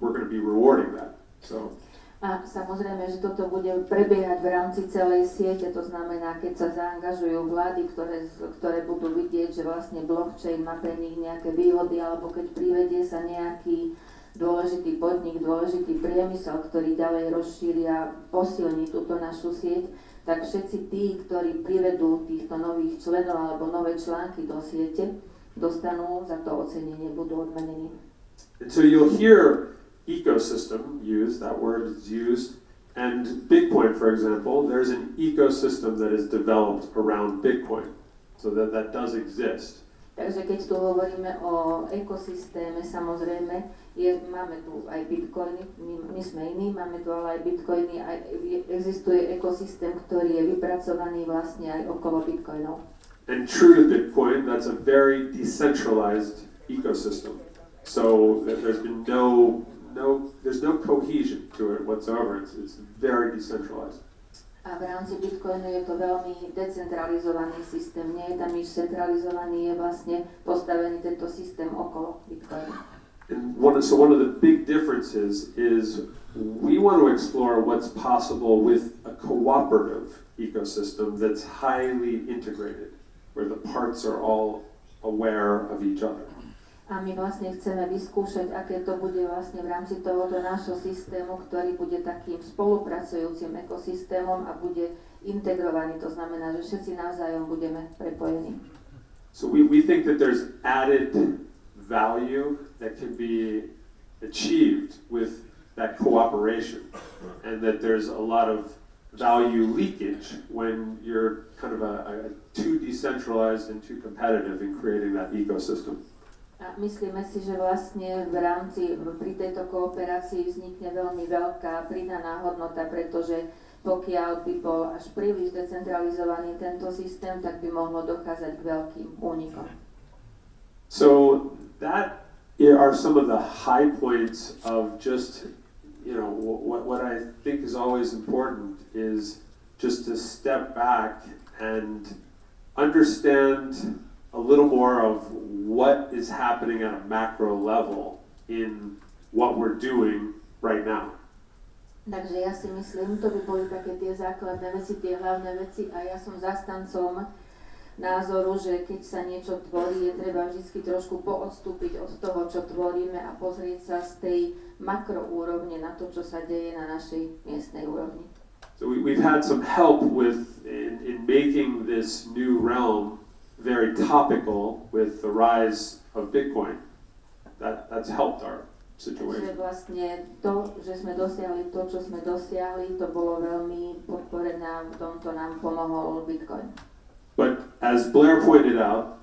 [SPEAKER 2] going to be rewarding that. So.
[SPEAKER 3] A samozrejme, že toto bude prebiehať v rámci celej siete, to znamená, keď sa zaangažujú vlády, ktoré budú vidieť, že vlastne blockchain má pre nich nejaké výhody, alebo keď privedie sa nejaký dôležitý podnik, dôležitý priemysel, ktorý ďalej rozšíri a posilní túto našu sieť, tak všetci tí, ktorí privedú týchto nových členov alebo nové články do siete, dostanú za to ocenenie, budú odmenení.
[SPEAKER 2] And so you'll hear ecosystem used, that word is used, and Bitcoin, for example, there's an ecosystem that is developed around Bitcoin, so that does exist.
[SPEAKER 3] Takže keď tu hovoríme o ekosystéme, samozrejme, máme tu aj bitcoiny, my sme iní, máme tu ale aj bitcoiny, existuje ekosystém, ktorý je vypracovaný vlastne aj okolo bitcoinov.
[SPEAKER 2] And true to Bitcoin, that's a very decentralized ecosystem. So there's been there's no cohesion to it whatsoever. It's very decentralized.
[SPEAKER 3] A v rámci Bitcoinu je to veľmi decentralizovaný systém. Nie je tam nič centralizovaný, je vlastne postavený tento systém okolo Bitcoinu.
[SPEAKER 2] And one of the big differences is we want to explore what's possible with a cooperative ecosystem that's highly integrated, where the parts are all aware of each other.
[SPEAKER 3] A my vlastne chceme vyskúšať, aké to bude vlastne v rámci tohoto nášho systému, ktorý bude takým spolupracujúcim ekosystémom a bude integrovaný. To znamená, že všetci navzájom budeme prepojení.
[SPEAKER 2] So we think that there's added value that can be achieved with that cooperation, and that there's a lot of value leakage when you're kind of a too decentralized and too competitive in creating that ecosystem.
[SPEAKER 3] A myslíme si, že vlastne pri tejto kooperácii vznikne veľmi veľká pridaná hodnota, pretože pokiaľ by bol až príliš decentralizovaný tento systém, tak by mohlo dochádzať k veľkým únikom.
[SPEAKER 2] So that are some of the high points of just, what I think is always important is just to step back and understand a little more of what is happening at a macro level in what we're doing right now.
[SPEAKER 3] Takže ja si myslím, to by boli také tie základné veci, tie hlavné veci a ja som zastancom názoru, že keď sa niečo tvorí, je treba vždy trošku poodstúpiť od toho, čo tvoríme a pozrieť sa z tej makroúrovne na to, čo sa deje na našej miestnej úrovni.
[SPEAKER 2] So we've had some help in making this new realm very topical with the rise of Bitcoin. That's helped our situation.
[SPEAKER 3] Takže vlastne to, že sme dosiahli to, čo sme dosiahli, to bolo veľmi podporené a v tomto nám pomohol Bitcoin.
[SPEAKER 2] But as Blair pointed out,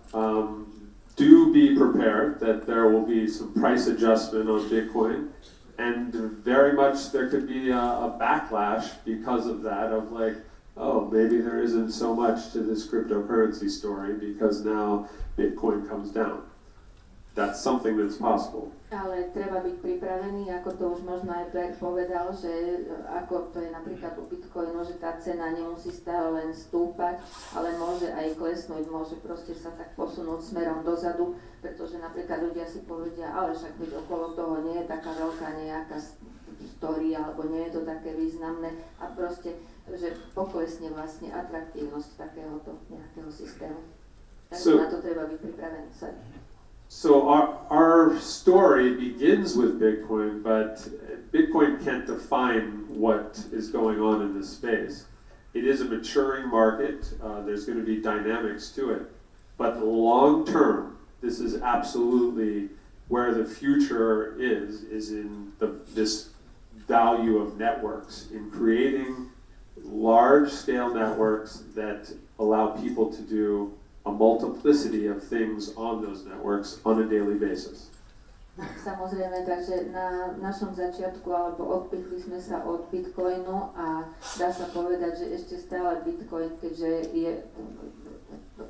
[SPEAKER 2] do be prepared that there will be some price adjustment on Bitcoin, and very much there could be a backlash because of that, of like, oh, maybe there isn't so much to this cryptocurrency story because now Bitcoin comes down. that's something that's possible.
[SPEAKER 3] Ale treba byť pripravený, ako to už možno aj Blair povedal, že ako to je napríklad u Bitcoinu, že tá cena nemusí stále len stúpať, ale môže aj klesnúť, môže proste sa tak posunúť smerom dozadu, pretože napríklad ľudia si povedia, ale však byť okolo toho nie je taká veľká nejaká story, alebo nie je to také významné a proste, že poklesne vlastne atraktívnosť takéhoto nejakého systému. Takže na to treba byť pripravený.
[SPEAKER 2] So our story begins with Bitcoin, but Bitcoin can't define what is going on in this space. It is a maturing market. There's going to be dynamics to it. But long term, this is absolutely where the future is in this value of networks, in creating large-scale networks that allow people to do a multiplicity of things on those networks on a daily basis.
[SPEAKER 3] Samozrejme, takže na našom začiatku, alebo odpichli sme sa od Bitcoinu a dá sa povedať, že ešte stále Bitcoin, keďže je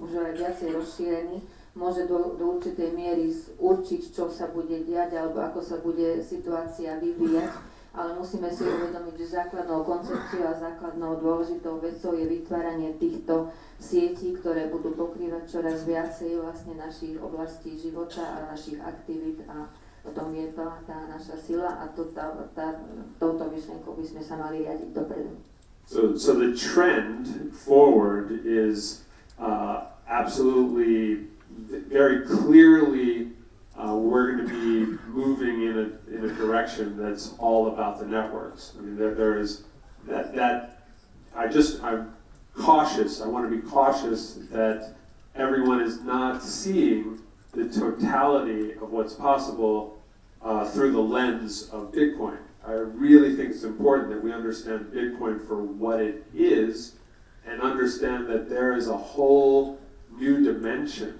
[SPEAKER 3] už aj viacej rozšírený, môže do určitej miery určiť, čo sa bude diať, alebo ako sa bude situácia vyvíjať. Ale musíme si uvedomiť, že základnou koncepciou a základnou dôležitou vecou je vytváranie týchto sietí, ktoré budú pokrývať čoraz viacej vlastne našich oblastí života a našich aktivít a potom je to tá naša sila a touto myšlienkou by sme sa mali riadiť dopredu.
[SPEAKER 2] So the trend forward is absolutely very clearly we're going to be moving in a direction that's all about the networks. I mean, there is that I'm cautious. I want to be cautious that everyone is not seeing the totality of what's possible through the lens of Bitcoin. I really think it's important that we understand Bitcoin for what it is and understand that there is a whole new dimension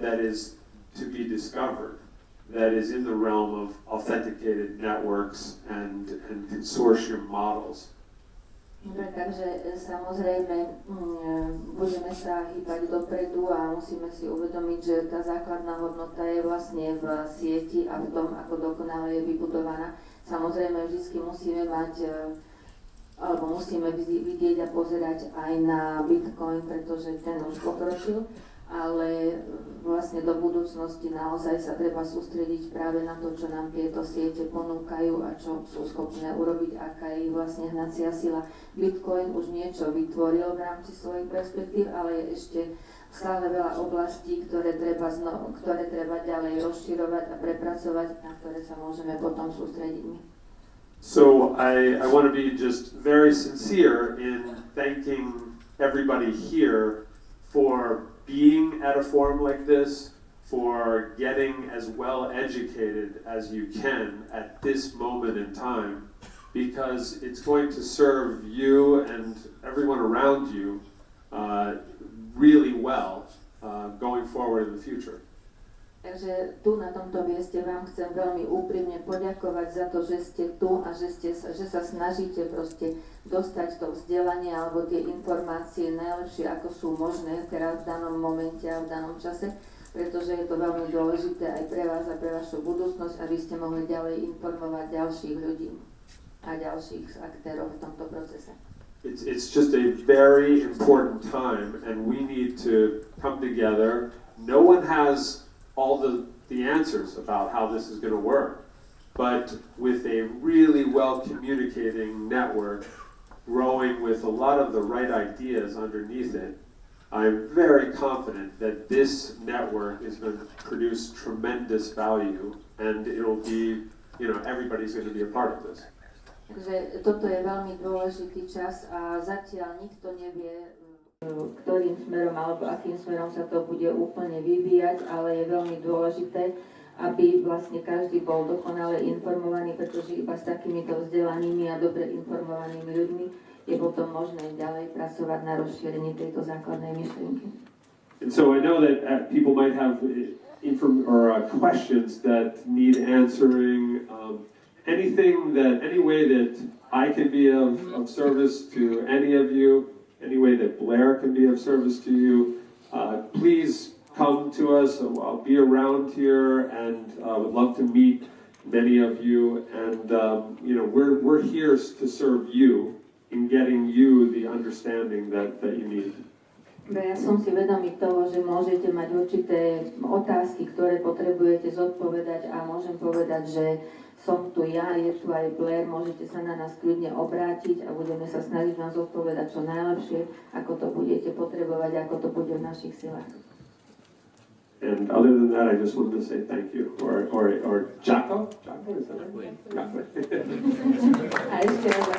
[SPEAKER 2] that is to be discovered, that is in the realm of authenticated networks and consortium models.
[SPEAKER 3] Dobre, takže samozrejme budeme sa hýbať dopredu a musíme si uvedomiť, že tá základná hodnota je vlastne v sieti a v tom, ako dokonale je vybudovaná. Samozrejme vždy musíme mať alebo musíme vidieť a pozerať aj na Bitcoin, pretože ten už pokročil, ale vlastne do budúcnosti naozaj sa treba sústrediť práve na to, čo nám tieto siete ponúkajú a čo sú schopné urobiť, aká je vlastne hnacia sila. Bitcoin už niečo vytvoril v rámci svojich perspektív, ale je ešte stále veľa oblastí, ktoré treba ďalej rozširovať a prepracovať, na ktoré sa môžeme potom sústrediť my.
[SPEAKER 2] So I want to be just very sincere in thanking everybody here for being at a forum like this, for getting as well educated as you can at this moment in time, because it's going to serve you and everyone around you really well going forward in the future.
[SPEAKER 3] Takže tu na tomto mieste vám chcem veľmi úprimne poďakovať za to, že ste tu a že sa snažíte proste dostať to vzdelanie alebo tie informácie najlepšie, ako sú možné teraz v danom momente a v danom čase, pretože je to veľmi dôležité aj pre vás a pre vašu budúcnosť, aby ste mohli ďalej informovať ďalších ľudí a ďalších aktérov v tomto procese.
[SPEAKER 2] It's just a very important time and we need to come together. No one has all the answers about how this is going to work, but with a really well communicating network growing with a lot of the right ideas underneath it, I'm very confident that this network is going to produce tremendous value and it'll be, everybody's going to be a part of this.
[SPEAKER 3] Takže toto je veľmi dôležitý čas a zatiaľ nikto nevie, ktorým smerom alebo akým smerom sa to bude úplne vyvíjať, ale je veľmi dôležité, aby vlastne každý bol dokonale informovaný, pretože iba s takýmito vzdelanými a dobre informovanými ľuďmi je potom možné ďalej pracovať na rozšírení tejto základnej myšlienky.
[SPEAKER 2] And so I know that people might have questions that need answering. Any way that I can be of service to any of you, any way that Blair can be of service to you, please
[SPEAKER 5] come to us. So I'll be around here and would love to meet many of you. And we're here to serve you in getting you the understanding that you need.
[SPEAKER 3] Ja som si vedomý toho, že môžete mať určité otázky, ktoré potrebujete zodpovedať a môžem povedať, že som tu ja, je tu aj Blair, môžete sa na nás kľudne obrátiť a budeme sa snažiť vám zodpovedať čo najlepšie, ako to budete potrebovať, ako to bude v našich silách.
[SPEAKER 5] And other than that, I just wanted to say thank you. Or Jaco? Jaco, is that right? Jaco.
[SPEAKER 3] A ešte raz